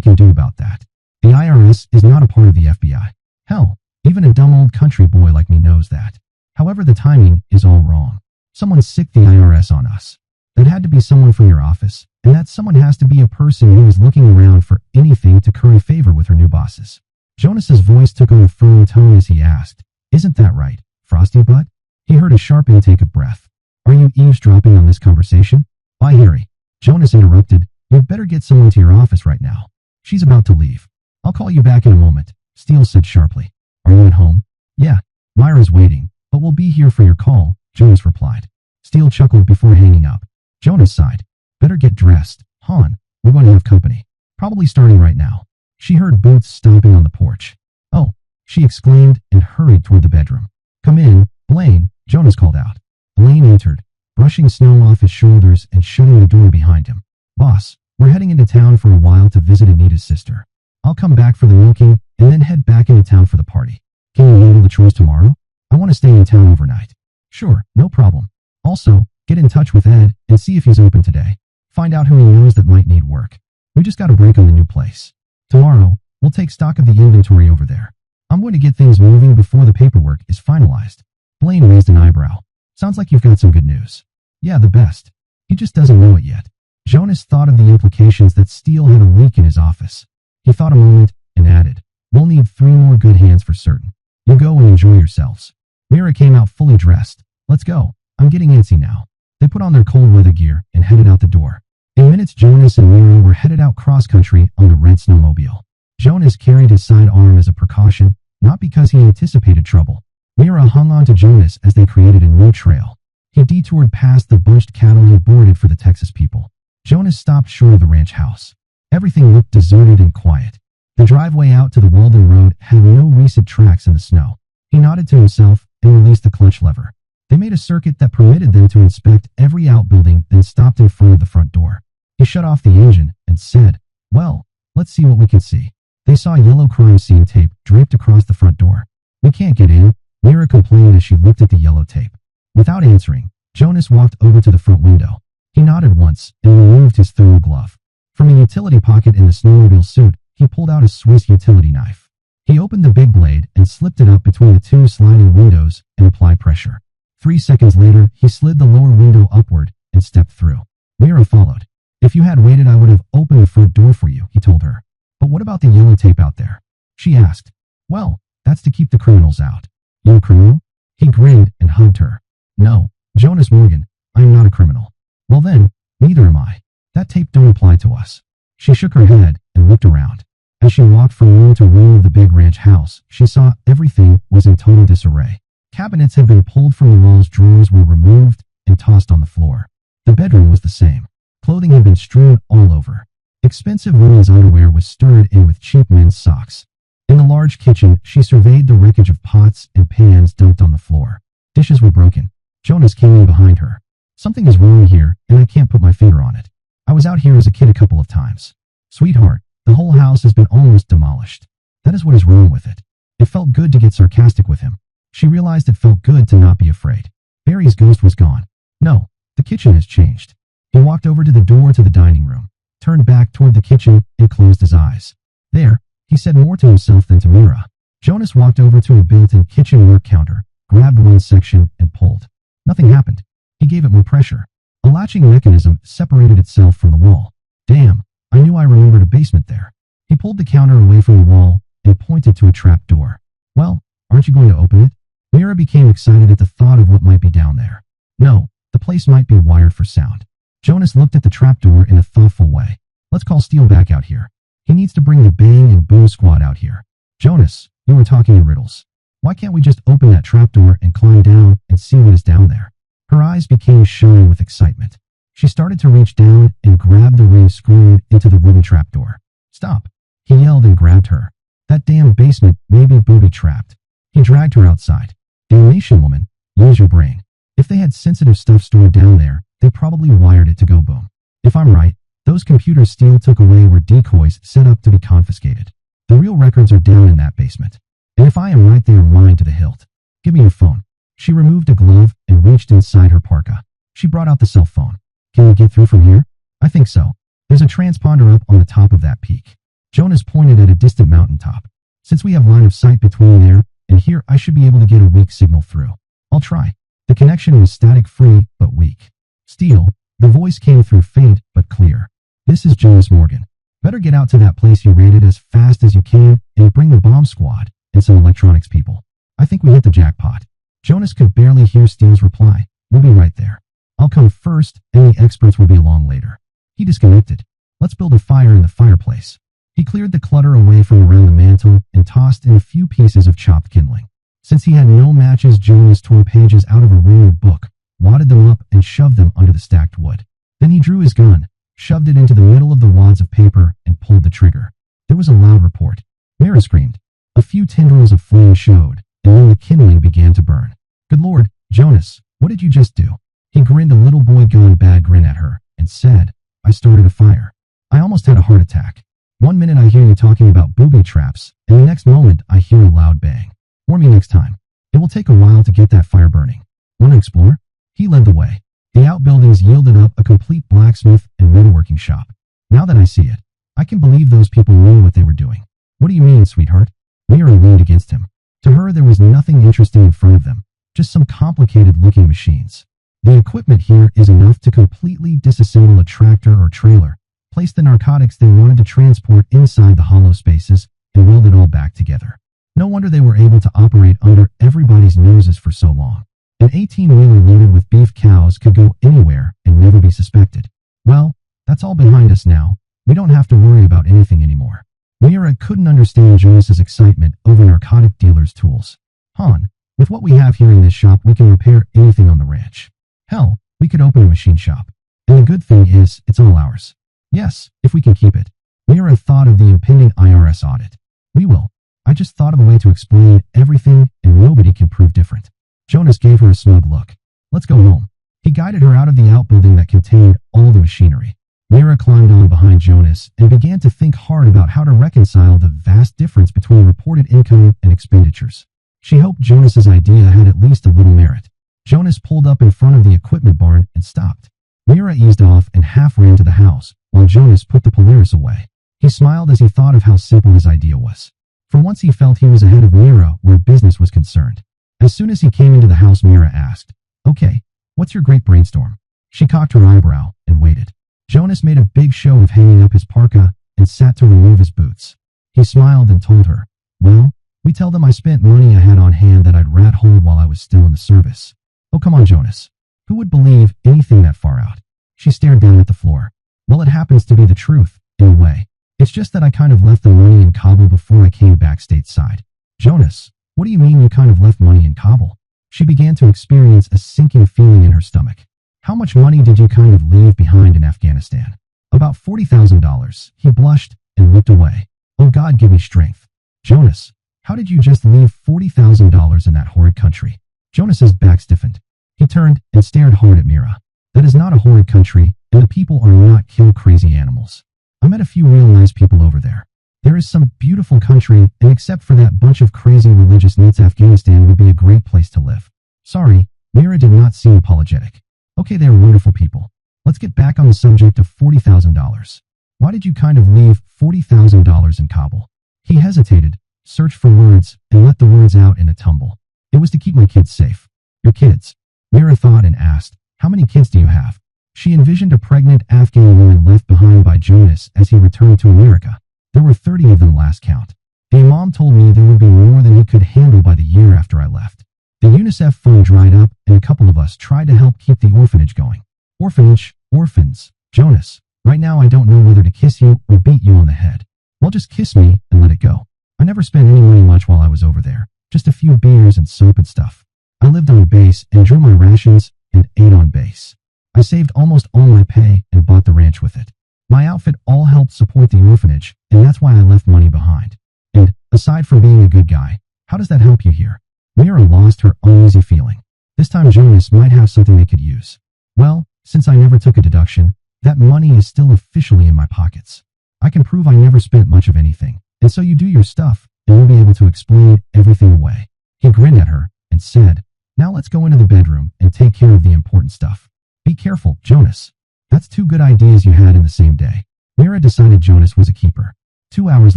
can do about that. The IRS is not a part of the FBI. Hell, even a dumb old country boy like me knows that. However, the timing is all wrong. Someone sicked the IRS on us. That had to be someone from your office, and that someone has to be a person who is looking around for anything to curry favor with her new bosses." Jonas's voice took on a firm tone as he asked, "Isn't that right, Frosty Butt?" He heard a sharp intake of breath. "Are you eavesdropping on this conversation?" "Why, Harry," Jonas interrupted, "you'd better get someone to your office right now. She's about to leave." "I'll call you back in a moment," Steele said sharply. "Are you at home?" "Yeah, Myra's waiting, But we'll be here for your call, Jonas replied. Steele chuckled before hanging up. Jonas sighed. Better get dressed, Han. We're going to have company. Probably starting right now. She heard boots stomping on the porch. Oh, she exclaimed and hurried toward the bedroom. Come in, Blaine, Jonas called out. Blaine entered, brushing snow off his shoulders and shutting the door behind him. Boss, we're heading into town for a while to visit Anita's sister. I'll come back for the milking and then head back into town for the party. Can you handle the chores tomorrow? I want to stay in town overnight. Sure, no problem. Also, get in touch with Ed and see if he's open today. Find out who he knows that might need work. We just got a break on the new place. Tomorrow, we'll take stock of the inventory over there. I'm going to get things moving before the paperwork is finalized. Blaine raised an eyebrow. Sounds like you've got some good news. Yeah, the best. He just doesn't know it yet. Jonas thought of the implications that Steele had a leak in his office. He thought a moment and added, We'll need 3 more good hands for certain. You go and enjoy yourselves. Mira came out fully dressed. Let's go. I'm getting antsy now. They put on their cold weather gear and headed out the door. In minutes, Jonas and Mira were headed out cross-country on the red snowmobile. Jonas carried his sidearm as a precaution, not because he anticipated trouble. Mira hung on to Jonas as they created a new trail. He detoured past the bunched cattle he boarded for the Texas people. Jonas stopped short of the ranch house. Everything looked deserted and quiet. The driveway out to the Walden Road had no recent tracks in the snow. He nodded to himself and released the clutch lever. They made a circuit that permitted them to inspect every outbuilding, then stopped in front of the front door. He shut off the engine and said, Well, let's see what we can see. They saw yellow crime scene tape draped across the front door. We can't get in, Mira complained as she looked at the yellow tape. Without answering, Jonas walked over to the front window. He nodded once and removed his thermal glove. From a utility pocket in the snowmobile suit, he pulled out a Swiss utility knife. He opened the big blade and slipped it up between the 2 sliding windows and applied pressure. 3 seconds later, he slid the lower window upward and stepped through. Mira followed. If you had waited, I would have opened the front door for you, he told her. But what about the yellow tape out there? She asked. Well, that's to keep the criminals out. You a criminal? He grinned and hugged her. No, Jonas Morgan, I am not a criminal. Well then, neither am I. That tape don't apply to us. She shook her head and looked around. As she walked from room to room of the big ranch house, she saw everything was in total disarray. Cabinets had been pulled from the walls, drawers were removed and tossed on the floor. The bedroom was the same. Clothing had been strewn all over. Expensive women's underwear was stirred in with cheap men's socks. In the large kitchen, she surveyed the wreckage of pots and pans dumped on the floor. Dishes were broken. Jonas came in behind her. Something is wrong here, and I can't put my finger on it. I was out here as a kid a couple of times. Sweetheart, the whole house has been almost demolished. That is what is wrong with it. It felt good to get sarcastic with him. She realized it felt good to not be afraid. Barry's ghost was gone. No, the kitchen has changed. He walked over to the door to the dining room, turned back toward the kitchen, and closed his eyes. There, he said more to himself than to Mira. Jonas walked over to a built-in kitchen work counter, grabbed one section, and pulled. Nothing happened. He gave it more pressure. A latching mechanism separated itself from the wall. Damn, I knew I remembered a basement there. He pulled the counter away from the wall and pointed to a trap door. Well, aren't you going to open it? Mira became excited at the thought of what might be down there. No, the place might be wired for sound. Jonas looked at the trapdoor in a thoughtful way. Let's call Steele back out here. He needs to bring the bang and boom squad out here. Jonas, you were talking in riddles. Why can't we just open that trapdoor and climb down and see what is down there? Her eyes became shiny with excitement. She started to reach down and grab the ring screwed into the wooden trapdoor. Stop! He yelled and grabbed her. That damn basement may be booby-trapped. He dragged her outside. Damnation, woman, use your brain. If they had sensitive stuff stored down there, they probably wired it to go boom. If I'm right, those computers Steele took away were decoys set up to be confiscated. The real records are down in that basement. And if I am right, they are mine to the hilt. Give me your phone. She removed a glove and reached inside her parka. She brought out the cell phone. Can we get through from here? I think so. There's a transponder up on the top of that peak. Jonas pointed at a distant mountaintop. Since we have line of sight between there and here, I should be able to get a weak signal through. I'll try. The connection was static-free, but weak. Steele, the voice came through faint but clear. This is Jonas Morgan. Better get out to that place you raided as fast as you can and bring the bomb squad and some electronics people. I think we hit the jackpot. Jonas could barely hear Steele's reply. We'll be right there. I'll come first, and the experts will be along later. He disconnected. Let's build a fire in the fireplace. He cleared the clutter away from around the mantel and tossed in a few pieces of chopped kindling. Since he had no matches, Jonas tore pages out of a ruined book, wadded them up, and shoved them under the stacked wood. Then he drew his gun, shoved it into the middle of the wads of paper, and pulled the trigger. There was a loud report. Mira screamed. A few tendrils of flame showed, and then the kindling began to burn. Good Lord, Jonas, what did you just do? He grinned a little boy gone bad grin at her, and said, I started a fire. I almost had a heart attack. One minute I hear you talking about booby traps, and the next moment I hear a loud bang. Warn me next time. It will take a while to get that fire burning. Want to explore? He led the way. The outbuildings yielded up a complete blacksmith and metalworking shop. Now that I see it, I can believe those people knew what they were doing. What do you mean, sweetheart? Mira leaned against him. To her, there was nothing interesting in front of them, just some complicated-looking machines. The equipment here is enough to completely disassemble a tractor or trailer, place the narcotics they wanted to transport inside the hollow spaces, and weld it all back together. No wonder they were able to operate under everybody's noses for so long. An 18-wheeler loaded with beef cows could go anywhere and never be suspected. Well, that's all behind us now. We don't have to worry about anything anymore. Mira couldn't understand Jonas's excitement over narcotic dealers' tools. Han, with what we have here in this shop, we can repair anything on the ranch. Hell, we could open a machine shop. And the good thing is, it's all ours. Yes, if we can keep it. Mira thought of the impending IRS audit. We will. I just thought of a way to explain everything, and nobody can prove different. Jonas gave her a smug look. Let's go home. He guided her out of the outbuilding that contained all the machinery. Mira climbed on behind Jonas and began to think hard about how to reconcile the vast difference between reported income and expenditures. She hoped Jonas's idea had at least a little merit. Jonas pulled up in front of the equipment barn and stopped. Mira eased off and half ran to the house, while Jonas put the Polaris away. He smiled as he thought of how simple his idea was. For once he felt he was ahead of Mira where business was concerned. As soon as he came into the house, Mira asked, Okay, what's your great brainstorm? She cocked her eyebrow and waited. Jonas made a big show of hanging up his parka and sat to remove his boots. He smiled and told her, Well, we tell them I spent money I had on hand that I'd rat-holed while I was still in the service. Oh, come on, Jonas. Who would believe anything that far out? She stared down at the floor. Well, it happens to be the truth, in a way. It's just that I kind of left the money in Kabul before I came back stateside. Jonas, what do you mean you kind of left money in Kabul? She began to experience a sinking feeling in her stomach. How much money did you kind of leave behind in Afghanistan? About $40,000. He blushed and looked away. Oh God, give me strength. Jonas, how did you just leave $40,000 in that horrid country? Jonas's back stiffened. He turned and stared hard at Mira. That is not a horrid country, and the people are not kill-crazy animals. I met a few real nice people over there. There is some beautiful country, and except for that bunch of crazy religious nits, Afghanistan would be a great place to live. Sorry, Mira did not seem apologetic. Okay, they are wonderful people. Let's get back on the subject of $40,000. Why did you kind of leave $40,000 in Kabul? He hesitated, searched for words, and let the words out in a tumble. It was to keep my kids safe. Your kids? Mira thought and asked, How many kids do you have? She envisioned a pregnant Afghan woman left behind by Jonas as he returned to America. There were 30 of them last count. The imam told me there would be more than he could handle by the year after I left. The UNICEF fund dried up, and a couple of us tried to help keep the orphanage going. Orphanage, orphans. Jonas, right now I don't know whether to kiss you or beat you on the head. Well, just kiss me and let it go. I never spent any money much while I was over there. Just a few beers and soap and stuff. I lived on base and drew my rations and ate on base. I saved almost all my pay and bought the ranch with it. My outfit all helped support the orphanage, and that's why I left money behind. And, aside from being a good guy, how does that help you here? Mira lost her uneasy feeling. This time Jonas might have something they could use. Well, since I never took a deduction, that money is still officially in my pockets. I can prove I never spent much of anything, and so you do your stuff, and you'll be able to explain everything away. He grinned at her and said, Now let's go into the bedroom and take care of the important stuff. Be careful, Jonas. That's 2 good ideas you had in the same day. Mira decided Jonas was a keeper. 2 hours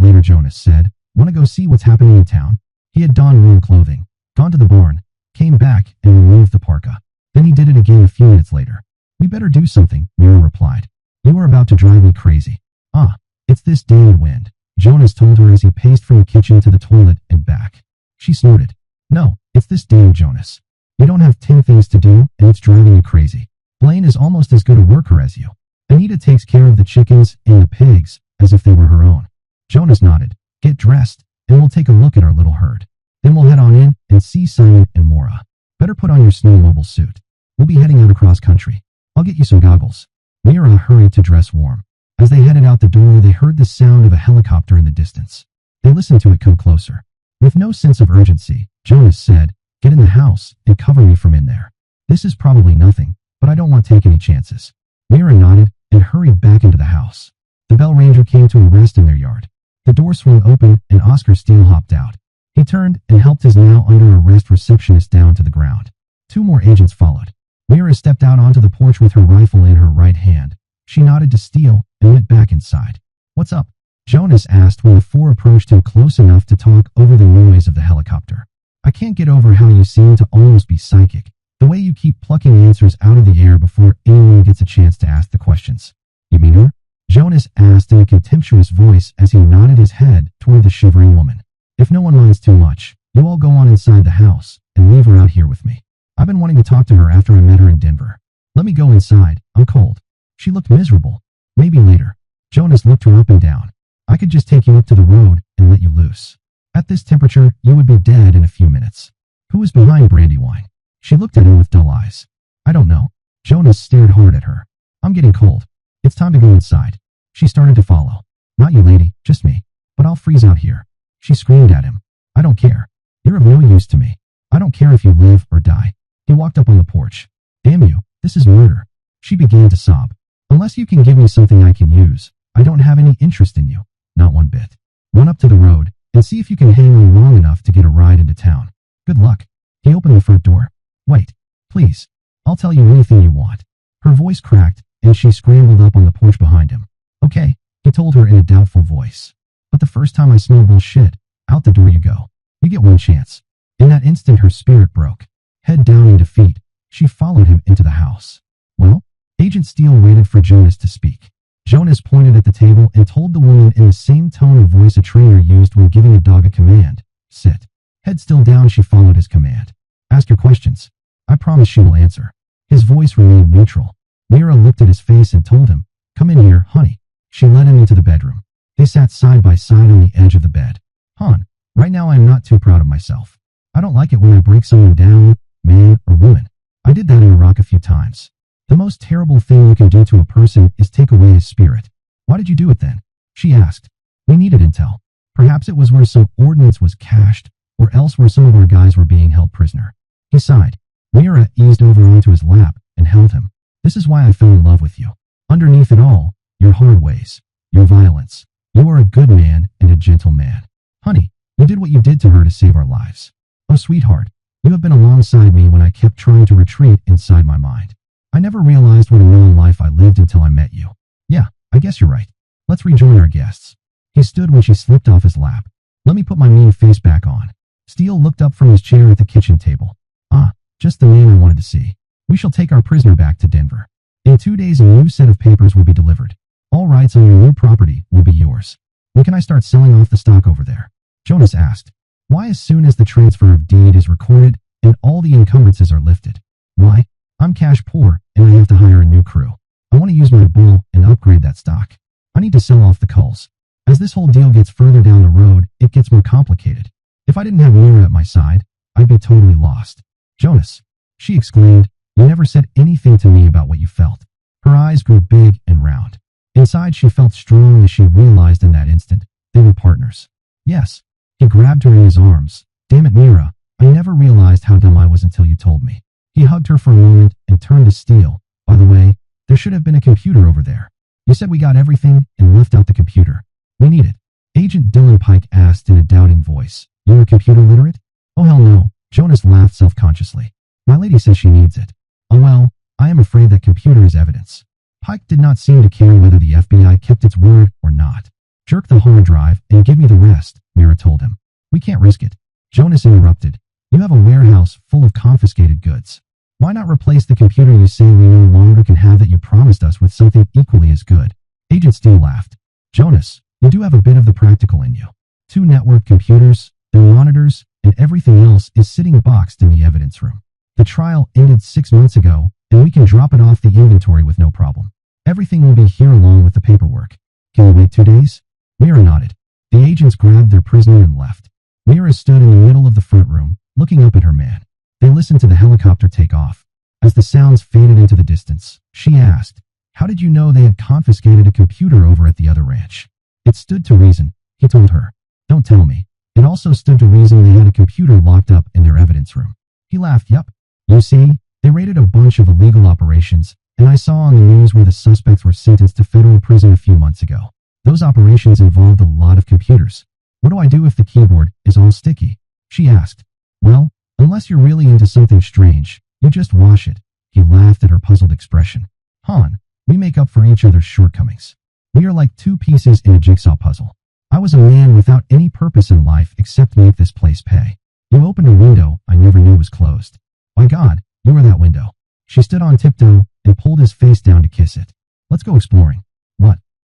later Jonas said, Want to go see what's happening in town? He had donned warm clothing, gone to the barn, came back and removed the parka. Then he did it again a few minutes later. We better do something, Mira replied. You are about to drive me crazy. Ah, it's this damned wind, Jonas told her as he paced from the kitchen to the toilet and back. She snorted. No, it's this damned Jonas. You don't have 10 things to do, and it's driving you crazy. Blaine is almost as good a worker as you. Anita takes care of the chickens and the pigs as if they were her own. Jonas nodded. Get dressed, and we'll take a look at our little herd. Then we'll head on in and see Simon and Maura. Better put on your snowmobile suit. We'll be heading out across country. I'll get you some goggles." Mira hurried to dress warm. As they headed out the door, they heard the sound of a helicopter in the distance. They listened to it come closer. With no sense of urgency, Jonas said, "Get in the house and cover me from in there. This is probably nothing, but I don't want to take any chances." Mira nodded and hurried back into the house. The Bell Ranger came to a rest in their yard. The door swung open and Oscar Steele hopped out. He turned and helped his now under arrest receptionist down to the ground. 2 more agents followed. Mira stepped out onto the porch with her rifle in her right hand. She nodded to Steele and went back inside. "What's up?" Jonas asked when the 4 approached him close enough to talk over the noise of the helicopter. "I can't get over how you seem to almost be psychic. The way you keep plucking answers out of the air before anyone gets a chance to ask the questions." "You mean her?" Jonas asked in a contemptuous voice as he nodded his head toward the shivering woman. "If no one minds too much, you all go on inside the house and leave her out here with me. I've been wanting to talk to her after I met her in Denver. Let me go inside, I'm cold." She looked miserable. "Maybe later." Jonas looked her up and down. "I could just take you up to the road and let you loose. At this temperature, you would be dead in a few minutes." "Who was behind Brandywine?" She looked at him with dull eyes. "I don't know." Jonas stared hard at her. "I'm getting cold. It's time to go inside." She started to follow. "Not you, lady, just me. But I'll freeze out here." She screamed at him. "I don't care. You're of no use to me. I don't care if you live or die." He walked up on the porch. "Damn you, this is murder." She began to sob. "Unless you can give me something I can use, I don't have any interest in you. Not one bit. Run up to the road and see if you can hang on long enough to get a ride into town. Good luck." He opened the front door. "Wait, please. I'll tell you anything you want." Her voice cracked, and she scrambled up on the porch behind him. "Okay," he told her in a doubtful voice. "But the first time I smell bullshit, out the door you go. You get one chance." In that instant, her spirit broke. Head down in defeat, she followed him into the house. "Well?" Agent Steele waited for Jonas to speak. Jonas pointed at the table and told the woman in the same tone of voice a trainer used when giving a dog a command. "Sit." Head still down, she followed his command. "Ask your questions. I promise she will answer." His voice remained neutral. Mira looked at his face and told him, "Come in here, honey." She led him into the bedroom. They sat side by side on the edge of the bed. "Hon, right now I am not too proud of myself. I don't like it when I break someone down, man or woman. I did that in Iraq a few times. The most terrible thing you can do to a person is take away his spirit." "Why did you do it then?" she asked. "We needed intel. Perhaps it was where some ordnance was cached, or else where some of our guys were being held prisoner." He sighed. Mira eased over onto his lap and held him. "This is why I fell in love with you. Underneath it all, your hard ways, your violence. You are a good man and a gentle man. Honey, you did what you did to her to save our lives. Oh, sweetheart, you have been alongside me when I kept trying to retreat inside my mind. I never realized what a melon life I lived until I met you. Yeah, I guess you're right. Let's rejoin our guests." He stood when she slipped off his lap. "Let me put my mean face back on." Steele looked up from his chair at the kitchen table. "Ah, just the man I wanted to see. We shall take our prisoner back to Denver. In 2 days a new set of papers will be delivered. All rights on your new property will be yours. When can I start selling off the stock over there?" Jonas asked. "Why, as soon as the transfer of deed is recorded and all the encumbrances are lifted. Why? I'm cash poor and I have to hire a new crew. I want to use my bull and upgrade that stock. I need to sell off the culls. As this whole deal gets further down the road, it gets more complicated. If I didn't have Mira at my side, I'd be totally lost." "Jonas," she exclaimed, "you never said anything to me about what you felt." Her eyes grew big and round. Inside, she felt strong as she realized in that instant they were partners. "Yes." He grabbed her in his arms. "Damn it, Mira, I never realized how dumb I was until you told me." He hugged her for a moment and turned to Steele. "By the way, there should have been a computer over there. You said we got everything and left out the computer. We need it." Agent Dylan Pike asked in a doubting voice. "You're a computer literate?" "Oh, hell no." Jonas laughed self-consciously. "My lady says she needs it." "Oh well, I am afraid that computer is evidence." Pike did not seem to care whether the FBI kept its word or not. "Jerk the hard drive and give me the rest," Mira told him. "We can't risk it." Jonas interrupted. "You have a warehouse full of confiscated goods. Why not replace the computer you say we no longer can have that you promised us with something equally as good?" Agent Steele laughed. "Jonas, you do have a bit of the practical in you. 2 network computers, their monitors, and everything else is sitting boxed in the evidence room. The trial ended 6 months ago, and we can drop it off the inventory with no problem. Everything will be here along with the paperwork. Can we wait 2 days?" Mira nodded. The agents grabbed their prisoner and left. Mira stood in the middle of the front room, looking up at her man. They listened to the helicopter take off. As the sounds faded into the distance, she asked, "How did you know they had confiscated a computer over at the other ranch?" "It stood to reason," he told her. "Don't tell me. It also stood to reason they had a computer locked up in their evidence room." He laughed. "Yup. You see, they raided a bunch of illegal operations, and I saw on the news where the suspects were sentenced to federal prison a few months ago. Those operations involved a lot of computers. What do I do if the keyboard is all sticky?" she asked. "Well, unless you're really into something strange, you just wash it." He laughed at her puzzled expression. "Han, we make up for each other's shortcomings. We are like two pieces in a jigsaw puzzle. I was a man without any purpose in life except make this place pay. You opened a window I never knew was closed. By God, you were that window." She stood on tiptoe and pulled his face down to kiss it. "Let's go exploring."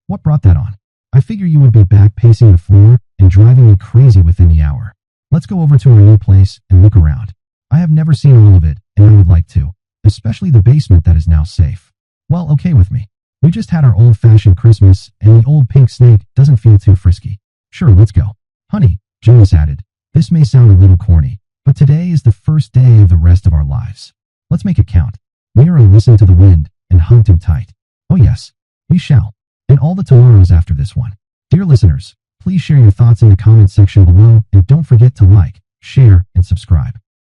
What brought that on?" "I figure you would be back pacing the floor and driving me crazy within the hour. Let's go over to our new place and look around. I have never seen all of it, and I would like to. Especially the basement that is now safe." "Well, okay with me. We just had our old-fashioned Christmas, and the old pink snake doesn't feel too frisky." "Sure, let's go." "Honey," Jonas added, "this may sound a little corny, but today is the first day of the rest of our lives. Let's make it count." Mira listened to the wind and hugged him tight. "Oh yes, we shall. And all the tomorrows after this one." Dear listeners, please share your thoughts in the comment section below, and don't forget to like, share, and subscribe.